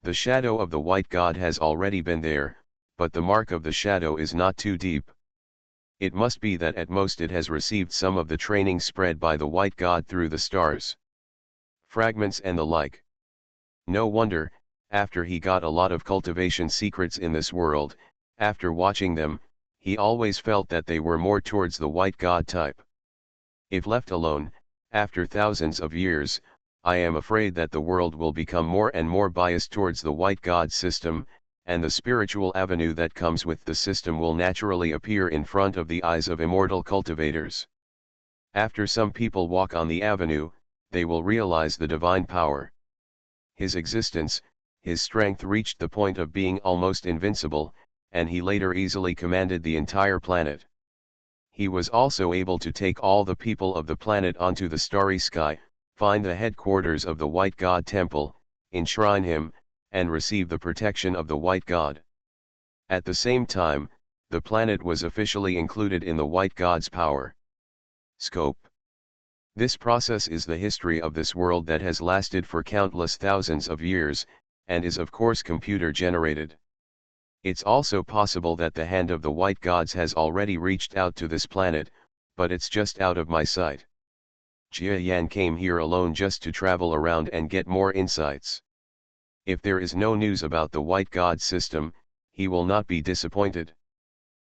A: The shadow of the white god has already been there, but the mark of the shadow is not too deep. It must be that at most it has received some of the training spread by the white god through the stars, fragments and the like. No wonder, after he got a lot of cultivation secrets in this world, after watching them, he always felt that they were more towards the white god type. If left alone, after thousands of years, I am afraid that the world will become more and more biased towards the white god system, and the spiritual avenue that comes with the system will naturally appear in front of the eyes of immortal cultivators. After some people walk on the avenue, they will realize the divine power. His existence, his strength reached the point of being almost invincible, and he later easily commanded the entire planet. He was also able to take all the people of the planet onto the starry sky, find the headquarters of the White God Temple, enshrine him, and receive the protection of the White God. At the same time, the planet was officially included in the White God's power scope. This process is the history of this world that has lasted for countless thousands of years, and is of course computer generated. It's also possible that the hand of the white gods has already reached out to this planet, but it's just out of my sight. Jia Yan came here alone just to travel around and get more insights. If there is no news about the white god system, he will not be disappointed.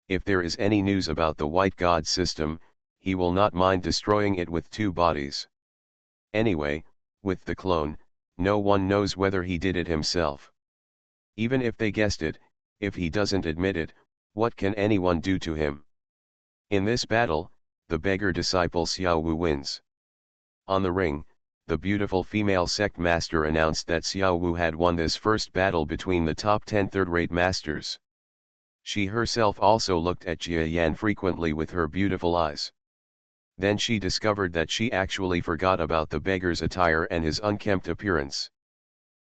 A: If there is any news about the white god system, he will not mind destroying it with two bodies. Anyway, with the clone, no one knows whether he did it himself. Even if they guessed it, if he doesn't admit it, what can anyone do to him? In this battle, the beggar disciple Xiao Wu wins. On the ring, the beautiful female sect master announced that Xiao Wu had won this first battle between the top 10 third-rate masters. She herself also looked at Jia Yan frequently with her beautiful eyes. Then she discovered that she actually forgot about the beggar's attire and his unkempt appearance.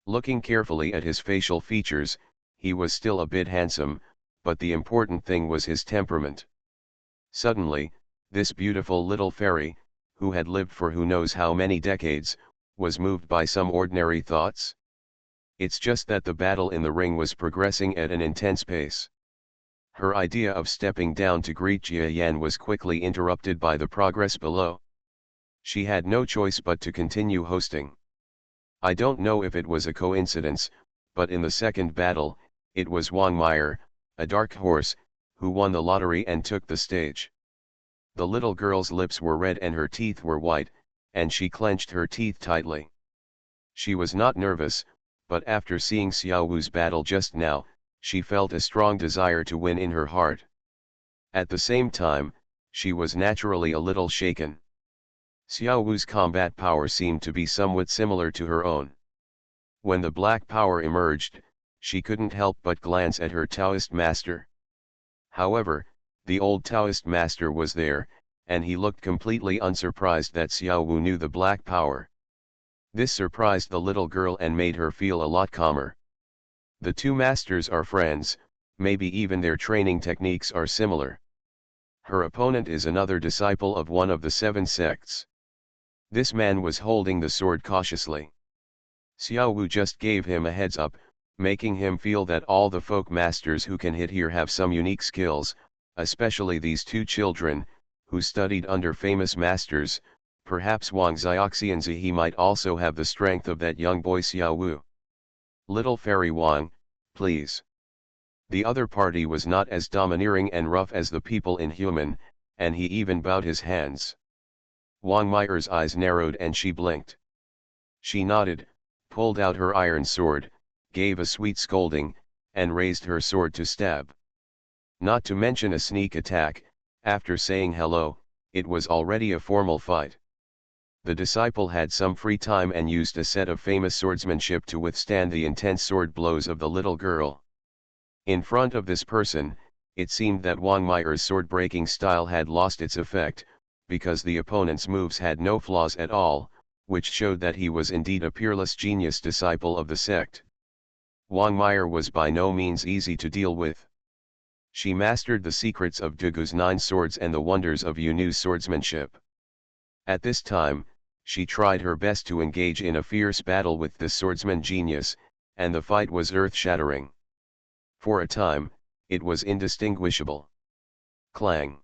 A: Looking carefully at his facial features, he was still a bit handsome, but the important thing was his temperament. Suddenly, this beautiful little fairy, who had lived for who knows how many decades, was moved by some ordinary thoughts. It's just that the battle in the ring was progressing at an intense pace. Her idea of stepping down to greet Jia Yan was quickly interrupted by the progress below. She had no choice but to continue hosting. I don't know if it was a coincidence, but in the second battle, it was Wang Meyer, a dark horse, who won the lottery and took the stage. The little girl's lips were red and her teeth were white, and she clenched her teeth tightly. She was not nervous, but after seeing Xiao Wu's battle just now, she felt a strong desire to win in her heart. At the same time, she was naturally a little shaken. Xiao Wu's combat power seemed to be somewhat similar to her own. When the black power emerged, she couldn't help but glance at her Taoist master. However, the old Taoist master was there, and he looked completely unsurprised that Xiao Wu knew the black power. This surprised the little girl and made her feel a lot calmer. The two masters are friends, maybe even their training techniques are similar. Her opponent is another disciple of one of the 7 sects. This man was holding the sword cautiously. Xiao Wu just gave him a heads up, making him feel that all the folk masters who can hit here have some unique skills, especially these two children, who studied under famous masters. Perhaps Wang Xiaoxianzi he might also have the strength of that young boy Xiao Wu. Little fairy Wang, please. The other party was not as domineering and rough as the people in Human, and he even bowed his hands. Wang Meyer's eyes narrowed and she blinked. She nodded, pulled out her iron sword, gave a sweet scolding, and raised her sword to stab. Not to mention a sneak attack, after saying hello, it was already a formal fight. The disciple had some free time and used a set of famous swordsmanship to withstand the intense sword blows of the little girl. In front of this person, it seemed that Wang Meyer's sword-breaking style had lost its effect, because the opponent's moves had no flaws at all, which showed that he was indeed a peerless genius disciple of the sect. Wang Meyer was by no means easy to deal with. She mastered the secrets of Dugu's 9 swords and the wonders of Yunu's swordsmanship. At this time, she tried her best to engage in a fierce battle with this swordsman genius, and the fight was earth-shattering. For a time, it was indistinguishable. Clang!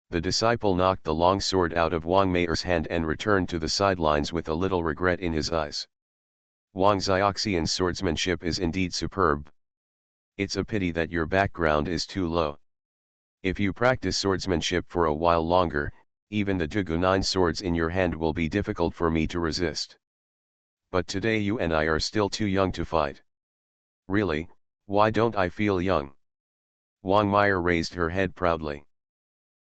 A: The disciple knocked the long sword out of Wang Meyer's hand and returned to the sidelines with a little regret in his eyes. Wang Xiaoxian's swordsmanship is indeed superb. It's a pity that your background is too low. If you practice swordsmanship for a while longer, even the Dugu 9 swords in your hand will be difficult for me to resist. But today you and I are still too young to fight. Really, why don't I feel young? Wang Meyer raised her head proudly.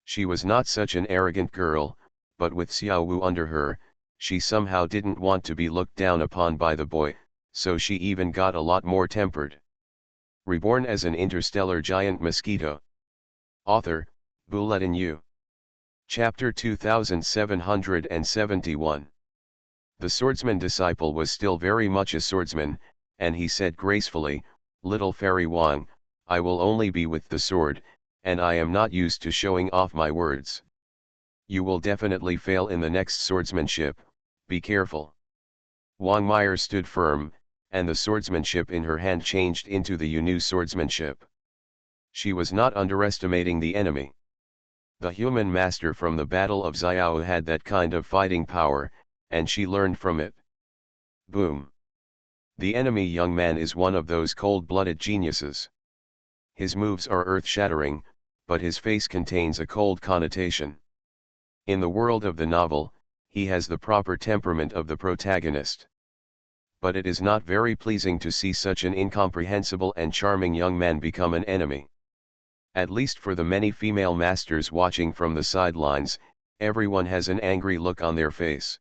A: She was not such an arrogant girl, but with Xiao Wu under her, she somehow didn't want to be looked down upon by the boy, so she even got a lot more tempered. Reborn as an interstellar giant mosquito. Author, Bulletin U. Chapter 2771. The swordsman disciple was still very much a swordsman, and he said gracefully, "Little fairy Wang, I will only be with the sword, and I am not used to showing off my words. You will definitely fail in the next swordsmanship, be careful." Wang Meyer stood firm, and the swordsmanship in her hand changed into the Yunu swordsmanship. She was not underestimating the enemy. The human master from the Battle of Xiao had that kind of fighting power, and she learned from it. Boom! The enemy young man is one of those cold-blooded geniuses. His moves are earth-shattering, but his face contains a cold connotation. In the world of the novel, he has the proper temperament of the protagonist. But it is not very pleasing to see such an incomprehensible and charming young man become an enemy. At least for the many female masters watching from the sidelines, everyone has an angry look on their face.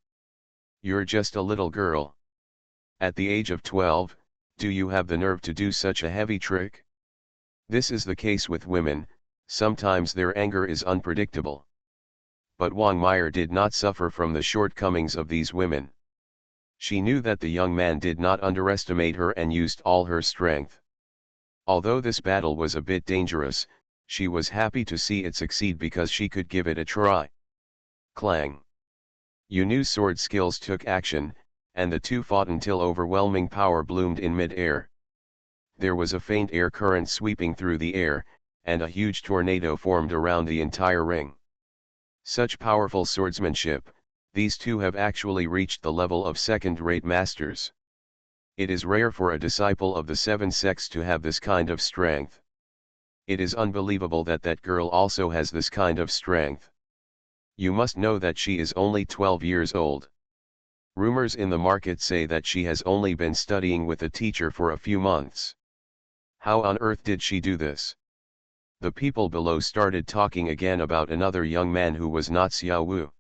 A: You're just a little girl. At the age of 12, do you have the nerve to do such a heavy trick? This is the case with women, sometimes their anger is unpredictable. But Wang Meyer did not suffer from the shortcomings of these women. She knew that the young man did not underestimate her and used all her strength. Although this battle was a bit dangerous, she was happy to see it succeed because she could give it a try. Clang! Yunu's sword skills took action, and the two fought until overwhelming power bloomed in mid-air. There was a faint air current sweeping through the air, and a huge tornado formed around the entire ring. Such powerful swordsmanship, these two have actually reached the level of second-rate masters. It is rare for a disciple of the 7 sects to have this kind of strength. It is unbelievable that that girl also has this kind of strength. You must know that she is only 12 years old. Rumors in the market say that she has only been studying with a teacher for a few months. How on earth did she do this? The people below started talking again about another young man who was not Xiao Wu.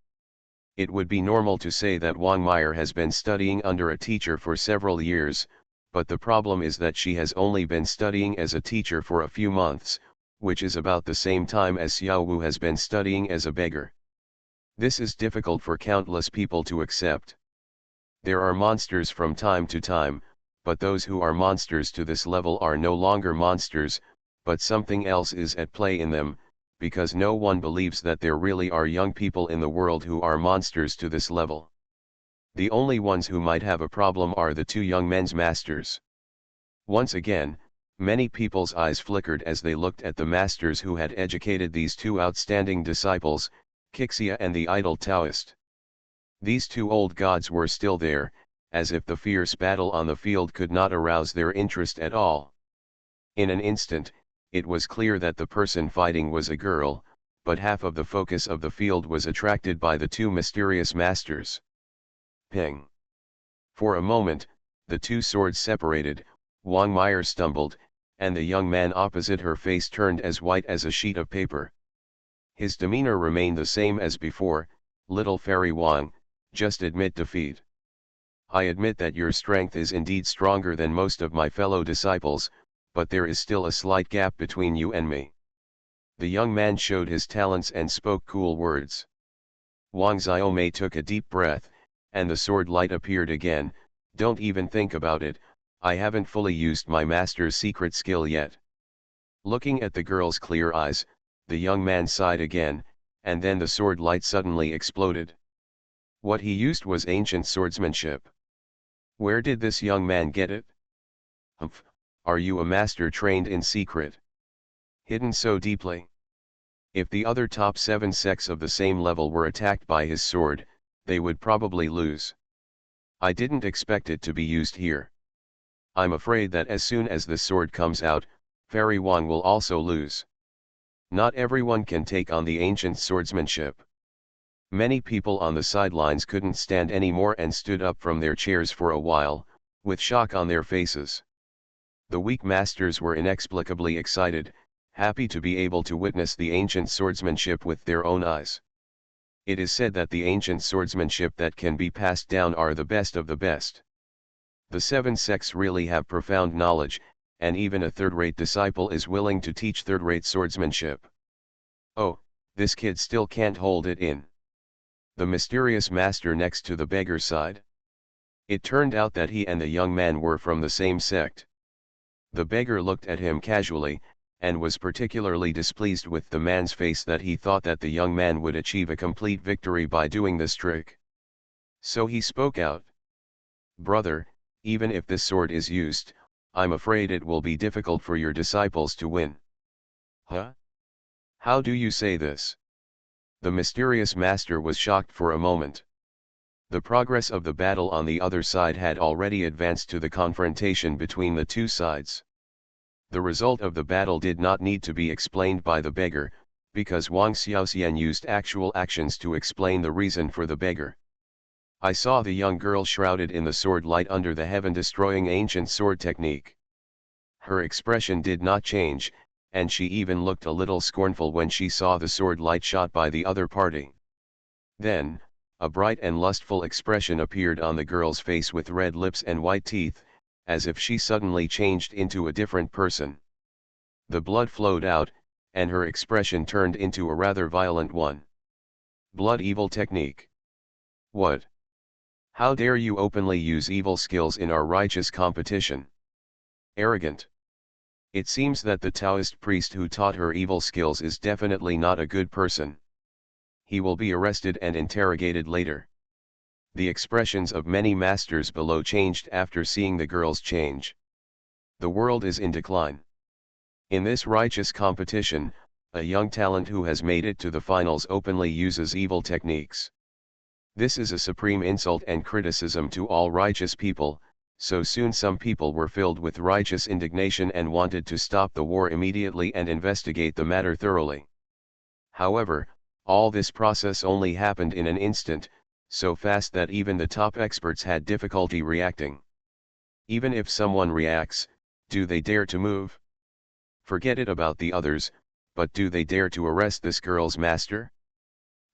A: It would be normal to say that Wang Meyer has been studying under a teacher for several years, but the problem is that she has only been studying as a teacher for a few months, which is about the same time as Xiao Wu has been studying as a beggar. This is difficult for countless people to accept. There are monsters from time to time, but those who are monsters to this level are no longer monsters, but something else is at play in them, because no one believes that there really are young people in the world who are monsters to this level. The only ones who might have a problem are the two young men's masters. Once again, many people's eyes flickered as they looked at the masters who had educated these two outstanding disciples, Qixia and the idle Taoist. These two old gods were still there, as if the fierce battle on the field could not arouse their interest at all. In an instant, it was clear that the person fighting was a girl, but half of the focus of the field was attracted by the two mysterious masters. Ping! For a moment, the two swords separated, Wang Meyer stumbled, and the young man opposite her face turned as white as a sheet of paper. His demeanor remained the same as before. Little Fairy Wang, just admit defeat. I admit that your strength is indeed stronger than most of my fellow disciples, but there is still a slight gap between you and me. The young man showed his talents and spoke cool words. Wang Xiaomei took a deep breath, and the sword light appeared again. Don't even think about it, I haven't fully used my master's secret skill yet. Looking at the girl's clear eyes, the young man sighed again, and then the sword light suddenly exploded. What he used was ancient swordsmanship. Where did this young man get it? Humph, are you a master trained in secret? Hidden so deeply? If the other top 7 sects of the same level were attacked by his sword, they would probably lose. I didn't expect it to be used here. I'm afraid that as soon as the sword comes out, Fairy Wang will also lose. Not everyone can take on the ancient swordsmanship. Many people on the sidelines couldn't stand anymore and stood up from their chairs for a while, with shock on their faces. The weak masters were inexplicably excited, happy to be able to witness the ancient swordsmanship with their own eyes. It is said that the ancient swordsmanship that can be passed down are the best of the best. The 7 sects really have profound knowledge, and even a third-rate disciple is willing to teach third-rate swordsmanship. Oh, this kid still can't hold it in. The mysterious master next to the beggar sighed. It turned out that he and the young man were from the same sect. The beggar looked at him casually, and was particularly displeased with the man's face that he thought that the young man would achieve a complete victory by doing this trick. So he spoke out. Brother, even if this sword is used, I'm afraid it will be difficult for your disciples to win. Huh? How do you say this? The mysterious master was shocked for a moment. The progress of the battle on the other side had already advanced to the confrontation between the two sides. The result of the battle did not need to be explained by the beggar, because Wang Xiaoxian used actual actions to explain the reason for the beggar. I saw the young girl shrouded in the sword light under the heaven-destroying ancient sword technique. Her expression did not change, and she even looked a little scornful when she saw the sword light shot by the other party. Then, a bright and lustful expression appeared on the girl's face with red lips and white teeth, as if she suddenly changed into a different person. The blood flowed out, and her expression turned into a rather violent one. Blood evil technique. What? How dare you openly use evil skills in our righteous competition? Arrogant. It seems that the Taoist priest who taught her evil skills is definitely not a good person. He will be arrested and interrogated later. The expressions of many masters below changed after seeing the girl's change. The world is in decline. In this righteous competition, a young talent who has made it to the finals openly uses evil techniques. This is a supreme insult and criticism to all righteous people, so soon some people were filled with righteous indignation and wanted to stop the war immediately and investigate the matter thoroughly. However, all this process only happened in an instant, so fast that even the top experts had difficulty reacting. Even if someone reacts, do they dare to move? Forget it about the others, but do they dare to arrest this girl's master?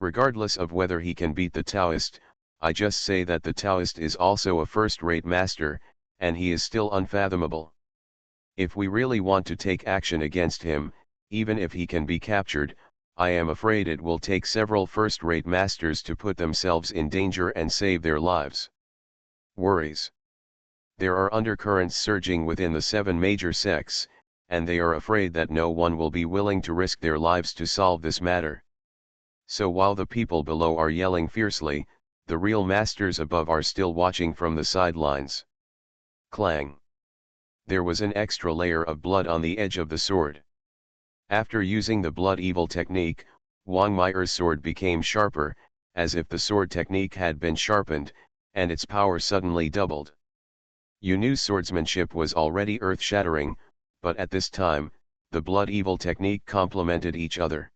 A: Regardless of whether he can beat the Taoist, I just say that the Taoist is also a first-rate master, and he is still unfathomable. If we really want to take action against him, Even if he can be captured, I am afraid it will take several first-rate masters to put themselves in danger and save their lives. Worries. There are undercurrents surging within the 7 major sects, and they are afraid that no one will be willing to risk their lives to solve this matter. So while the people below are yelling fiercely, the real masters above are still watching from the sidelines. Clang. There was an extra layer of blood on the edge of the sword. After using the blood evil technique, Wang Mei'er's sword became sharper, as if the sword technique had been sharpened, and its power suddenly doubled. Yu Nu's swordsmanship was already earth-shattering, but at this time, the blood evil technique complemented each other.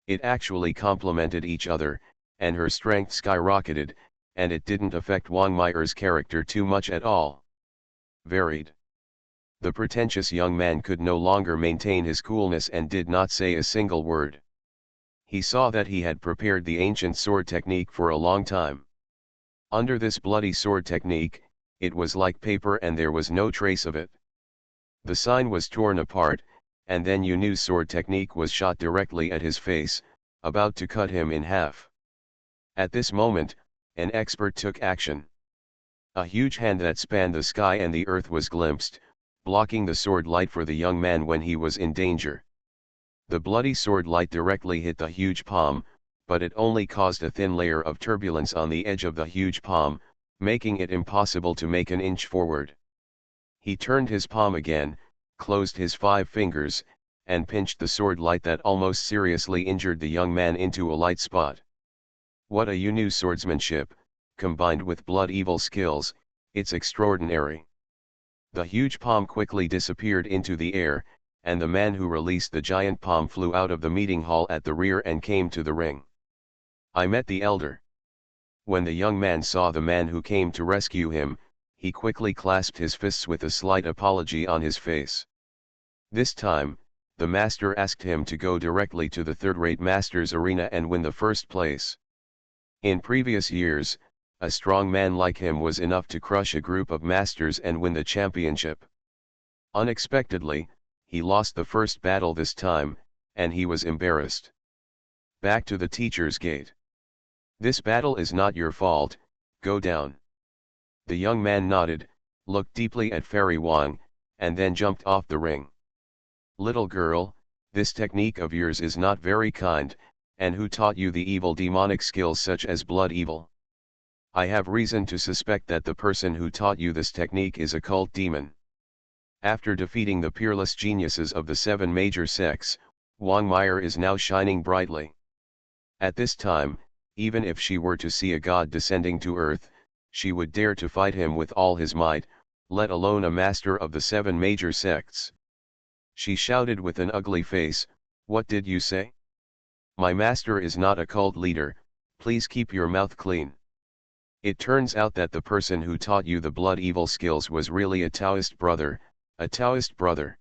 A: It actually complemented each other, and her strength skyrocketed, and it didn't affect Wang Mei'er's character too much at all. Varied. The pretentious young man could no longer maintain his coolness and did not say a single word. He saw that he had prepared the ancient sword technique for a long time. Under this bloody sword technique, it was like paper and there was no trace of it. The sign was torn apart, and then Yu Nu's sword technique was shot directly at his face, about to cut him in half. At this moment, an expert took action. A huge hand that spanned the sky and the earth was glimpsed, blocking the sword light for the young man when he was in danger. The bloody sword light directly hit the huge palm, but it only caused a thin layer of turbulence on the edge of the huge palm, making it impossible to make an inch forward. He turned his palm again, closed his 5 fingers, and pinched the sword light that almost seriously injured the young man into a light spot. What a Yu Nu swordsmanship, combined with blood evil skills, it's extraordinary. The huge palm quickly disappeared into the air, and the man who released the giant palm flew out of the meeting hall at the rear and came to the ring. I met the elder. When the young man saw the man who came to rescue him, he quickly clasped his fists with a slight apology on his face. This time, the master asked him to go directly to the third-rate master's arena and win the first place. In previous years, a strong man like him was enough to crush a group of masters and win the championship. Unexpectedly, he lost the first battle this time, and he was embarrassed. Back to the teacher's gate. This battle is not your fault, go down. The young man nodded, looked deeply at Fairy Wang, and then jumped off the ring. Little girl, this technique of yours is not very kind, and who taught you the evil demonic skills such as blood evil? I have reason to suspect that the person who taught you this technique is a cult demon. After defeating the peerless geniuses of the 7 major sects, Wang Mei'er is now shining brightly. At this time, even if she were to see a god descending to earth, she would dare to fight him with all his might, let alone a master of the 7 major sects. She shouted with an ugly face, "What did you say? My master is not a cult leader, please keep your mouth clean." It turns out that the person who taught you the blood evil skills was really a Taoist brother, a Taoist brother.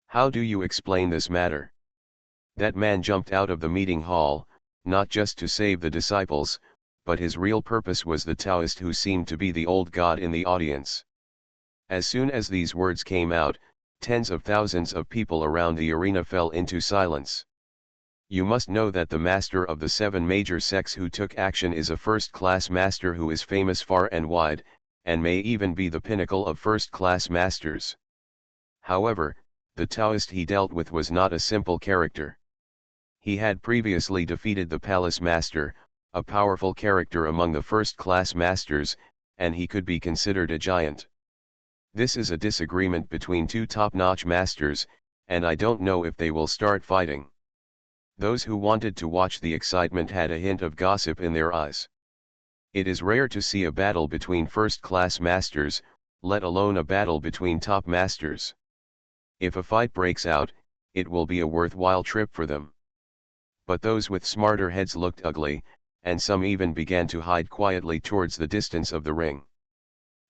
A: How do you explain this matter? That man jumped out of the meeting hall, not just to save the disciples, but his real purpose was the Taoist who seemed to be the old god in the audience. As soon as these words came out, tens of thousands of people around the arena fell into silence. You must know that the master of the 7 major sects who took action is a first-class master who is famous far and wide, and may even be the pinnacle of first-class masters. However, the Taoist he dealt with was not a simple character. He had previously defeated the Palace Master, a powerful character among the first-class masters, and he could be considered a giant. This is a disagreement between 2 top-notch masters, and I don't know if they will start fighting. Those who wanted to watch the excitement had a hint of gossip in their eyes. It is rare to see a battle between first-class masters, let alone a battle between top masters. If a fight breaks out, it will be a worthwhile trip for them. But those with smarter heads looked ugly, and some even began to hide quietly towards the distance of the ring.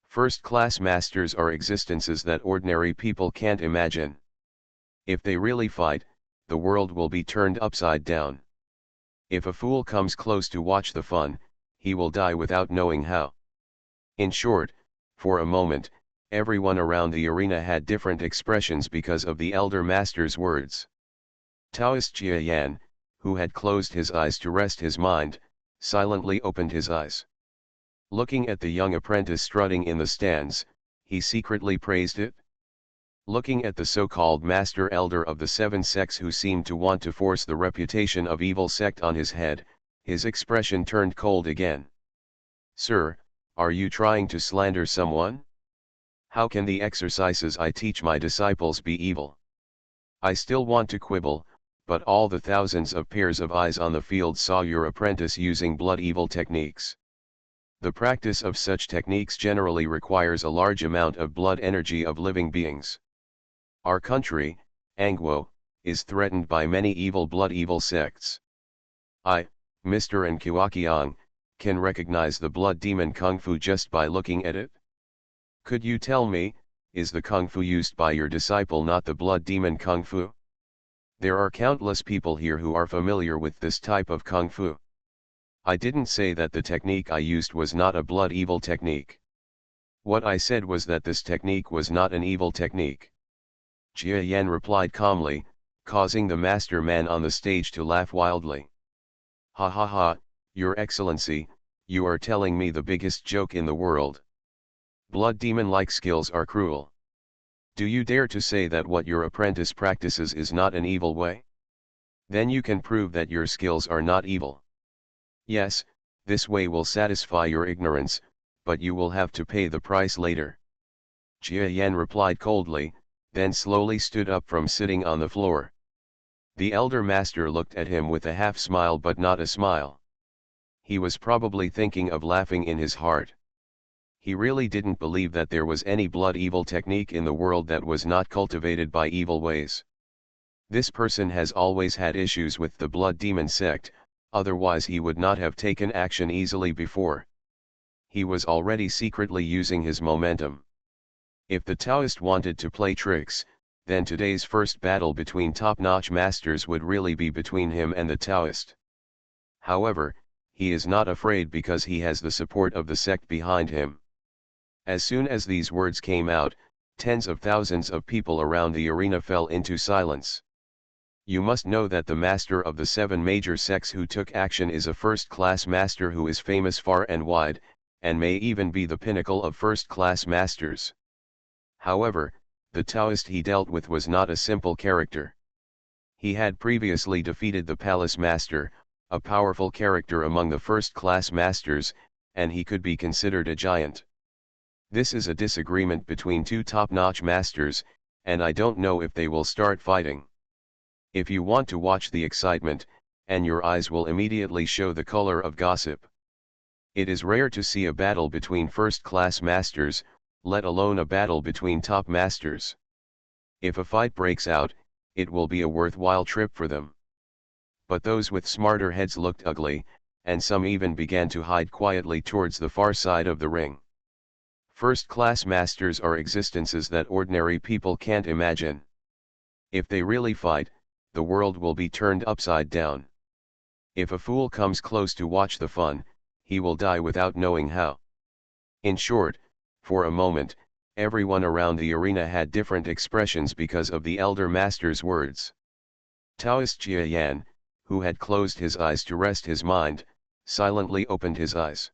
A: First-class masters are existences that ordinary people can't imagine. If they really fight, the world will be turned upside down. If a fool comes close to watch the fun, he will die without knowing how. In short, for a moment, everyone around the arena had different expressions because of the elder master's words. Taoist Jia Yan, who had closed his eyes to rest his mind, silently opened his eyes. Looking at the young apprentice strutting in the stands, he secretly praised it. Looking at the so-called master elder of the seven sects who seemed to want to force the reputation of evil sect on his head, his expression turned cold again. Sir, are you trying to slander someone? How can the exercises I teach my disciples be evil? I still want to quibble, but all the thousands of pairs of eyes on the field saw your apprentice using blood evil techniques. The practice of such techniques generally requires a large amount of blood energy of living beings. Our country, Angwo, is threatened by many evil blood evil sects. I, Mr. Nkuakiang, can recognize the blood demon Kung Fu just by looking at it? Could you tell me, is the Kung Fu used by your disciple not the blood demon Kung Fu? There are countless people here who are familiar with this type of Kung Fu. I didn't say that the technique I used was not a blood evil technique. What I said was that this technique was not an evil technique. Jia Yan replied calmly, causing the master man on the stage to laugh wildly. Ha ha ha, Your Excellency, you are telling me the biggest joke in the world. Blood demon-like skills are cruel. Do you dare to say that what your apprentice practices is not an evil way? Then you can prove that your skills are not evil. Yes, this way will satisfy your ignorance, but you will have to pay the price later. Jia Yan replied coldly, then slowly stood up from sitting on the floor. The elder master looked at him with a half smile but not a smile. He was probably thinking of laughing in his heart. He really didn't believe that there was any blood evil technique in the world that was not cultivated by evil ways. This person has always had issues with the blood demon sect, otherwise he would not have taken action easily before. He was already secretly using his momentum. If the Taoist wanted to play tricks, then today's first battle between top-notch masters would really be between him and the Taoist. However, he is not afraid because he has the support of the sect behind him. As soon as these words came out, tens of thousands of people around the arena fell into silence. You must know that the master of the seven major sects who took action is a first-class master who is famous far and wide, and may even be the pinnacle of first-class masters. However, the Taoist he dealt with was not a simple character. He had previously defeated the Palace Master, a powerful character among the first-class masters, and he could be considered a giant. This is a disagreement between two top-notch masters, and I don't know if they will start fighting. If you want to watch the excitement, and your eyes will immediately show the color of gossip. It is rare to see a battle between first-class masters, let alone a battle between top masters. If a fight breaks out, it will be a worthwhile trip for them. But those with smarter heads looked ugly, and some even began to hide quietly towards the far side of the ring. First-class masters are existences that ordinary people can't imagine. If they really fight, the world will be turned upside down. If a fool comes close to watch the fun, he will die without knowing how. In short, for a moment, everyone around the arena had different expressions because of the elder master's words. Taoist Jia Yan, who had closed his eyes to rest his mind, silently opened his eyes.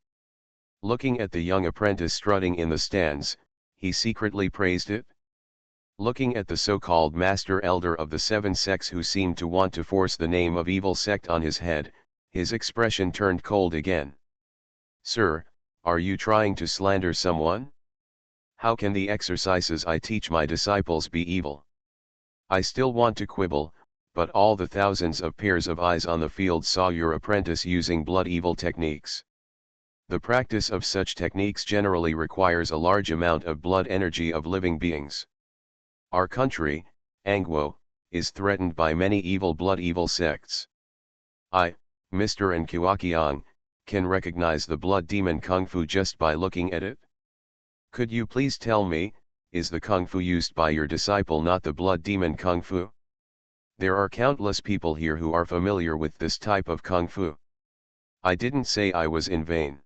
A: Looking at the young apprentice strutting in the stands, he secretly praised it. Looking at the so-called master elder of the seven sects who seemed to want to force the name of evil sect on his head, his expression turned cold again. Sir, are you trying to slander someone? How can the exercises I teach my disciples be evil? I still want to quibble, but all the thousands of pairs of eyes on the field saw your apprentice using blood evil techniques. The practice of such techniques generally requires a large amount of blood energy of living beings. Our country, Angwo, is threatened by many evil blood evil sects. I, Mr. Nkuakiang, can recognize the blood demon Kung Fu just by looking at it? Could you please tell me, is the Kung Fu used by your disciple not the blood demon Kung Fu? There are countless people here who are familiar with this type of Kung Fu. I didn't say I was in vain.